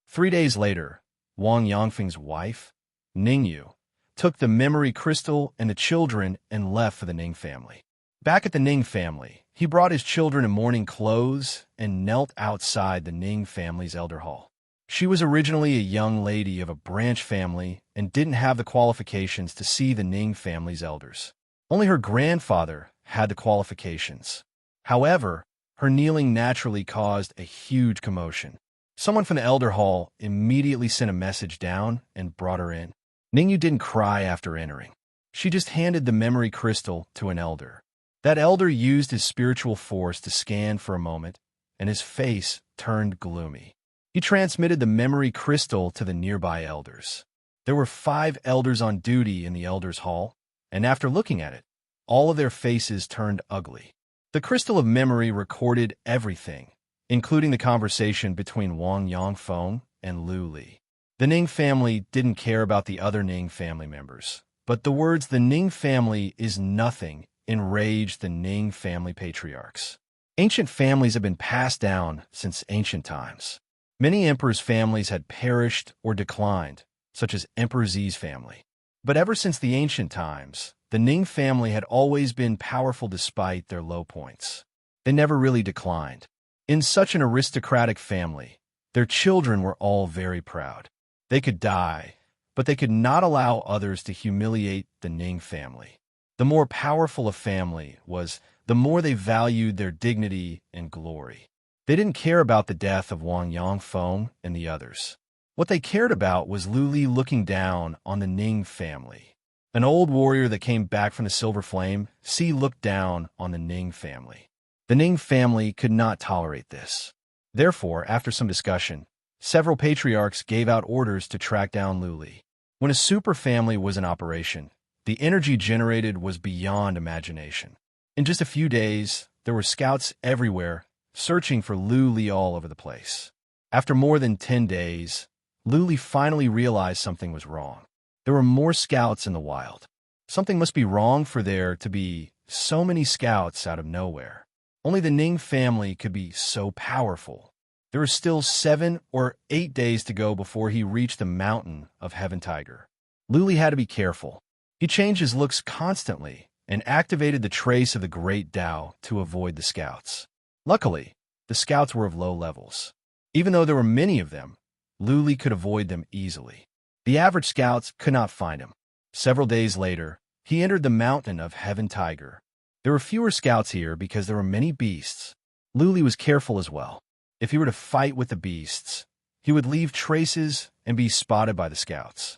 3 days later, Wang Yangfeng's wife, Ningyu, took the memory crystal and the children and left for the Ning family. Back at the Ning family, he brought his children in mourning clothes and knelt outside the Ning family's elder hall. She was originally a young lady of a branch family and didn't have the qualifications to see the Ning family's elders. Only her grandfather had the qualifications. However, her kneeling naturally caused a huge commotion. Someone from the elder hall immediately sent a message down and brought her in. Ningyu didn't cry after entering. She just handed the memory crystal to an elder. That elder used his spiritual force to scan for a moment, and his face turned gloomy. He transmitted the memory crystal to the nearby elders. There were 5 elders on duty in the elders' hall, and after looking at it, all of their faces turned ugly. The crystal of memory recorded everything, including the conversation between Wang Yangfeng and Lu Li. The Ning family didn't care about the other Ning family members, but the words "the Ning family is nothing" enraged the Ning family patriarchs. Ancient families have been passed down since ancient times. Many emperors' families had perished or declined, such as Emperor Zi's family. But ever since the ancient times, the Ning family had always been powerful despite their low points. They never really declined. In such an aristocratic family, their children were all very proud. They could die, but they could not allow others to humiliate the Ning family. The more powerful a family was, the more they valued their dignity and glory. They didn't care about the death of Wang Yangfeng and the others. What they cared about was Lu Li looking down on the Ning family. An old warrior that came back from the Silver Flame, Si looked down on the Ning family. The Ning family could not tolerate this. Therefore, after some discussion, several patriarchs gave out orders to track down Lu Li. When a super family was in operation, the energy generated was beyond imagination. In just a few days, there were scouts everywhere, searching for Lu Li all over the place. After more than 10 days, Lu Li finally realized something was wrong. There were more scouts in the wild. Something must be wrong for there to be so many scouts out of nowhere. Only the Ning family could be so powerful. There were still 7 or 8 days to go before he reached the mountain of Heaven Tiger. Lu Li had to be careful. He changed his looks constantly and activated the trace of the Great Tao to avoid the scouts. Luckily, the scouts were of low levels. Even though there were many of them, Lu Li could avoid them easily. The average scouts could not find him. Several days later, he entered the mountain of Heaven Tiger. There were fewer scouts here because there were many beasts. Lu Li was careful as well. If he were to fight with the beasts, he would leave traces and be spotted by the scouts.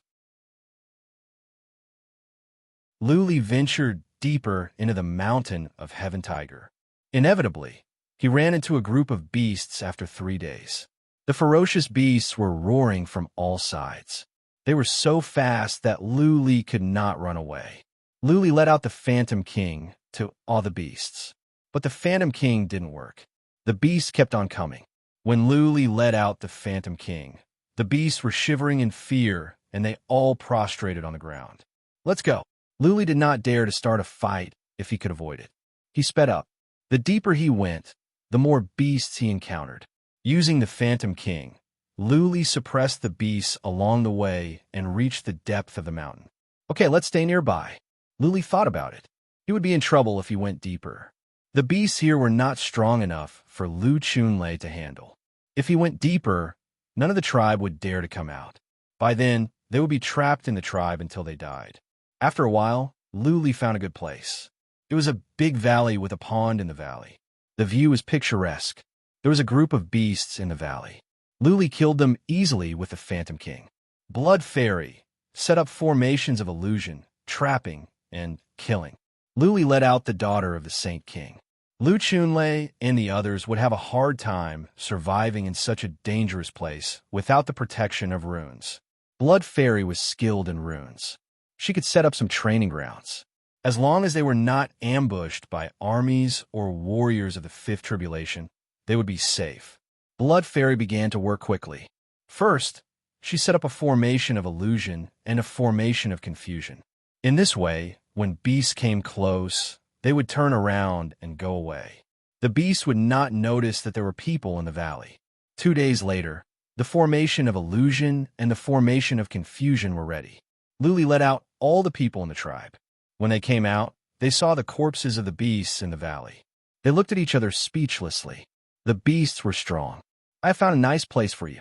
Lu Li ventured deeper into the mountain of Heaven Tiger. Inevitably, he ran into a group of beasts after 3 days. The ferocious beasts were roaring from all sides. They were so fast that Lu Li could not run away. Lu Li let out the Phantom King to awe the beasts. But the Phantom King didn't work. The beasts kept on coming. When Lu Li let out the Phantom King, the beasts were shivering in fear and they all prostrated on the ground. Let's go. Lu Li did not dare to start a fight if he could avoid it. He sped up. The deeper he went, the more beasts he encountered. Using the Phantom King, Lu Li suppressed the beasts along the way and reached the depth of the mountain. Okay, let's stay nearby. Lu Li thought about it. He would be in trouble if he went deeper. The beasts here were not strong enough for Lu Chunlei to handle. If he went deeper, none of the tribe would dare to come out. By then, they would be trapped in the tribe until they died. After a while, Lu Li found a good place. It was a big valley with a pond in the valley. The view was picturesque. There was a group of beasts in the valley. Lu Li killed them easily with the Phantom King. Blood Fairy set up formations of illusion, trapping, and killing. Lu Li let out the daughter of the Saint King. Lu Chunlei and the others would have a hard time surviving in such a dangerous place without the protection of runes. Blood Fairy was skilled in runes. She could set up some training grounds. As long as they were not ambushed by armies or warriors of the Fifth Tribulation, they would be safe. Blood Fairy began to work quickly. First, she set up a formation of illusion and a formation of confusion. In this way, when beasts came close, they would turn around and go away. The beasts would not notice that there were people in the valley. 2 days later, the formation of illusion and the formation of confusion were ready. Luli let out all the people in the tribe. When they came out, they saw the corpses of the beasts in the valley. They looked at each other speechlessly. The beasts were strong. "I have found a nice place for you."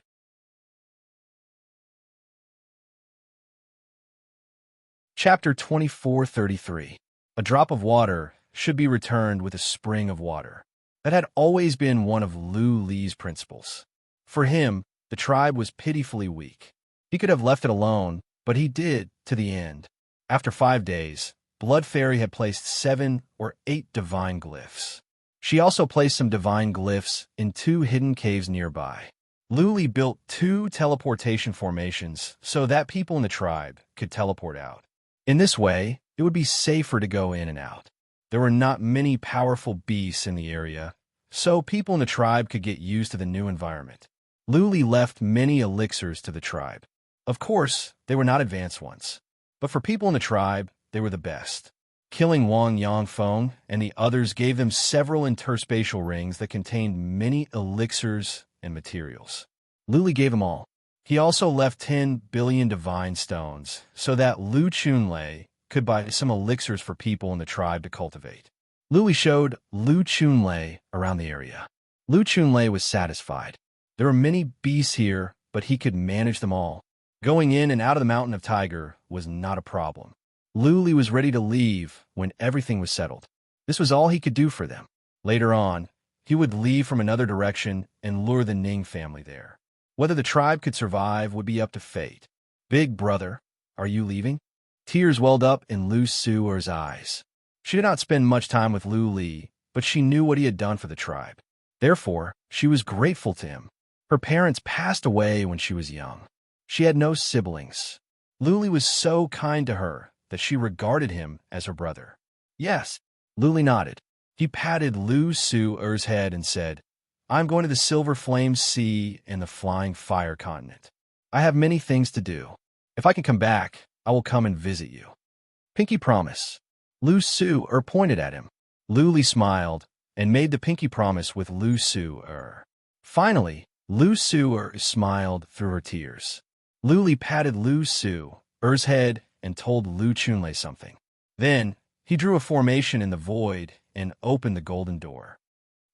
Chapter 24:33. A drop of water should be returned with a spring of water. That had always been one of Lu Li's principles. For him, the tribe was pitifully weak. He could have left it alone, but he did to the end. After 5 days, Blood Fairy had placed 7 or 8 divine glyphs. She also placed some divine glyphs in 2 hidden caves nearby. Luli built 2 teleportation formations so that people in the tribe could teleport out. In this way, it would be safer to go in and out. There were not many powerful beasts in the area, so people in the tribe could get used to the new environment. Luli left many elixirs to the tribe. Of course, they were not advanced ones, but for people in the tribe, they were the best. Killing Wang Yangfeng and the others gave them several interspatial rings that contained many elixirs and materials. Luli gave them all. He also left 10 billion divine stones so that Lu Chunlei could buy some elixirs for people in the tribe to cultivate. Luli showed Lu Chunlei around the area. Lu Chunlei was satisfied. There were many beasts here, but he could manage them all. Going in and out of the Mountain of Tiger was not a problem. Luli was ready to leave when everything was settled. This was all he could do for them. Later on, he would leave from another direction and lure the Ning family there. Whether the tribe could survive would be up to fate. "Big brother, are you leaving?" Tears welled up in Lu Suer's eyes. She did not spend much time with Lu Li, but she knew what he had done for the tribe. Therefore, she was grateful to him. Her parents passed away when she was young. She had no siblings. Luli was so kind to her that she regarded him as her brother. "Yes." Luli nodded. He patted Lu Suer's head and said, "I'm going to the Silver Flame Sea and the Flying Fire Continent. I have many things to do. If I can come back, I will come and visit you." "Pinky promise." Lu Suer pointed at him. Luli smiled and made the pinky promise with Lu Suer. Finally, Lu Suer smiled through her tears. Luli patted Lu Suer's head and told Lu Chunlei something. Then, he drew a formation in the void and opened the golden door.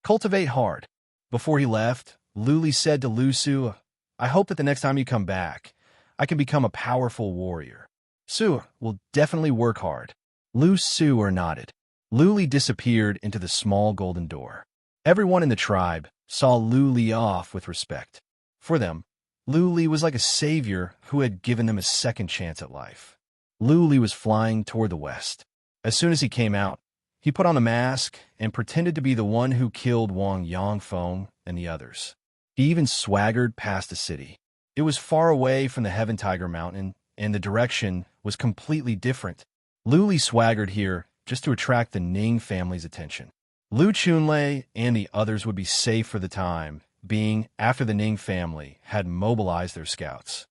"Cultivate hard." Before he left, Luli said to Lu Suer, "I hope that the next time you come back, I can become a powerful warrior." "Suer will definitely work hard." Lu Suer nodded. Luli disappeared into the small golden door. Everyone in the tribe saw Luli off with respect. For them, Luli was like a savior who had given them a second chance at life. Luli was flying toward the west. As soon as he came out, he put on a mask and pretended to be the one who killed Wang Yangfeng and the others. He even swaggered past the city. It was far away from the Heaven Tiger Mountain, and the direction was completely different. Luli swaggered here just to attract the Ning family's attention. Lu Chunlei and the others would be safe for the time being after the Ning family had mobilized their scouts.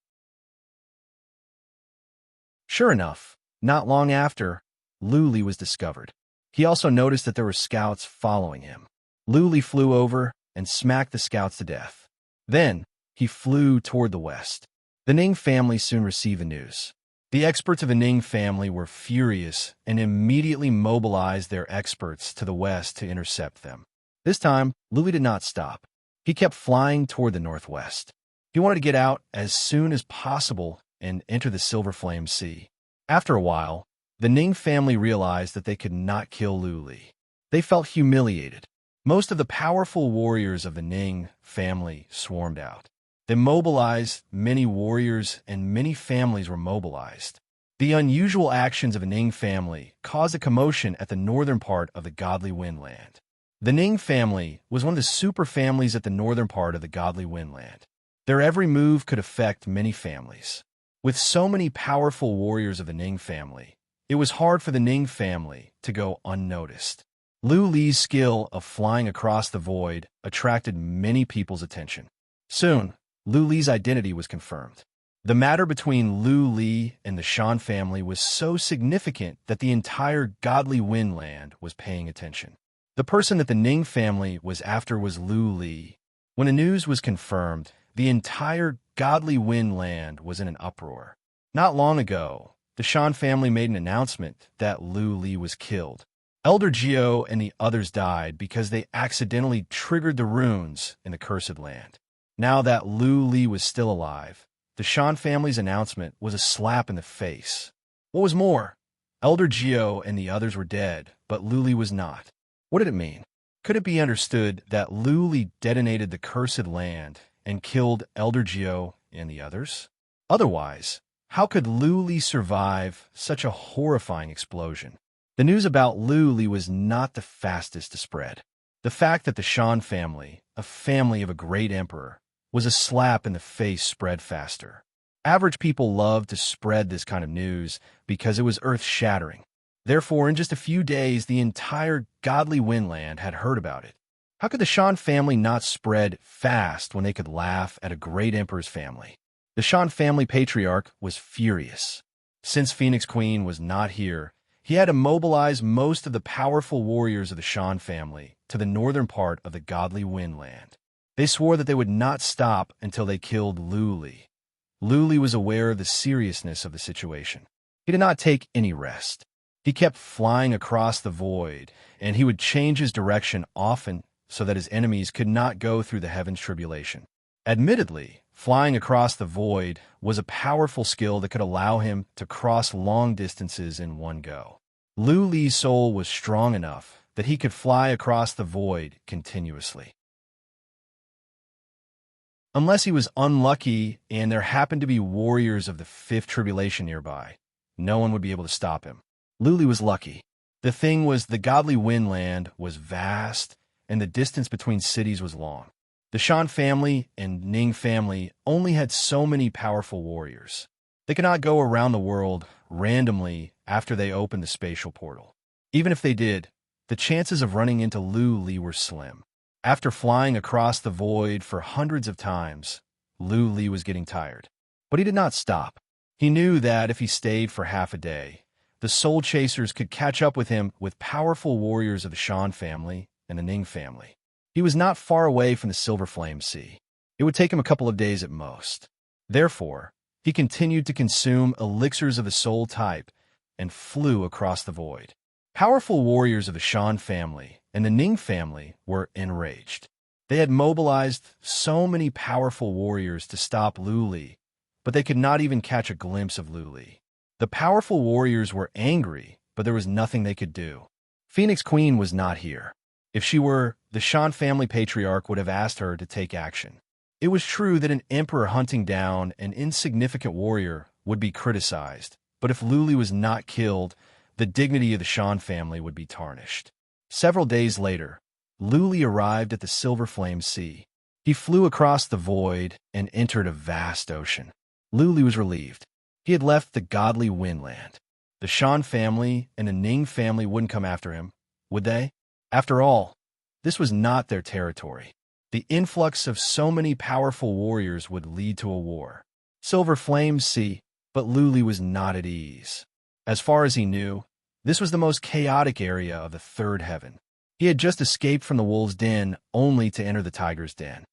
Sure enough, not long after, Luli was discovered. He also noticed that there were scouts following him. Luli flew over and smacked the scouts to death. Then, he flew toward the west. The Ning family soon received the news. The experts of the Ning family were furious and immediately mobilized their experts to the west to intercept them. This time, Luli did not stop. He kept flying toward the northwest. He wanted to get out as soon as possible and enter the Silver Flame Sea. After a while, the Ning family realized that they could not kill Luli. They felt humiliated. Most of the powerful warriors of the Ning family swarmed out. They mobilized many warriors and many families were mobilized. The unusual actions of the Ning family caused a commotion at the northern part of the Godly Windland. The Ning family was one of the super families at the northern part of the Godly Windland. Their every move could affect many families. With so many powerful warriors of the Ning family, it was hard for the Ning family to go unnoticed. Lu Li's skill of flying across the void attracted many people's attention. Soon, Lu Li's identity was confirmed. The matter between Lu Li and the Shan family was so significant that the entire godly Wind land was paying attention. The person that the Ning family was after was Lu Li. When the news was confirmed, the entire godly Wind land was in an uproar. Not long ago, the Shan family made an announcement that Lu Li was killed. Elder Geo and the others died because they accidentally triggered the runes in the Cursed Land. Now that Lu Li was still alive, the Shan family's announcement was a slap in the face. What was more, Elder Geo and the others were dead, but Lu Li was not. What did it mean? Could it be understood that Lu Li detonated the Cursed Land and killed Elder Geo and the others? Otherwise, how could Lu Li survive such a horrifying explosion? The news about Lu Li was not the fastest to spread. The fact that the Shan family, a family of a great emperor, was a slap in the face spread faster. Average people loved to spread this kind of news because it was earth-shattering. Therefore, in just a few days, the entire godly Windland had heard about it. How could the Shan family not spread fast when they could laugh at a great emperor's family? The Shan family patriarch was furious. Since Phoenix Queen was not here, he had to mobilize most of the powerful warriors of the Shan family to the northern part of the godly Windland. They swore that they would not stop until they killed Lu Li. Lu Li was aware of the seriousness of the situation. He did not take any rest. He kept flying across the void, and he would change his direction often so that his enemies could not go through the heaven's tribulation. Admittedly, flying across the void was a powerful skill that could allow him to cross long distances in one go. Lu Li's soul was strong enough that he could fly across the void continuously. Unless he was unlucky and there happened to be warriors of the fifth tribulation nearby, no one would be able to stop him. Lu Li was lucky. The thing was, the godly Windland was vast, and the distance between cities was long. The Shan family and Ning family only had so many powerful warriors. They could not go around the world randomly after they opened the spatial portal. Even if they did, the chances of running into Lu Li were slim. After flying across the void for hundreds of times, Lu Li was getting tired. But he did not stop. He knew that if he stayed for half a day, the Soul Chasers could catch up with him with powerful warriors of the Shan family and the Ning family. He was not far away from the Silver Flame Sea. It would take him a couple of days at most. Therefore, he continued to consume elixirs of the soul type and flew across the void. Powerful warriors of the Shan family and the Ning family were enraged. They had mobilized so many powerful warriors to stop Lu Li, but they could not even catch a glimpse of Lu Li. The powerful warriors were angry, but there was nothing they could do. Phoenix Queen was not here. If she were, the Shan family patriarch would have asked her to take action. It was true that an emperor hunting down an insignificant warrior would be criticized, but if Lu Li was not killed, the dignity of the Shan family would be tarnished. Several days later, Lu Li arrived at the Silver Flame Sea. He flew across the void and entered a vast ocean. Lu Li was relieved. He had left the godly Windland. The Shan family and the Ning family wouldn't come after him, would they? After all, this was not their territory. The influx of so many powerful warriors would lead to a war. Silver Flame Sea, but Lu Li was not at ease. As far as he knew, this was the most chaotic area of the third heaven. He had just escaped from the wolf's den only to enter the tiger's den.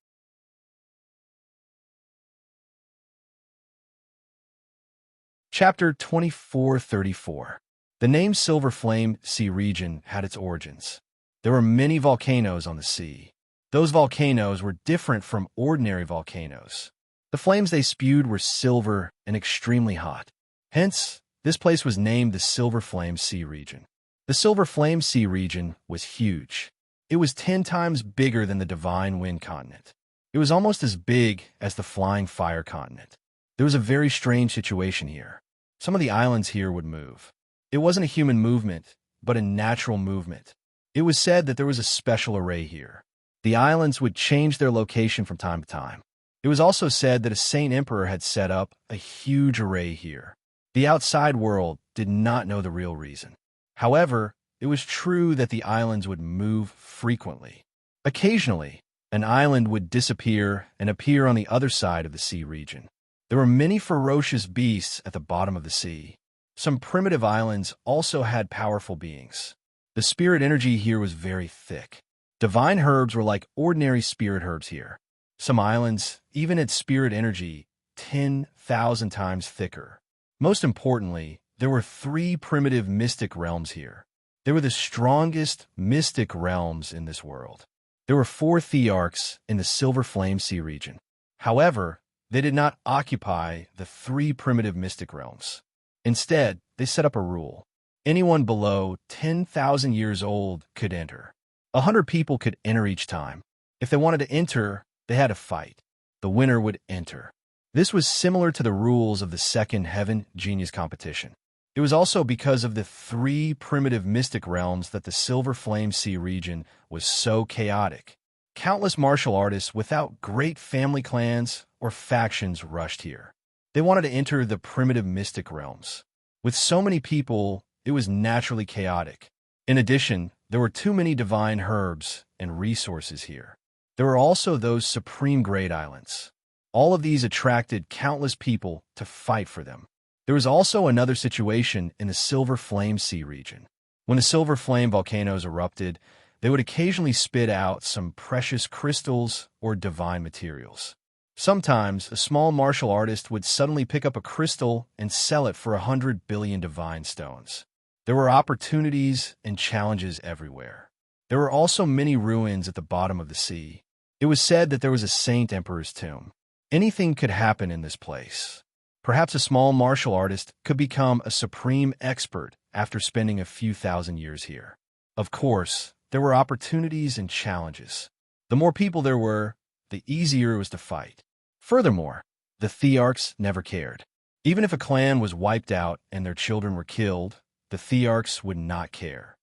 Chapter 2434. The name Silver Flame Sea region had its origins. There were many volcanoes on the sea. Those volcanoes were different from ordinary volcanoes. The flames they spewed were silver and extremely hot. Hence, this place was named the Silver Flame Sea region. The Silver Flame Sea region was huge. It was 10 times bigger than the Divine Wind continent. It was almost as big as the Flying Fire continent. There was a very strange situation here. Some of the islands here would move. It wasn't a human movement, but a natural movement. It was said that there was a special array here. The islands would change their location from time to time. It was also said that a Saint Emperor had set up a huge array here. The outside world did not know the real reason. However, it was true that the islands would move frequently. Occasionally, an island would disappear and appear on the other side of the sea region. There were many ferocious beasts at the bottom of the sea. Some primitive islands also had powerful beings. The spirit energy here was very thick. Divine herbs were like ordinary spirit herbs here. Some islands even had spirit energy 10,000 times thicker. Most importantly, there were 3 primitive mystic realms here. They were the strongest mystic realms in this world. There were 4 thearchs in the Silver Flame Sea region. However, they did not occupy the 3 primitive mystic realms. Instead, they set up a rule. Anyone below 10,000 years old could enter. 100 people could enter each time. If they wanted to enter, they had to fight. The winner would enter. This was similar to the rules of the second Heaven Genius competition. It was also because of the 3 primitive mystic realms that the Silver Flame Sea region was so chaotic. Countless martial artists without great family clans or factions rushed here. They wanted to enter the primitive mystic realms. With so many people, it was naturally chaotic. In addition, there were too many divine herbs and resources here. There were also those supreme great islands. All of these attracted countless people to fight for them. There was also another situation in the Silver Flame Sea region. When the Silver Flame volcanoes erupted, they would occasionally spit out some precious crystals or divine materials. Sometimes, a small martial artist would suddenly pick up a crystal and sell it for 100 billion divine stones. There were opportunities and challenges everywhere. There were also many ruins at the bottom of the sea. It was said that there was a Saint Emperor's tomb. Anything could happen in this place. Perhaps a small martial artist could become a supreme expert after spending a few thousand years here. Of course, there were opportunities and challenges. The more people there were, the easier it was to fight. Furthermore, the thearchs never cared. Even if a clan was wiped out and their children were killed, the thearchs would not care.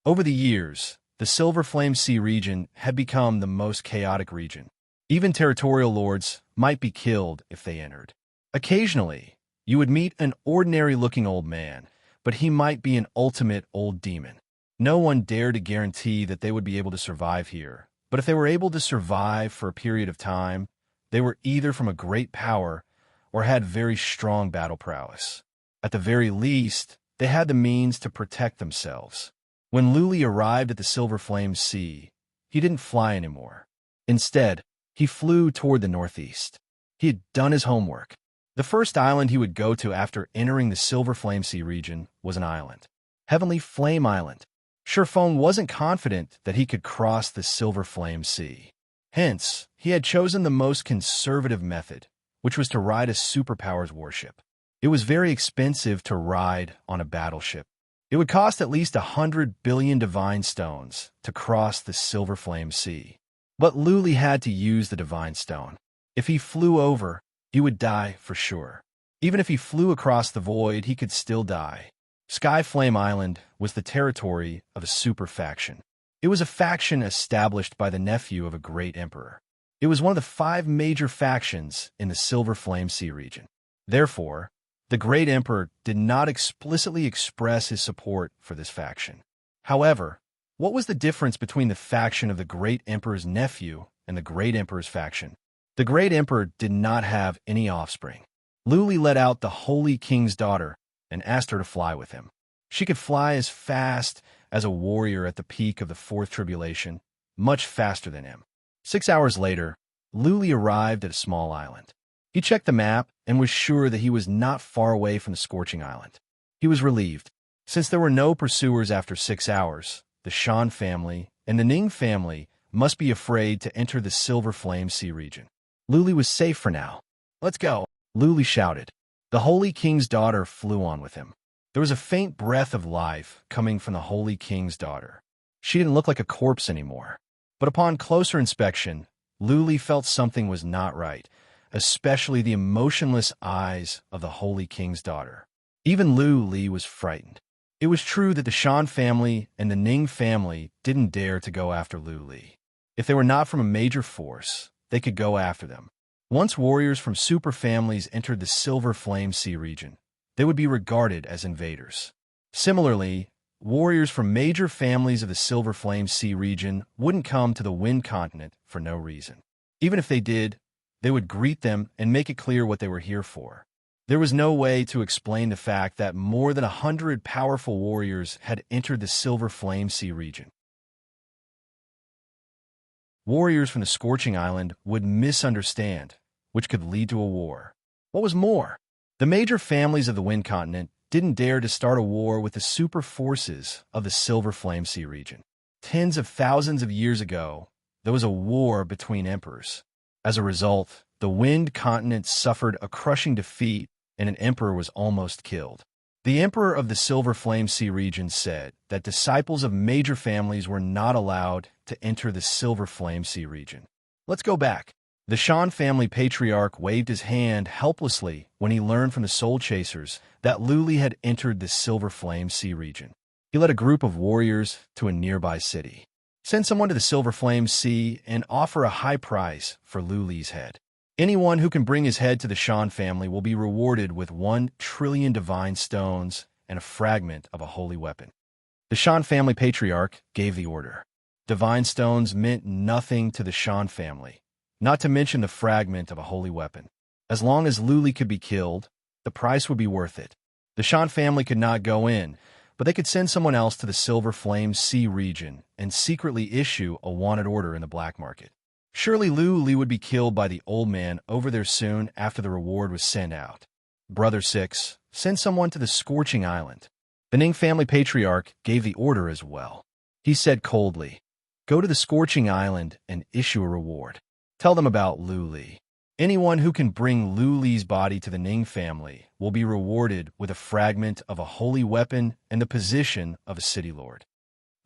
Over the years, the Silver Flame Sea region had become the most chaotic region. Even territorial lords might be killed if they entered. Occasionally, you would meet an ordinary-looking old man, but he might be an ultimate old demon. No one dared to guarantee that they would be able to survive here, but if they were able to survive for a period of time, they were either from a great power or had very strong battle prowess. At the very least, they had the means to protect themselves. When Luli arrived at the Silver Flame Sea, he didn't fly anymore. Instead, he flew toward the northeast. He had done his homework. The first island he would go to after entering the Silver Flame Sea region was an island. Heavenly Flame Island. Sherfone wasn't confident that he could cross the Silver Flame Sea. Hence, he had chosen the most conservative method, which was to ride a superpowers warship. It was very expensive to ride on a battleship. It would cost at least 100 billion divine stones to cross the Silver Flame Sea. But Luli had to use the divine stone. If he flew over, he would die for sure. Even if he flew across the void, he could still die. Sky Flame Island was the territory of a super faction. It was a faction established by the nephew of a great emperor. It was one of the 5 major factions in the Silver Flame Sea region. Therefore, the great emperor did not explicitly express his support for this faction. However, what was the difference between the faction of the great emperor's nephew and the great emperor's faction? The great emperor did not have any offspring. Luli let out the holy king's daughter and asked her to fly with him. She could fly as fast as a warrior at the peak of the 4th tribulation, much faster than him. 6 hours later, Luli arrived at a small island. He checked the map and was sure that he was not far away from the scorching island. He was relieved. Since there were no pursuers after 6 hours, the Shan family and the Ning family must be afraid to enter the Silver Flame Sea region. Luli was safe for now. "Let's go," Luli shouted. The Holy King's daughter flew on with him. There was a faint breath of life coming from the Holy King's daughter. She didn't look like a corpse anymore. But upon closer inspection, Luli felt something was not right, especially the emotionless eyes of the Holy King's daughter. Even Luli was frightened. It was true that the Shan family and the Ning family didn't dare to go after Luli. If they were not from a major force, they could go after them. Once warriors from super families entered the Silver Flame Sea region, they would be regarded as invaders. Similarly, warriors from major families of the Silver Flame Sea region wouldn't come to the Wind Continent for no reason. Even if they did, they would greet them and make it clear what they were here for. There was no way to explain the fact that more than 100 powerful warriors had entered the Silver Flame Sea region. Warriors from the Scorching Island would misunderstand, which could lead to a war. What was more, the major families of the Wind Continent didn't dare to start a war with the super forces of the Silver Flame Sea region. Tens of thousands of years ago, there was a war between emperors. As a result, the Wind Continent suffered a crushing defeat and an emperor was almost killed. The emperor of the Silver Flame Sea region said that disciples of major families were not allowed to enter the Silver Flame Sea region. Let's go back. The Shan family patriarch waved his hand helplessly when he learned from the Soul Chasers that Luli had entered the Silver Flame Sea region. He led a group of warriors to a nearby city. Send someone to the Silver Flame Sea and offer a high price for Luli's head. Anyone who can bring his head to the Shan family will be rewarded with 1 trillion divine stones and a fragment of a holy weapon. The Shan family patriarch gave the order. Divine stones meant nothing to the Shan family, not to mention the fragment of a holy weapon. As long as Luli could be killed, the price would be worth it. The Shan family could not go in, but they could send someone else to the Silver Flame Sea region and secretly issue a wanted order in the black market. Surely Luli would be killed by the old man over there soon after the reward was sent out. Brother 6, send someone to the Scorching Island. The Ning family patriarch gave the order as well. He said coldly, go to the Scorching Island and issue a reward. Tell them about Luli. Anyone who can bring Luli's body to the Ning family will be rewarded with a fragment of a holy weapon and the position of a city lord.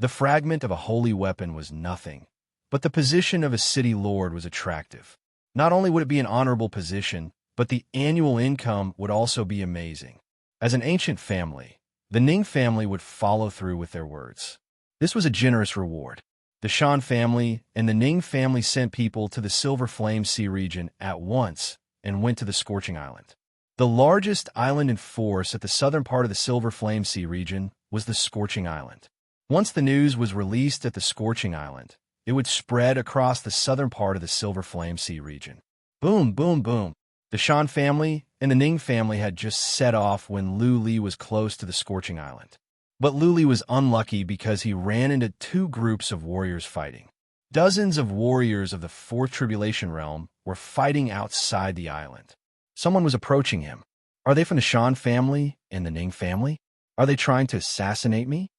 The fragment of a holy weapon was nothing, but the position of a city lord was attractive. Not only would it be an honorable position, but the annual income would also be amazing. As an ancient family, the Ning family would follow through with their words. This was a generous reward. The Shan family and the Ning family sent people to the Silver Flame Sea region at once and went to the Scorching Island. The largest island in force at the southern part of the Silver Flame Sea region was the Scorching Island. Once the news was released at the Scorching Island, it would spread across the southern part of the Silver Flame Sea region. Boom, boom, boom. The Shan family and the Ning family had just set off when Luli was close to the Scorching Island. But Luli was unlucky because he ran into 2 groups of warriors fighting. Dozens of warriors of the 4th Tribulation Realm were fighting outside the island. Someone was approaching him. Are they from the Shan family and the Ning family? Are they trying to assassinate me?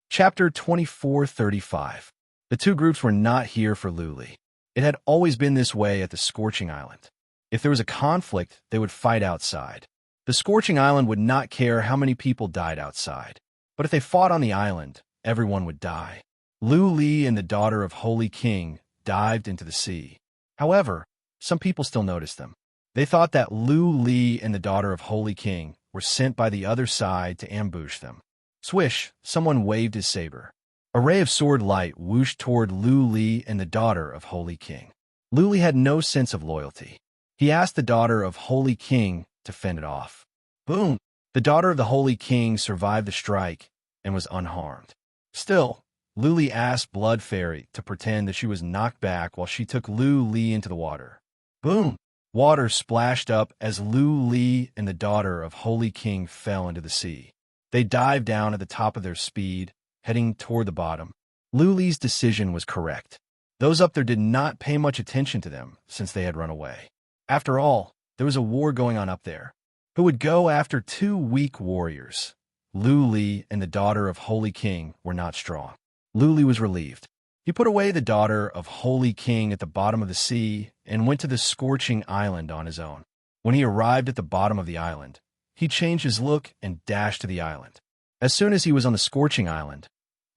Chapter 2435. The 2 groups were not here for Luli. It had always been this way at the Scorching Island. If there was a conflict, they would fight outside. The Scorching Island would not care how many people died outside. But if they fought on the island, everyone would die. Luli and the daughter of Holy King dived into the sea. However, some people still noticed them. They thought that Luli and the daughter of Holy King were sent by the other side to ambush them. Swish, someone waved his saber. A ray of sword light whooshed toward Luli and the daughter of Holy King. Luli had no sense of loyalty. He asked the daughter of Holy King to fend it off. Boom! The daughter of the Holy King survived the strike and was unharmed. Still, Luli asked Blood Fairy to pretend that she was knocked back while she took Luli into the water. Boom! Water splashed up as Luli and the daughter of Holy King fell into the sea. They dived down at the top of their speed, heading toward the bottom. Luli's decision was correct. Those up there did not pay much attention to them since they had run away. After all, there was a war going on up there. Who would go after 2 weak warriors? Luli and the daughter of Holy King were not strong. Luli was relieved. He put away the daughter of Holy King at the bottom of the sea and went to the Scorching Island on his own. When he arrived at the bottom of the island, he changed his look and dashed to the island. As soon as he was on the Scorching Island,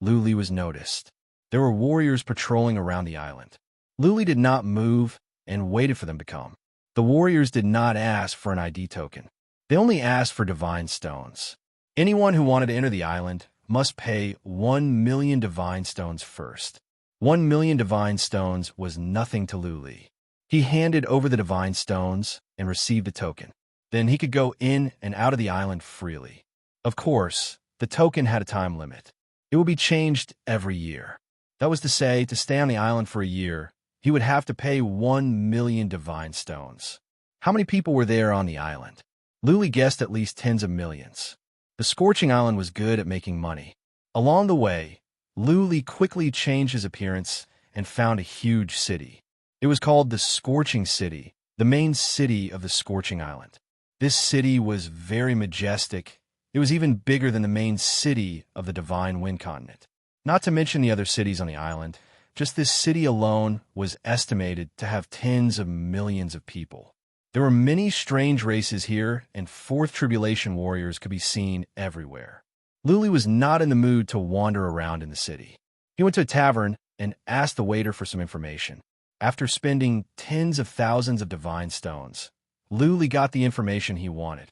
Luli was noticed. There were warriors patrolling around the island. Luli did not move and waited for them to come. The warriors did not ask for an ID token. They only asked for divine stones. Anyone who wanted to enter the island must pay 1 million divine stones first. 1 million divine stones was nothing to Luli. He handed over the divine stones and received a token. Then he could go in and out of the island freely. Of course, the token had a time limit. It would be changed every year. That was to say, to stay on the island for a year, he would have to pay 1 million divine stones. How many people were there on the island? Luli guessed at least tens of millions. The scorching island was good at making money. Along the way, Luli quickly changed his appearance and found a huge city. It was called the Scorching City, the main city of the Scorching Island. This city was very majestic. It was even bigger than the main city of the Divine Wind Continent. Not to mention the other cities on the island, just this city alone was estimated to have tens of millions of people. There were many strange races here, and Fourth Tribulation warriors could be seen everywhere. Luli was not in the mood to wander around in the city. He went to a tavern and asked the waiter for some information. After spending tens of thousands of divine stones, Luli got the information he wanted.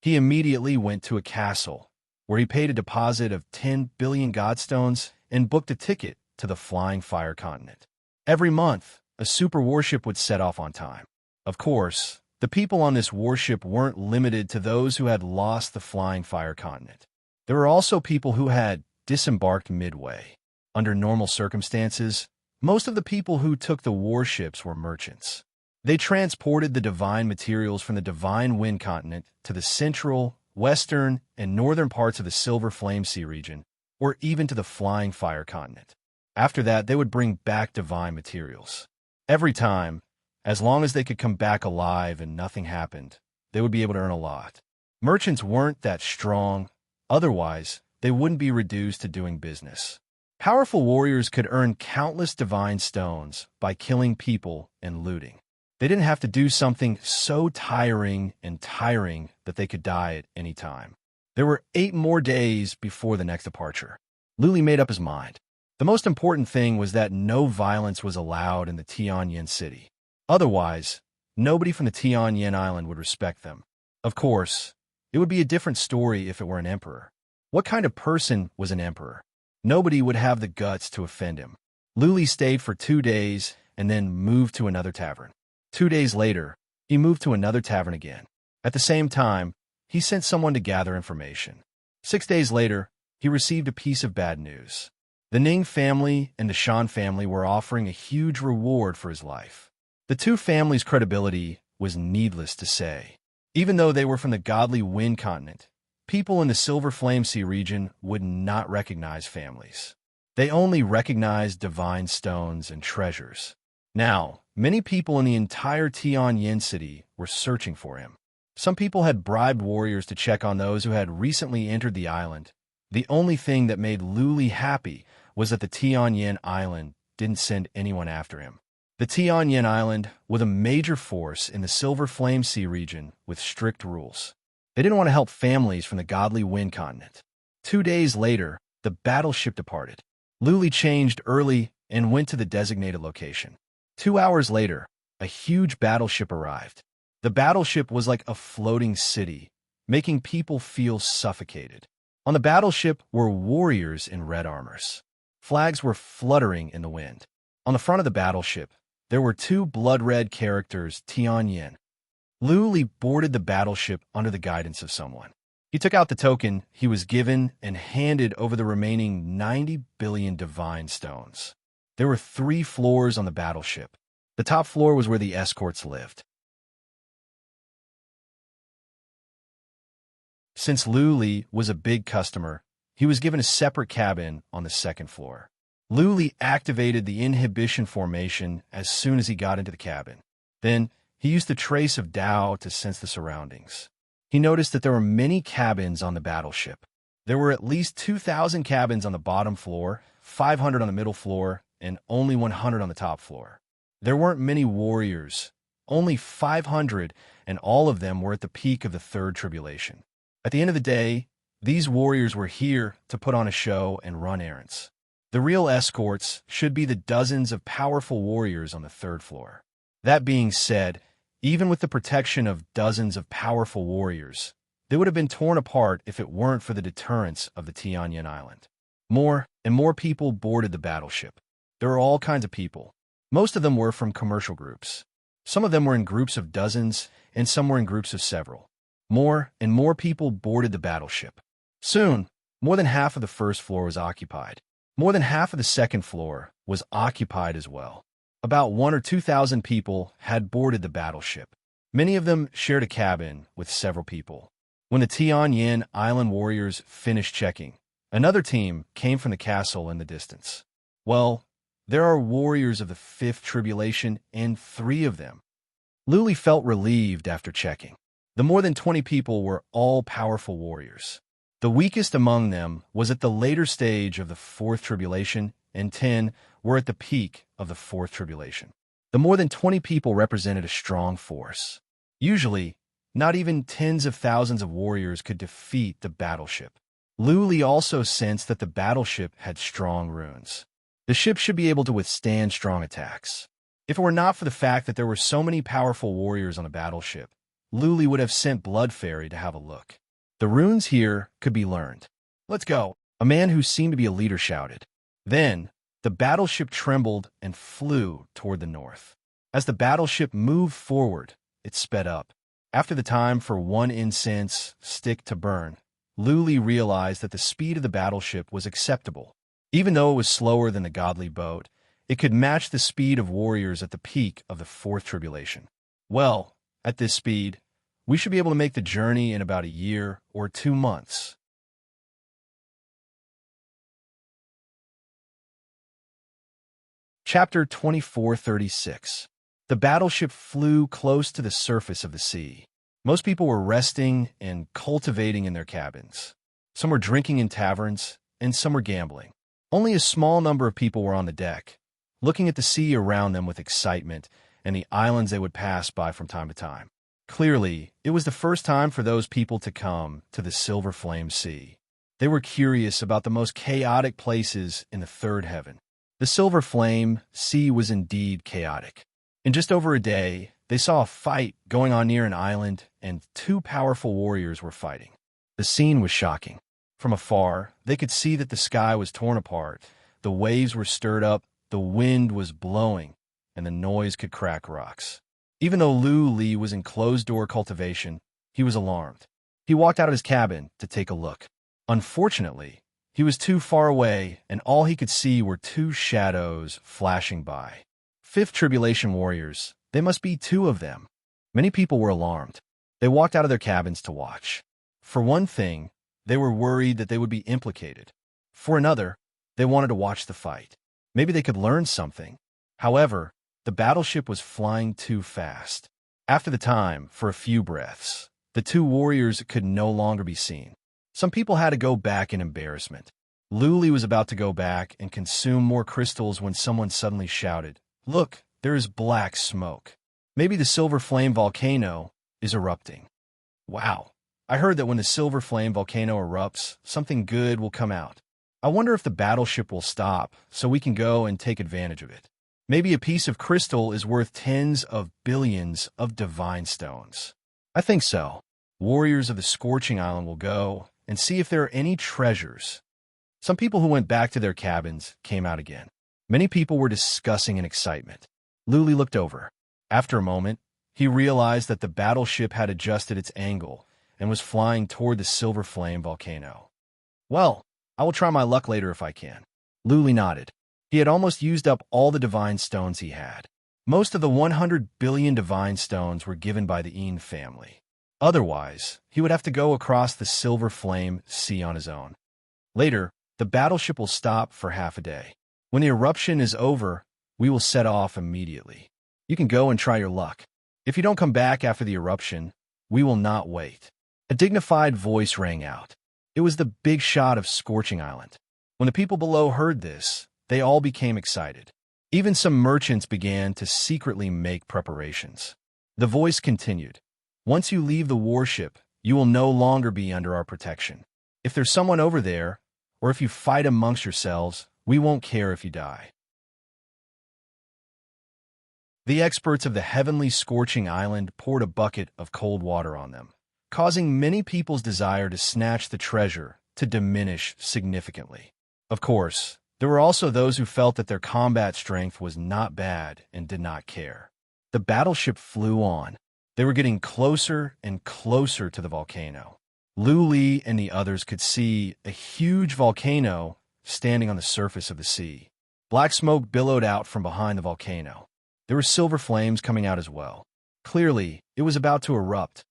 He immediately went to a castle, where he paid a deposit of 10 billion godstones and booked a ticket to the Flying Fire Continent. Every month, a super warship would set off on time. Of course, the people on this warship weren't limited to those who had lost the Flying Fire Continent. There were also people who had disembarked midway. Under normal circumstances, most of the people who took the warships were merchants. They transported the divine materials from the Divine Wind Continent to the central, western, and northern parts of the Silver Flame Sea region, or even to the Flying Fire Continent. After that, they would bring back divine materials. Every time, as long as they could come back alive and nothing happened, they would be able to earn a lot. Merchants weren't that strong, otherwise they wouldn't be reduced to doing business. Powerful warriors could earn countless divine stones by killing people and looting. They didn't have to do something so tiring that they could die at any time. There were 8 more days before the next departure. Luli made up his mind. The most important thing was that no violence was allowed in the Tianyin city. Otherwise, nobody from the Tianyin island would respect them. Of course, it would be a different story if it were an emperor. What kind of person was an emperor? Nobody would have the guts to offend him. Luli stayed for 2 days and then moved to another tavern. 2 days later, he moved to another tavern again. At the same time, he sent someone to gather information. 6 days later, he received a piece of bad news. The Ning family and the Shan family were offering a huge reward for his life. The two families' credibility was needless to say. Even though they were from the godly Wind Continent, people in the Silver Flame Sea region would not recognize families. They only recognized divine stones and treasures. Now, many people in the entire Tianyin city were searching for him. Some people had bribed warriors to check on those who had recently entered the island. The only thing that made Luli happy was that the Tianyin island didn't send anyone after him. The Tianyin island was a major force in the Silver Flame Sea region with strict rules. They didn't want to help families from the godly Wind Continent. 2 days later, the battleship departed. Luli changed early and went to the designated location. 2 hours later, a huge battleship arrived. The battleship was like a floating city, making people feel suffocated. On the battleship were warriors in red armors. Flags were fluttering in the wind. On the front of the battleship, there were 2 blood-red characters, Tianyin. Luli boarded the battleship under the guidance of someone. He took out the token he was given and handed over the remaining 90 billion divine stones. There were 3 floors on the battleship. The top floor was where the escorts lived. Since Luli was a big customer, he was given a separate cabin on the 2nd floor. Luli activated the inhibition formation as soon as he got into the cabin. Then, he used the trace of Tao to sense the surroundings. He noticed that there were many cabins on the battleship. There were at least 2,000 cabins on the bottom floor, 500 on the middle floor, and only 100 on the top floor. There weren't many warriors, only 500, and all of them were at the peak of the 3rd tribulation. At the end of the day, these warriors were here to put on a show and run errands. The real escorts should be the dozens of powerful warriors on the 3rd floor. That being said, even with the protection of dozens of powerful warriors, they would have been torn apart if it weren't for the deterrence of the Tianyin island. More and more people boarded the battleship. There were all kinds of people. Most of them were from commercial groups. Some of them were in groups of dozens, and some were in groups of several. More and more people boarded the battleship. Soon, more than half of the first floor was occupied. More than half of the second floor was occupied as well. About 1,000 or 2,000 people had boarded the battleship. Many of them shared a cabin with several people. When the Tianyin Island warriors finished checking, another team came from the castle in the distance. Well, there are warriors of the fifth tribulation, and 3 of them. Luli felt relieved after checking. The more than 20 people were all powerful warriors. The weakest among them was at the later stage of the fourth tribulation, and 10 were at the peak of the fourth tribulation. The more than 20 people represented a strong force. Usually, not even tens of thousands of warriors could defeat the battleship. Luli also sensed that the battleship had strong runes. The ship should be able to withstand strong attacks. If it were not for the fact that there were so many powerful warriors on the battleship, Luli would have sent Blood Fairy to have a look. The runes here could be learned. "Let's go," a man who seemed to be a leader shouted. Then, the battleship trembled and flew toward the north. As the battleship moved forward, it sped up. After the time for 1 incense stick to burn, Luli realized that the speed of the battleship was acceptable. Even though it was slower than the godly boat, it could match the speed of warriors at the peak of the fourth tribulation. Well, at this speed, we should be able to make the journey in about a year or 2 months. Chapter 2436. The battleship flew close to the surface of the sea. Most people were resting and cultivating in their cabins. Some were drinking in taverns, and some were gambling. Only a small number of people were on the deck, looking at the sea around them with excitement and the islands they would pass by from time to time. Clearly, it was the first time for those people to come to the Silver Flame Sea. They were curious about the most chaotic places in the third heaven. The Silver Flame Sea was indeed chaotic. In just over a day, they saw a fight going on near an island, and 2 powerful warriors were fighting. The scene was shocking. From afar, they could see that the sky was torn apart, the waves were stirred up, the wind was blowing, and the noise could crack rocks. Even though Li was in closed-door cultivation, he was alarmed. He walked out of his cabin to take a look. Unfortunately, he was too far away, and all he could see were 2 shadows flashing by. Fifth Tribulation warriors, they must be 2 of them. Many people were alarmed. They walked out of their cabins to watch. For one thing, they were worried that they would be implicated. For another, they wanted to watch the fight. Maybe they could learn something. However, the battleship was flying too fast. After the time, for a few breaths, the 2 warriors could no longer be seen. Some people had to go back in embarrassment. Luli was about to go back and consume more crystals when someone suddenly shouted, "Look, there is black smoke. Maybe the Silver Flame volcano is erupting." Wow. I heard that when the Silver Flame volcano erupts, something good will come out. I wonder if the battleship will stop so we can go and take advantage of it. Maybe a piece of crystal is worth tens of billions of divine stones. I think so. Warriors of the Scorching Island will go and see if there are any treasures. Some people who went back to their cabins came out again. Many people were discussing in excitement. Luli looked over. After a moment, he realized that the battleship had adjusted its angle and was flying toward the Silver Flame volcano. "Well, I will try my luck later if I can." Luli nodded. He had almost used up all the divine stones he had. Most of the 100 billion divine stones were given by the Een family. Otherwise, he would have to go across the Silver Flame Sea on his own. Later, the battleship will stop for half a day. When the eruption is over, we will set off immediately. You can go and try your luck. If you don't come back after the eruption, we will not wait. A dignified voice rang out. It was the big shot of Scorching Island. When the people below heard this, they all became excited. Even some merchants began to secretly make preparations. The voice continued. "Once you leave the warship, you will no longer be under our protection. If there's someone over there, or if you fight amongst yourselves, we won't care if you die." The experts of the heavenly Scorching Island poured a bucket of cold water on them, causing many people's desire to snatch the treasure to diminish significantly. Of course, There were also those who felt that their combat strength was not bad and did not care. The battleship flew on. They were getting closer and closer to the volcano. Luli and the others could see a huge volcano standing on the surface of the sea. Black smoke billowed out from behind the volcano. There were silver flames coming out as well. Clearly, it was about to erupt.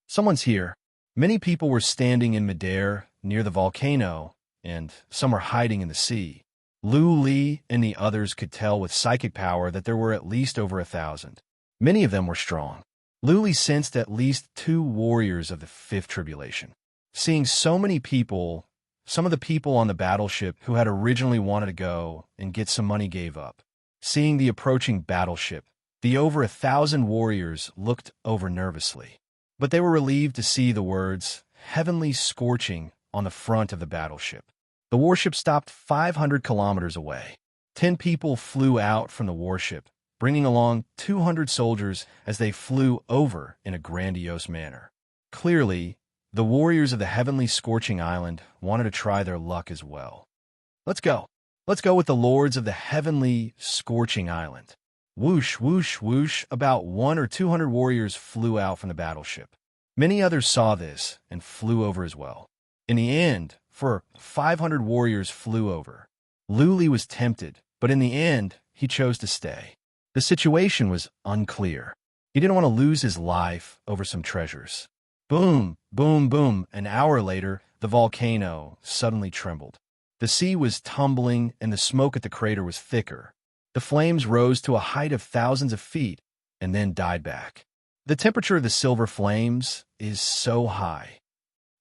Someone's here. Many people were standing in midair near the volcano, and some were hiding in the sea. Luli and the others could tell with psychic power that there were at least over 1,000. Many of them were strong. Luli sensed at least 2 warriors of the fifth tribulation. Seeing so many people, some of the people on the battleship who had originally wanted to go and get some money gave up. Seeing the approaching battleship, the over 1,000 warriors looked over nervously. But they were relieved to see the words, "Heavenly Scorching," on the front of the battleship. The warship stopped 500 kilometers away. 10 people flew out from the warship, bringing along 200 soldiers as they flew over in a grandiose manner. Clearly, the warriors of the Heavenly Scorching Island wanted to try their luck as well. Let's go. Let's go with the lords of the Heavenly Scorching Island. Whoosh, whoosh, whoosh, about 100 or 200 warriors flew out from the battleship. Many others saw this and flew over as well. In the end, 500 warriors flew over. Luli was tempted, but in the end, he chose to stay. The situation was unclear. He didn't want to lose his life over some treasures. Boom, boom, boom. An hour later, the volcano suddenly trembled. The sea was tumbling and the smoke at the crater was thicker. The flames rose to a height of thousands of feet and then died back. The temperature of the silver flames is so high.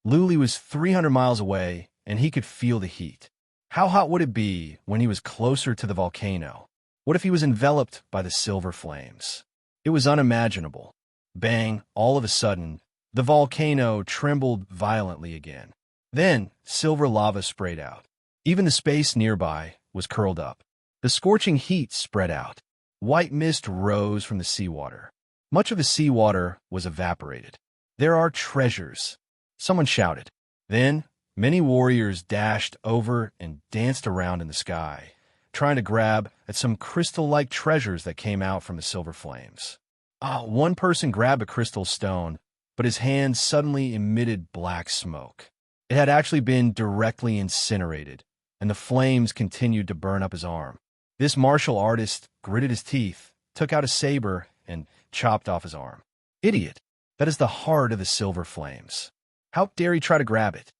Luli was 300 miles away and he could feel the heat. How hot would it be when he was closer to the volcano? What if he was enveloped by the silver flames? It was unimaginable. Bang, all of a sudden, the volcano trembled violently again. Then, silver lava sprayed out. Even the space nearby was curled up. The scorching heat spread out. White mist rose from the seawater. Much of the seawater was evaporated. There are treasures, someone shouted. Then, many warriors dashed over and danced around in the sky, trying to grab at some crystal-like treasures that came out from the silver flames. One person grabbed a crystal stone, but his hand suddenly emitted black smoke. It had actually been directly incinerated, and the flames continued to burn up his arm. This martial artist gritted his teeth, took out a saber, and chopped off his arm. Idiot! That is the heart of the silver flames. How dare he try to grab it?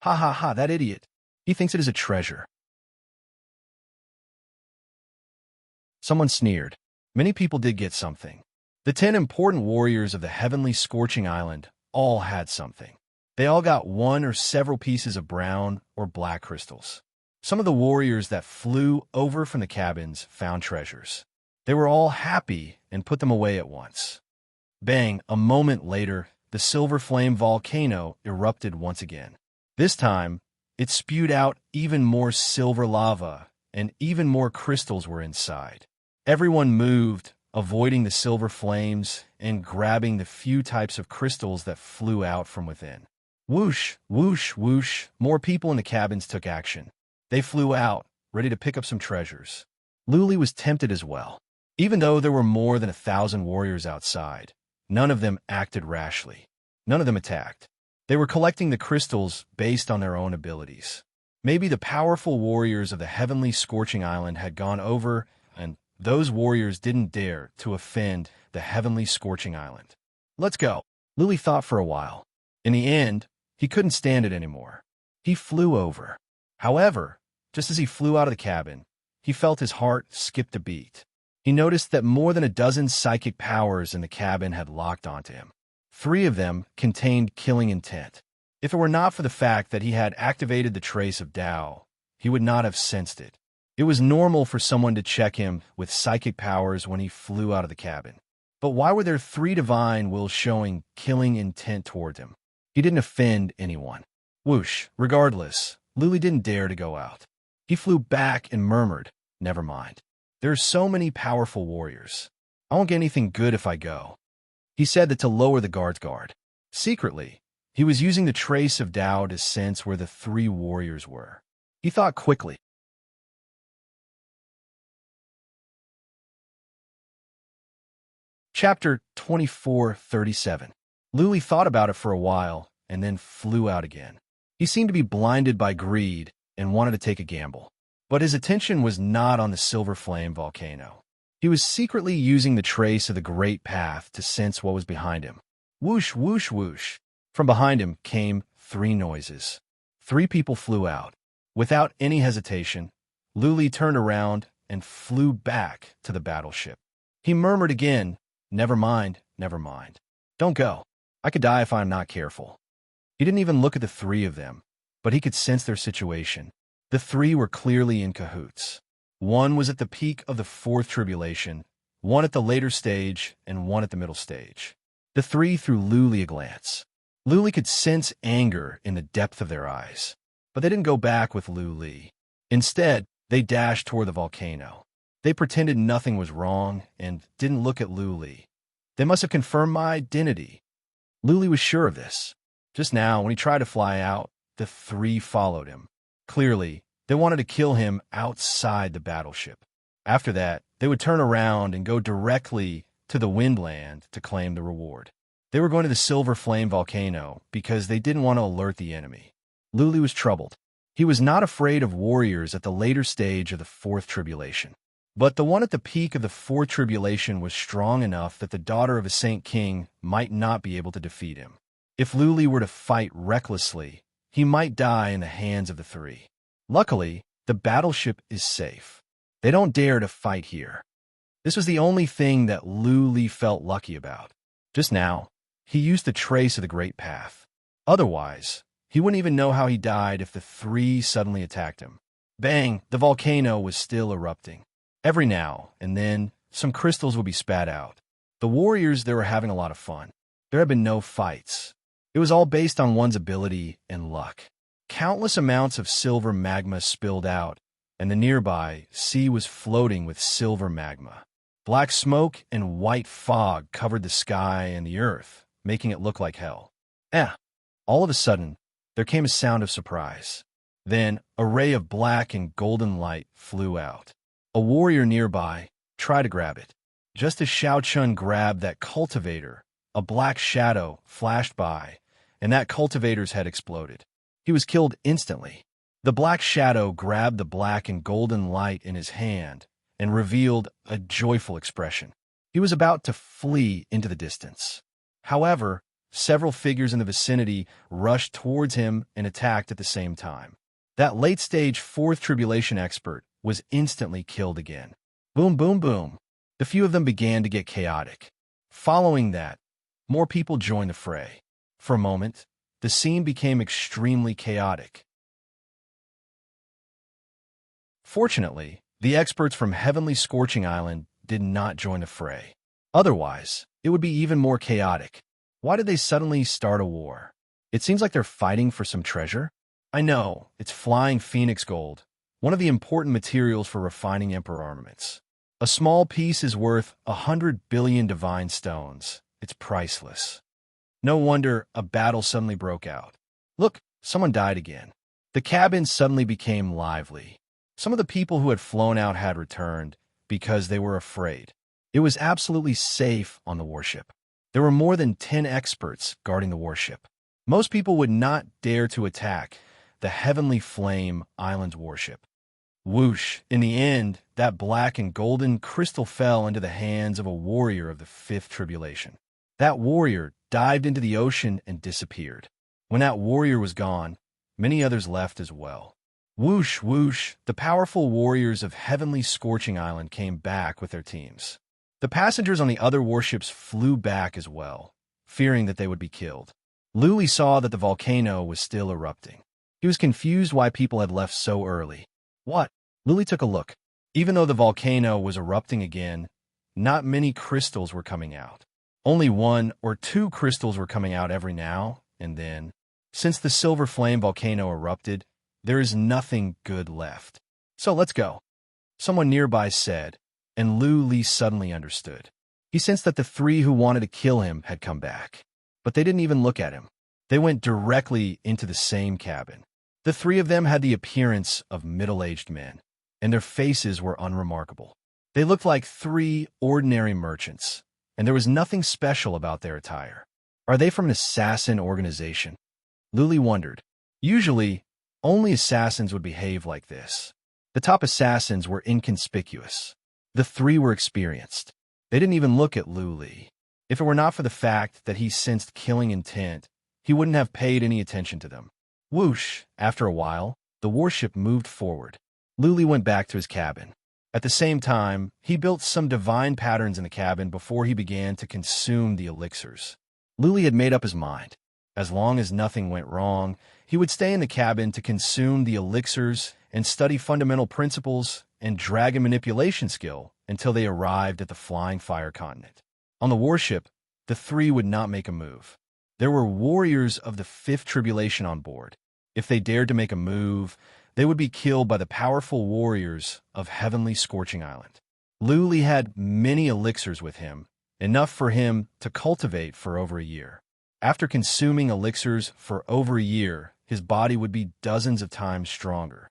Ha ha ha, that idiot. He thinks it is a treasure. Someone sneered. Many people did get something. The 10 important warriors of the Heavenly Scorching Island all had something. They all got 1 or several pieces of brown or black crystals. Some of the warriors that flew over from the cabins found treasures. They were all happy and put them away at once. Bang, a moment later, the silver flame volcano erupted once again. This time, it spewed out even more silver lava, and even more crystals were inside. Everyone moved, avoiding the silver flames and grabbing the few types of crystals that flew out from within. Whoosh, whoosh, whoosh, more people in the cabins took action. They flew out, ready to pick up some treasures. Luli was tempted as well. Even though there were more than 1,000 warriors outside, none of them acted rashly. None of them attacked. They were collecting the crystals based on their own abilities. Maybe the powerful warriors of the Heavenly Scorching Island had gone over, and those warriors didn't dare to offend the Heavenly Scorching Island. Let's go. Luli thought for a while. In the end, he couldn't stand it anymore. He flew over. However, just as he flew out of the cabin, he felt his heart skipped a beat. He noticed that more than a dozen psychic powers in the cabin had locked onto him. 3 of them contained killing intent. If it were not for the fact that he had activated the trace of Tao, he would not have sensed it. It was normal for someone to check him with psychic powers when he flew out of the cabin. But why were there 3 divine wills showing killing intent toward him? He didn't offend anyone. Whoosh, regardless, Luli didn't dare to go out. He flew back and murmured, "Never mind. There are so many powerful warriors. I won't get anything good if I go." He said that to lower the guard's guard. Secretly, he was using the trace of Tao to sense where the 3 warriors were. He thought quickly. Chapter 24:37. Luli thought about it for a while and then flew out again. He seemed to be blinded by greed and wanted to take a gamble. But his attention was not on the silver flame volcano. He was secretly using the trace of the great path to sense what was behind him. Whoosh, whoosh, whoosh. From behind him came 3 noises. 3 people flew out. Without any hesitation, Luli turned around and flew back to the battleship. He murmured again, "Never mind, never mind. Don't go. I could die if I'm not careful." He didn't even look at the 3 of them, but he could sense their situation. The 3 were clearly in cahoots. One was at the peak of the 4th tribulation, one at the later stage, and one at the middle stage. The 3 threw Luli a glance. Luli could sense anger in the depth of their eyes, but they didn't go back with Luli. Instead, they dashed toward the volcano. They pretended nothing was wrong and didn't look at Luli. They must have confirmed my identity. Luli was sure of this. Just now, when he tried to fly out, the 3 followed him. Clearly, they wanted to kill him outside the battleship. After that, they would turn around and go directly to the Windland to claim the reward. They were going to the Silver Flame volcano because they didn't want to alert the enemy. Luli was troubled. He was not afraid of warriors at the later stage of the 4th tribulation. But the one at the peak of the 4th tribulation was strong enough that the daughter of a Saint King might not be able to defeat him. If Luli were to fight recklessly, he might die in the hands of the 3. Luckily, the battleship is safe. They don't dare to fight here. This was the only thing that Luli felt lucky about. Just now, he used the trace of the Great Path. Otherwise, he wouldn't even know how he died if the 3 suddenly attacked him. Bang! The volcano was still erupting. Every now and then, some crystals would be spat out. The warriors, they were having a lot of fun. There had been no fights. It was all based on one's ability and luck. Countless amounts of silver magma spilled out, and the nearby sea was floating with silver magma. Black smoke and white fog covered the sky and the earth, making it look like hell. All of a sudden, there came a sound of surprise. Then, a ray of black and golden light flew out. A warrior nearby tried to grab it. Just as Xiao Chun grabbed that cultivator, a black shadow flashed by, and that cultivator's head exploded. He was killed instantly. The black shadow grabbed the black and golden light in his hand and revealed a joyful expression. He was about to flee into the distance. However, several figures in the vicinity rushed towards him and attacked at the same time. That late-stage 4th tribulation expert was instantly killed again. Boom, boom, boom. The few of them began to get chaotic. Following that, more people joined the fray. For a moment, the scene became extremely chaotic. Fortunately, the experts from Heavenly Scorching Island did not join the fray. Otherwise, it would be even more chaotic. Why did they suddenly start a war? It seems like they're fighting for some treasure. I know, it's flying phoenix gold, one of the important materials for refining Emperor armaments. A small piece is worth 100 billion divine stones. It's priceless. No wonder a battle suddenly broke out. Look, someone died again. The cabin suddenly became lively. Some of the people who had flown out had returned because they were afraid. It was absolutely safe on the warship. There were more than 10 experts guarding the warship. Most people would not dare to attack the Heavenly Flame Island's warship. Whoosh! In the end, that black and golden crystal fell into the hands of a warrior of the 5th tribulation. That warrior dived into the ocean and disappeared. When that warrior was gone, many others left as well. Whoosh, whoosh, the powerful warriors of Heavenly Scorching Island came back with their teams. The passengers on the other warships flew back as well, fearing that they would be killed. Luli saw that the volcano was still erupting. He was confused why people had left so early. What? Luli took a look. Even though the volcano was erupting again, not many crystals were coming out. Only 1 or 2 crystals were coming out every now and then. Since the Silver Flame volcano erupted, there is nothing good left. So let's go, someone nearby said, and Luli suddenly understood. He sensed that the 3 who wanted to kill him had come back. But they didn't even look at him. They went directly into the same cabin. The 3 of them had the appearance of middle-aged men, and their faces were unremarkable. They looked like 3 ordinary merchants. and there was nothing special about their attire. Are they from an assassin organization? Luli wondered. Usually, only assassins would behave like this. The top assassins were inconspicuous. The three were experienced. They didn't even look at Luli. If it were not for the fact that he sensed killing intent, he wouldn't have paid any attention to them. Whoosh! After a while, the warship moved forward. Luli went back to his cabin. At the same time, he built some divine patterns in the cabin before he began to consume the elixirs. Luli had made up his mind. As long as nothing went wrong, he would stay in the cabin to consume the elixirs and study fundamental principles and dragon manipulation skill until they arrived at the Flying Fire continent. On the warship, the three would not make a move. There were warriors of the Fifth Tribulation on board. If they dared to make a move, they would be killed by the powerful warriors of Heavenly Scorching Island. Luli had many elixirs with him, enough for him to cultivate for over a year. After consuming elixirs for over a year, his body would be dozens of times stronger.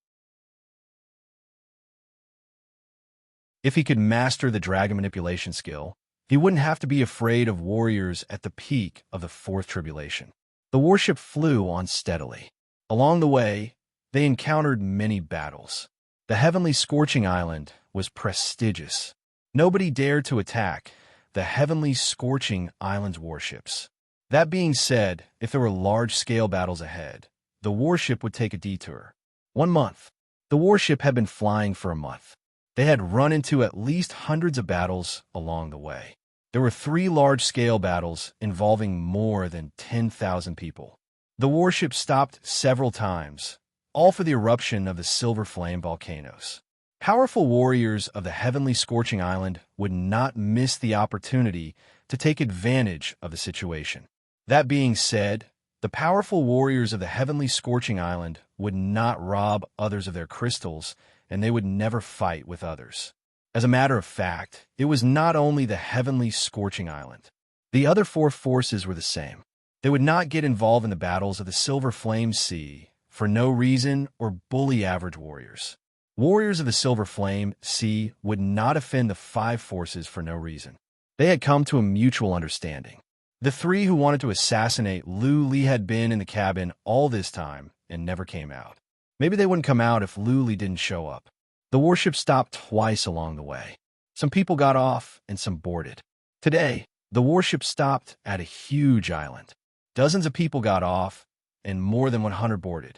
If he could master the dragon manipulation skill, he wouldn't have to be afraid of warriors at the peak of the Fourth Tribulation. The warship flew on steadily. Along the way, they encountered many battles. The Heavenly Scorching Island was prestigious. Nobody dared to attack the Heavenly Scorching Island's warships. That being said, if there were large-scale battles ahead, the warship would take a detour. 1 month. The warship had been flying for a month. They had run into at least hundreds of battles along the way. There were 3 large-scale battles involving more than 10,000 people. The warship stopped several times, all for the eruption of the Silver Flame volcanoes. Powerful warriors of the Heavenly Scorching Island would not miss the opportunity to take advantage of the situation. That being said, the powerful warriors of the Heavenly Scorching Island would not rob others of their crystals, and they would never fight with others. As a matter of fact, it was not only the Heavenly Scorching Island. The other 4 forces were the same. They would not get involved in the battles of the Silver Flame Sea for no reason or bully average warriors. Warriors of the Silver Flame Sea would not offend the 5 forces for no reason. They had come to a mutual understanding. The 3 who wanted to assassinate Luli had been in the cabin all this time and never came out. Maybe they wouldn't come out if Luli didn't show up. The warship stopped twice along the way. Some people got off and some boarded. Today, the warship stopped at a huge island. Dozens of people got off and more than 100 boarded.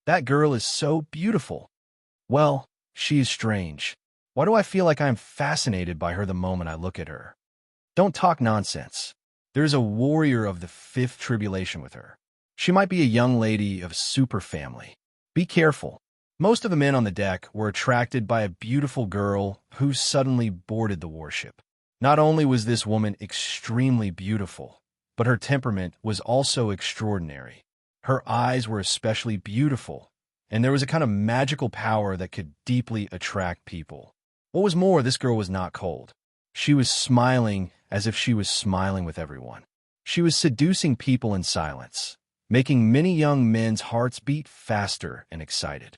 That girl is so beautiful. Well, she is strange. Why do I feel like I'm fascinated by her the moment I look at her? Don't talk nonsense. There's a warrior of the Fifth Tribulation with her. She might be a young lady of super family. Be careful. Most of the men on the deck were attracted by a beautiful girl who suddenly boarded the warship. Not only was this woman extremely beautiful, but her temperament was also extraordinary. Her eyes were especially beautiful, and there was a kind of magical power that could deeply attract people. What was more, this girl was not cold. She was smiling as if she was smiling with everyone. She was seducing people in silence, making many young men's hearts beat faster and excited.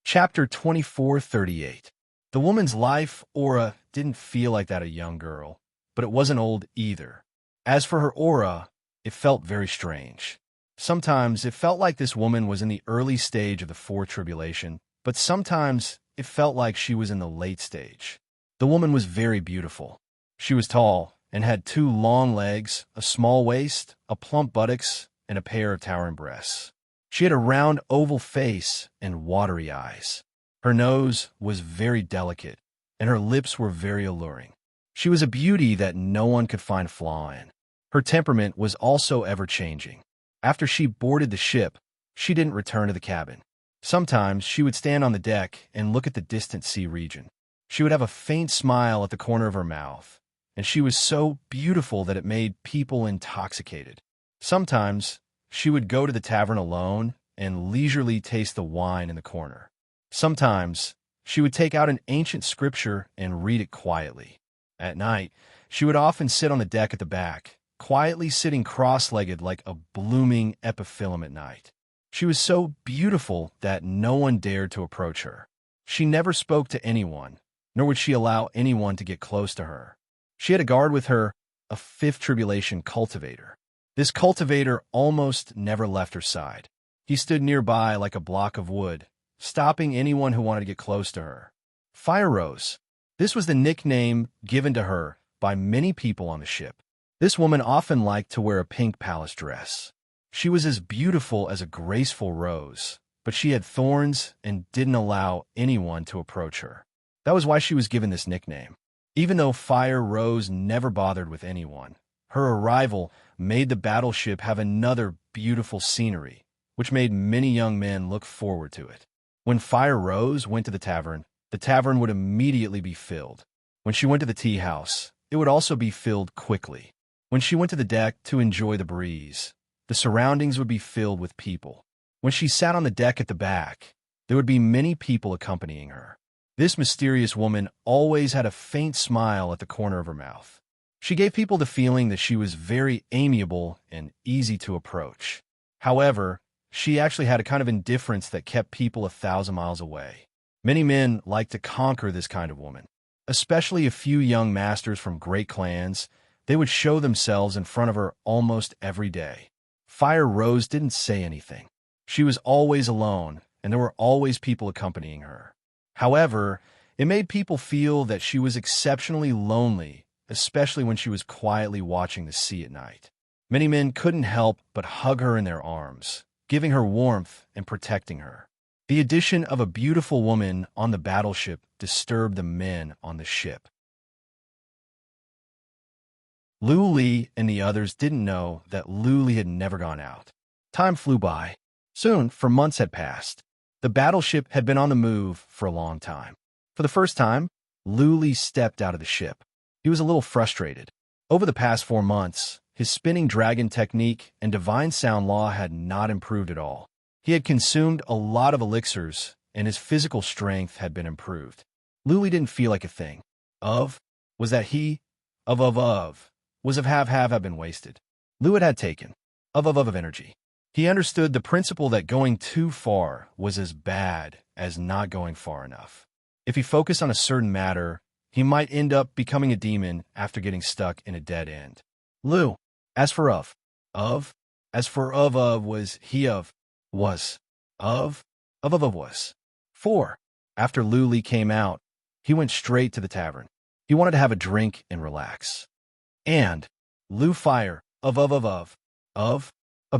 Chapter 2438. The woman's life aura didn't feel like that of a young girl, but it wasn't old either. As for her aura, it felt very strange. Sometimes it felt like this woman was in the early stage of the Fourth Tribulation, but sometimes it felt like she was in the late stage. The woman was very beautiful. She was tall and had 2 long legs, a small waist, a plump buttocks, and a pair of towering breasts. She had a round oval face and watery eyes. Her nose was very delicate, and her lips were very alluring. She was a beauty that no one could find flaw in. Her temperament was also ever-changing. After she boarded the ship, she didn't return to the cabin. Sometimes she would stand on the deck and look at the distant sea region. She would have a faint smile at the corner of her mouth, and she was so beautiful that it made people intoxicated. Sometimes she would go to the tavern alone and leisurely taste the wine in the corner. Sometimes she would take out an ancient scripture and read it quietly. At night, she would often sit on the deck at the back, quietly sitting cross-legged like a blooming epiphyllum at night. She was so beautiful that no one dared to approach her. She never spoke to anyone, nor would she allow anyone to get close to her. She had a guard with her, a fifth tribulation cultivator. This cultivator almost never left her side. He stood nearby like a block of wood, stopping anyone who wanted to get close to her. Fire Rose. This was the nickname given to her by many people on the ship. This woman often liked to wear a pink palace dress. She was as beautiful as a graceful rose, but she had thorns and didn't allow anyone to approach her. That was why she was given this nickname. Even though Fire Rose never bothered with anyone, her arrival made the battleship have another beautiful scenery, which made many young men look forward to it. When Fire Rose went to the tavern would immediately be filled. When she went to the tea house, it would also be filled quickly. When she went to the deck to enjoy the breeze, the surroundings would be filled with people. When she sat on the deck at the back, there would be many people accompanying her. This mysterious woman always had a faint smile at the corner of her mouth. She gave people the feeling that she was very amiable and easy to approach. However, she actually had a kind of indifference that kept people 1,000 miles away. Many men liked to conquer this kind of woman. Especially a few young masters from great clans, they would show themselves in front of her almost every day. Fire Rose didn't say anything. She was always alone, and there were always people accompanying her. However, it made people feel that she was exceptionally lonely, especially when she was quietly watching the sea at night. Many men couldn't help but hug her in their arms, giving her warmth and protecting her. The addition of a beautiful woman on the battleship disturbed the men on the ship. Luli and the others didn't know that Luli had never gone out. Time flew by. Soon, for months had passed. The battleship had been on the move for a long time. For the first time, Luli stepped out of the ship. He was a little frustrated. Over the past 4 months, his spinning dragon technique and divine sound law had not improved at all. He had consumed a lot of elixirs, and his physical strength had been improved. Luli didn't feel like a thing. Was that he? Was of have had been wasted. Lu had taken. Of energy. He understood the principle that going too far was as bad as not going far enough. If he focused on a certain matter, he might end up becoming a demon after getting stuck in a dead end. Lu. As for of. As for was he of. Was. Of was. 4. After Luli came out, he went straight to the tavern. He wanted to have a drink and relax. And Lu Fire. Of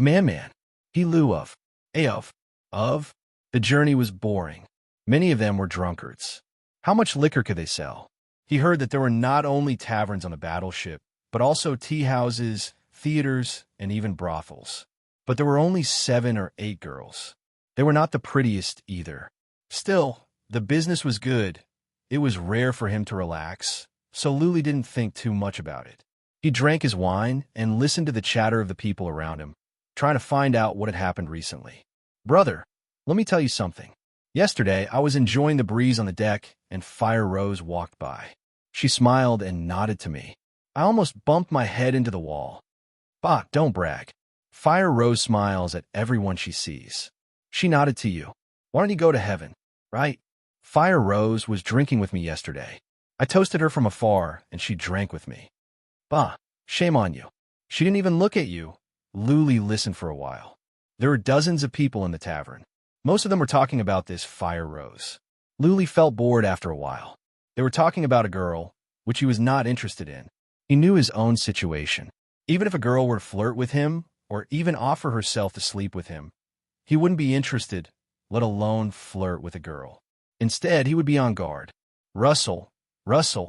man. He Lu of. The journey was boring. Many of them were drunkards. How much liquor could they sell? He heard that there were not only taverns on the battleship, but also tea houses, theaters, and even brothels. But there were only 7 or 8 girls. They were not the prettiest either. Still, the business was good. It was rare for him to relax, so Luli didn't think too much about it. He drank his wine and listened to the chatter of the people around him, trying to find out what had happened recently. Brother, let me tell you something. Yesterday, I was enjoying the breeze on the deck, and Fire Rose walked by. She smiled and nodded to me. I almost bumped my head into the wall. Bah, don't brag. Fire Rose smiles at everyone she sees. She nodded to you. Why don't you go to heaven, right? Fire Rose was drinking with me yesterday. I toasted her from afar, and she drank with me. Bah, shame on you. She didn't even look at you. Luli listened for a while. There were dozens of people in the tavern. Most of them were talking about this Fire Rose. Luli felt bored after a while. They were talking about a girl, which he was not interested in. He knew his own situation. Even if a girl were to flirt with him, or even offer herself to sleep with him, he wouldn't be interested, let alone flirt with a girl. Instead, he would be on guard. Rustle,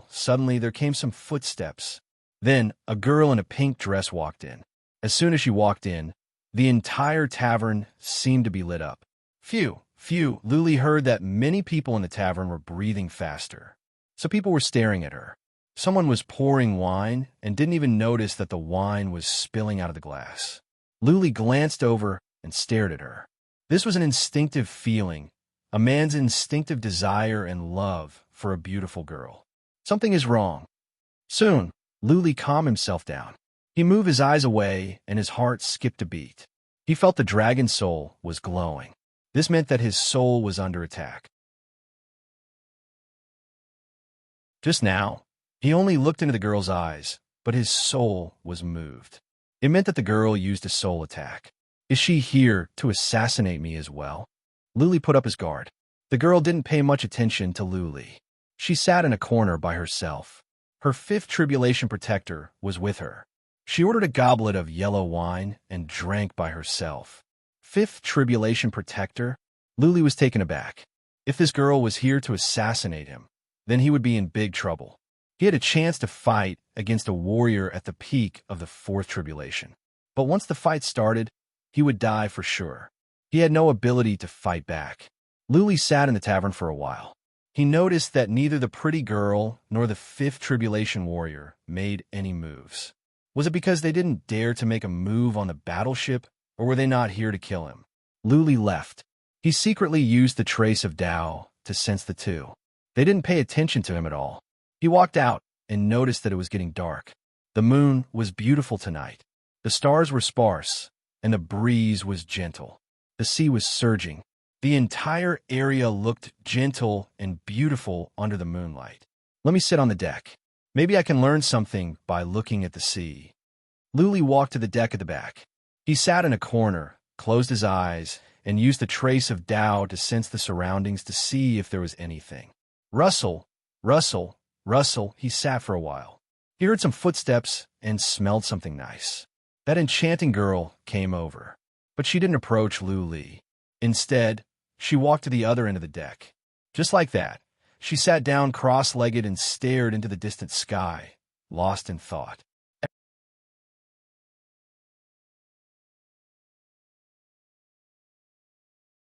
suddenly there came some footsteps. Then, a girl in a pink dress walked in. As soon as she walked in, the entire tavern seemed to be lit up. Phew. Luli heard that many people in the tavern were breathing faster. So people were staring at her. Someone was pouring wine and didn't even notice that the wine was spilling out of the glass. Luli glanced over and stared at her. This was an instinctive feeling, a man's instinctive desire and love for a beautiful girl. Something is wrong. Soon, Luli calmed himself down. He moved his eyes away and his heart skipped a beat. He felt the dragon soul was glowing. This meant that his soul was under attack. Just now, he only looked into the girl's eyes, but his soul was moved. It meant that the girl used a soul attack. Is she here to assassinate me as well? Luli put up his guard. The girl didn't pay much attention to Luli. She sat in a corner by herself. Her fifth tribulation protector was with her. She ordered a goblet of yellow wine and drank by herself. Fifth tribulation protector? Luli was taken aback. If this girl was here to assassinate him, then he would be in big trouble. He had a chance to fight against a warrior at the peak of the fourth tribulation. But once the fight started, he would die for sure. He had no ability to fight back. Luli sat in the tavern for a while. He noticed that neither the pretty girl nor the fifth tribulation warrior made any moves. Was it because they didn't dare to make a move on the battleship, or were they not here to kill him? Luli left. He secretly used the trace of Tao to sense the two. They didn't pay attention to him at all. He walked out and noticed that it was getting dark. The moon was beautiful tonight. The stars were sparse, and the breeze was gentle. The sea was surging. The entire area looked gentle and beautiful under the moonlight. Let me sit on the deck. Maybe I can learn something by looking at the sea. Luli walked to the deck at the back. He sat in a corner, closed his eyes, and used the trace of Tao to sense the surroundings to see if there was anything. Rustle, rustle, rustle. He sat for a while. He heard some footsteps and smelled something nice. That enchanting girl came over, but she didn't approach Luli. Instead, she walked to the other end of the deck. Just like that, she sat down cross-legged and stared into the distant sky, lost in thought.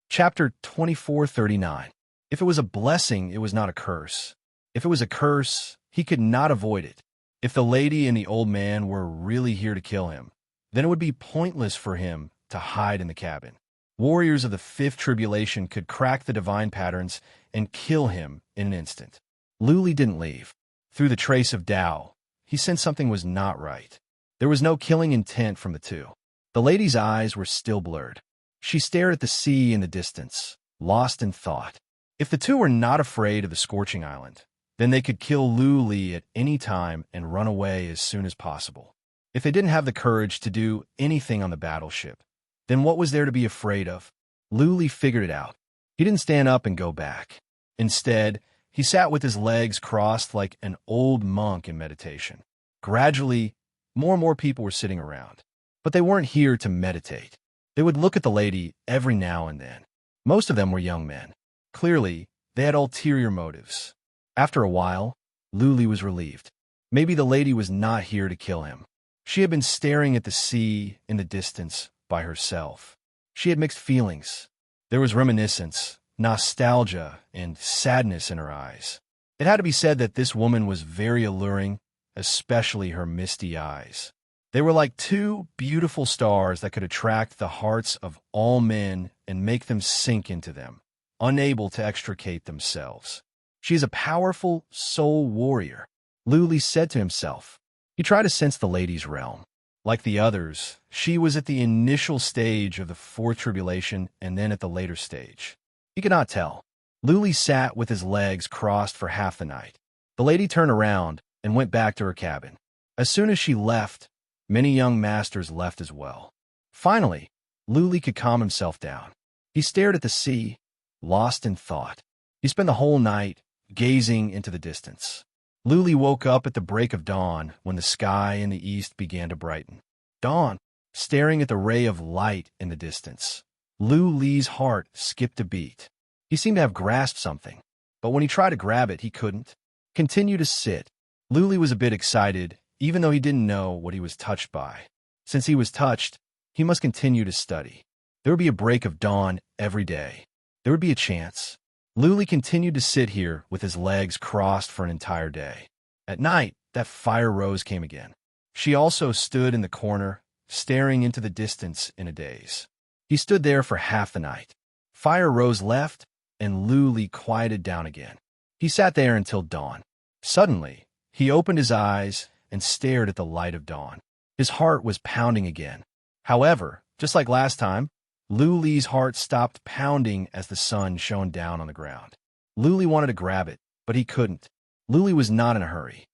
Chapter 2439. If it was a blessing, it was not a curse. If it was a curse, he could not avoid it. If the lady and the old man were really here to kill him, then it would be pointless for him to hide in the cabin. Warriors of the fifth tribulation could crack the divine patterns and kill him in an instant. Luli didn't leave. Through the trace of Tao, he sensed something was not right. There was no killing intent from the two. The lady's eyes were still blurred. She stared at the sea in the distance, lost in thought. If the two were not afraid of the scorching island, then they could kill Luli at any time and run away as soon as possible. If they didn't have the courage to do anything on the battleship, then what was there to be afraid of? Luli figured it out. He didn't stand up and go back. Instead, he sat with his legs crossed like an old monk in meditation. Gradually, more and more people were sitting around. But they weren't here to meditate. They would look at the lady every now and then. Most of them were young men. Clearly, they had ulterior motives. After a while, Luli was relieved. Maybe the lady was not here to kill him. She had been staring at the sea in the distance by herself. She had mixed feelings. There was reminiscence, nostalgia, and sadness in her eyes. It had to be said that this woman was very alluring, especially her misty eyes. They were like two beautiful stars that could attract the hearts of all men and make them sink into them, unable to extricate themselves. She is a powerful soul warrior, Luli said to himself. He tried to sense the lady's realm. Like the others, she was at the initial stage of the fourth tribulation and then at the later stage. He could not tell. Luli sat with his legs crossed for half the night. The lady turned around and went back to her cabin. As soon as she left, many young masters left as well. Finally, Luli could calm himself down. He stared at the sea, lost in thought. He spent the whole night gazing into the distance. Luli woke up at the break of dawn when the sky in the east began to brighten. Dawn, staring at the ray of light in the distance. Luli's heart skipped a beat. He seemed to have grasped something, but when he tried to grab it, he couldn't. Continue to sit. Luli was a bit excited, even though he didn't know what he was touched by. Since he was touched, he must continue to study. There would be a break of dawn every day. There would be a chance. Luli continued to sit here with his legs crossed for an entire day. At night, that fire rose came again. She also stood in the corner, staring into the distance in a daze. He stood there for half the night. Fire rose left, and Luli quieted down again. He sat there until dawn. Suddenly, he opened his eyes and stared at the light of dawn. His heart was pounding again. However, just like last time, Luli's heart stopped pounding as the sun shone down on the ground. Luli wanted to grab it, but he couldn't. Luli was not in a hurry.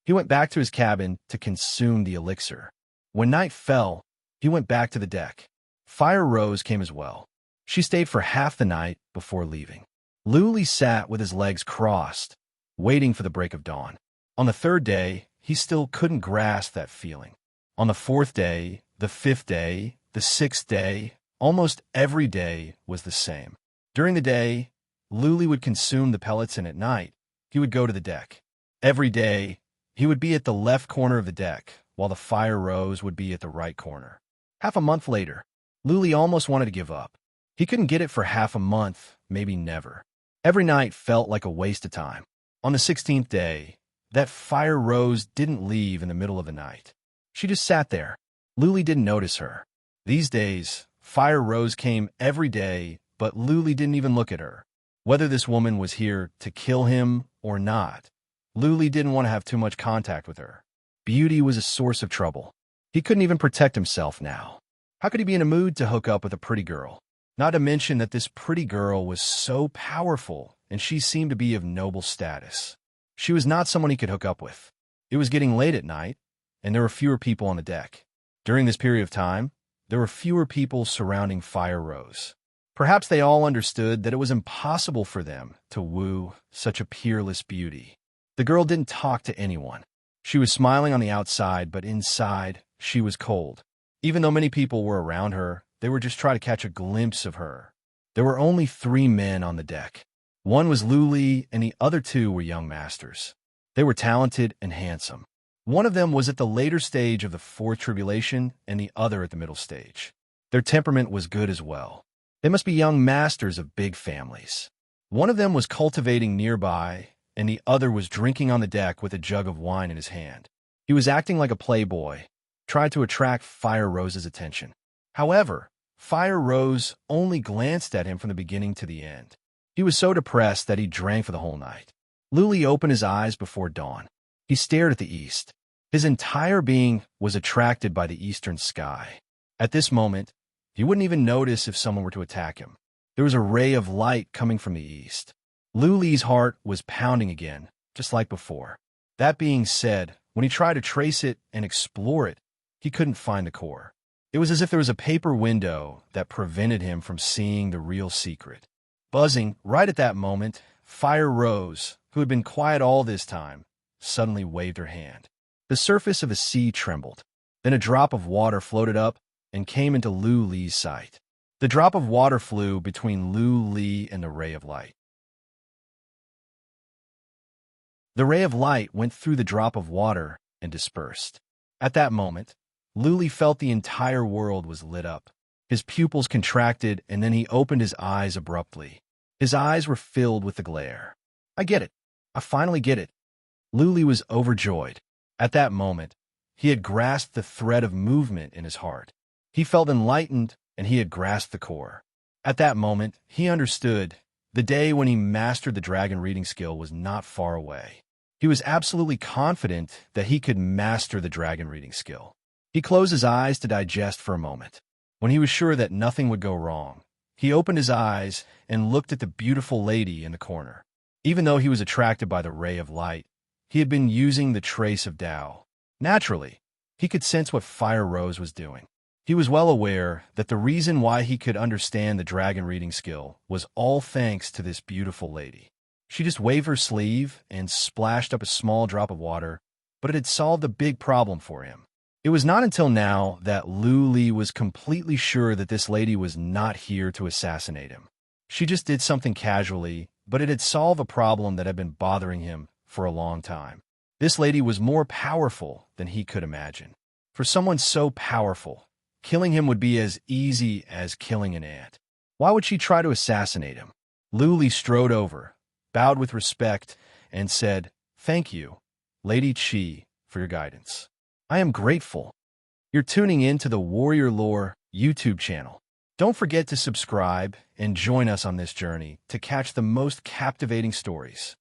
He went back to his cabin to consume the elixir. When night fell, he went back to the deck. Fire Rose came as well. She stayed for half the night before leaving. Luli sat with his legs crossed, waiting for the break of dawn. On the third day, he still couldn't grasp that feeling. On the fourth day, the fifth day, the sixth day, almost every day was the same. During the day, Luli would consume the pellets, and at night, he would go to the deck. Every day, he would be at the left corner of the deck, while the Fire Rose would be at the right corner. Half a month later, Luli almost wanted to give up. He couldn't get it for half a month, maybe never. Every night felt like a waste of time. On the 16th day, that Fire Rose didn't leave in the middle of the night. She just sat there. Luli didn't notice her. These days, Fire Rose came every day, but Luli didn't even look at her. Whether this woman was here to kill him or not, Luli didn't want to have too much contact with her. Beauty was a source of trouble. He couldn't even protect himself now. How could he be in a mood to hook up with a pretty girl? Not to mention that this pretty girl was so powerful, and she seemed to be of noble status. She was not someone he could hook up with. It was getting late at night, and there were fewer people on the deck. During this period of time, there were fewer people surrounding Fire Rose. Perhaps they all understood that it was impossible for them to woo such a peerless beauty. The girl didn't talk to anyone. She was smiling on the outside, but inside, she was cold. Even though many people were around her, they were just trying to catch a glimpse of her. There were only 3 men on the deck. One was Luli, and the other 2 were young masters. They were talented and handsome. One of them was at the later stage of the 4th tribulation, and the other at the middle stage. Their temperament was good as well. They must be young masters of big families. One of them was cultivating nearby, and the other was drinking on the deck with a jug of wine in his hand. He was acting like a playboy, tried to attract Fire Rose's attention. However, Fire Rose only glanced at him from the beginning to the end. He was so depressed that he drank for the whole night. Luli opened his eyes before dawn. He stared at the east. His entire being was attracted by the eastern sky. At this moment, he wouldn't even notice if someone were to attack him. There was a ray of light coming from the east. Luli's heart was pounding again, just like before. That being said, when he tried to trace it and explore it, he couldn't find the core. It was as if there was a paper window that prevented him from seeing the real secret. Buzzing right at that moment, Fire Rose, who had been quiet all this time, suddenly waved her hand. The surface of the sea trembled. Then a drop of water floated up and came into Luli's sight. The drop of water flew between Luli and the ray of light. The ray of light went through the drop of water and dispersed. At that moment, Luli felt the entire world was lit up. His pupils contracted, and then he opened his eyes abruptly. His eyes were filled with the glare. I get it. I finally get it. Luli was overjoyed. At that moment, he had grasped the thread of movement in his heart. He felt enlightened, and he had grasped the core. At that moment, he understood the day when he mastered the dragon reading skill was not far away. He was absolutely confident that he could master the dragon reading skill. He closed his eyes to digest for a moment. When he was sure that nothing would go wrong, he opened his eyes and looked at the beautiful lady in the corner. Even though he was attracted by the ray of light, he had been using the trace of Tao. Naturally, he could sense what Fire Rose was doing. He was well aware that the reason why he could understand the dragon reading skill was all thanks to this beautiful lady. She just waved her sleeve and splashed up a small drop of water, but it had solved a big problem for him. It was not until now that Luli was completely sure that this lady was not here to assassinate him. She just did something casually, but it had solved a problem that had been bothering him for a long time. This lady was more powerful than he could imagine. For someone so powerful, killing him would be as easy as killing an ant. Why would she try to assassinate him? Luli strode over, bowed with respect, and said, "Thank you, Lady Chi, for your guidance. I am grateful." You're tuning in to the Warrior Lore YouTube channel. Don't forget to subscribe and join us on this journey to catch the most captivating stories.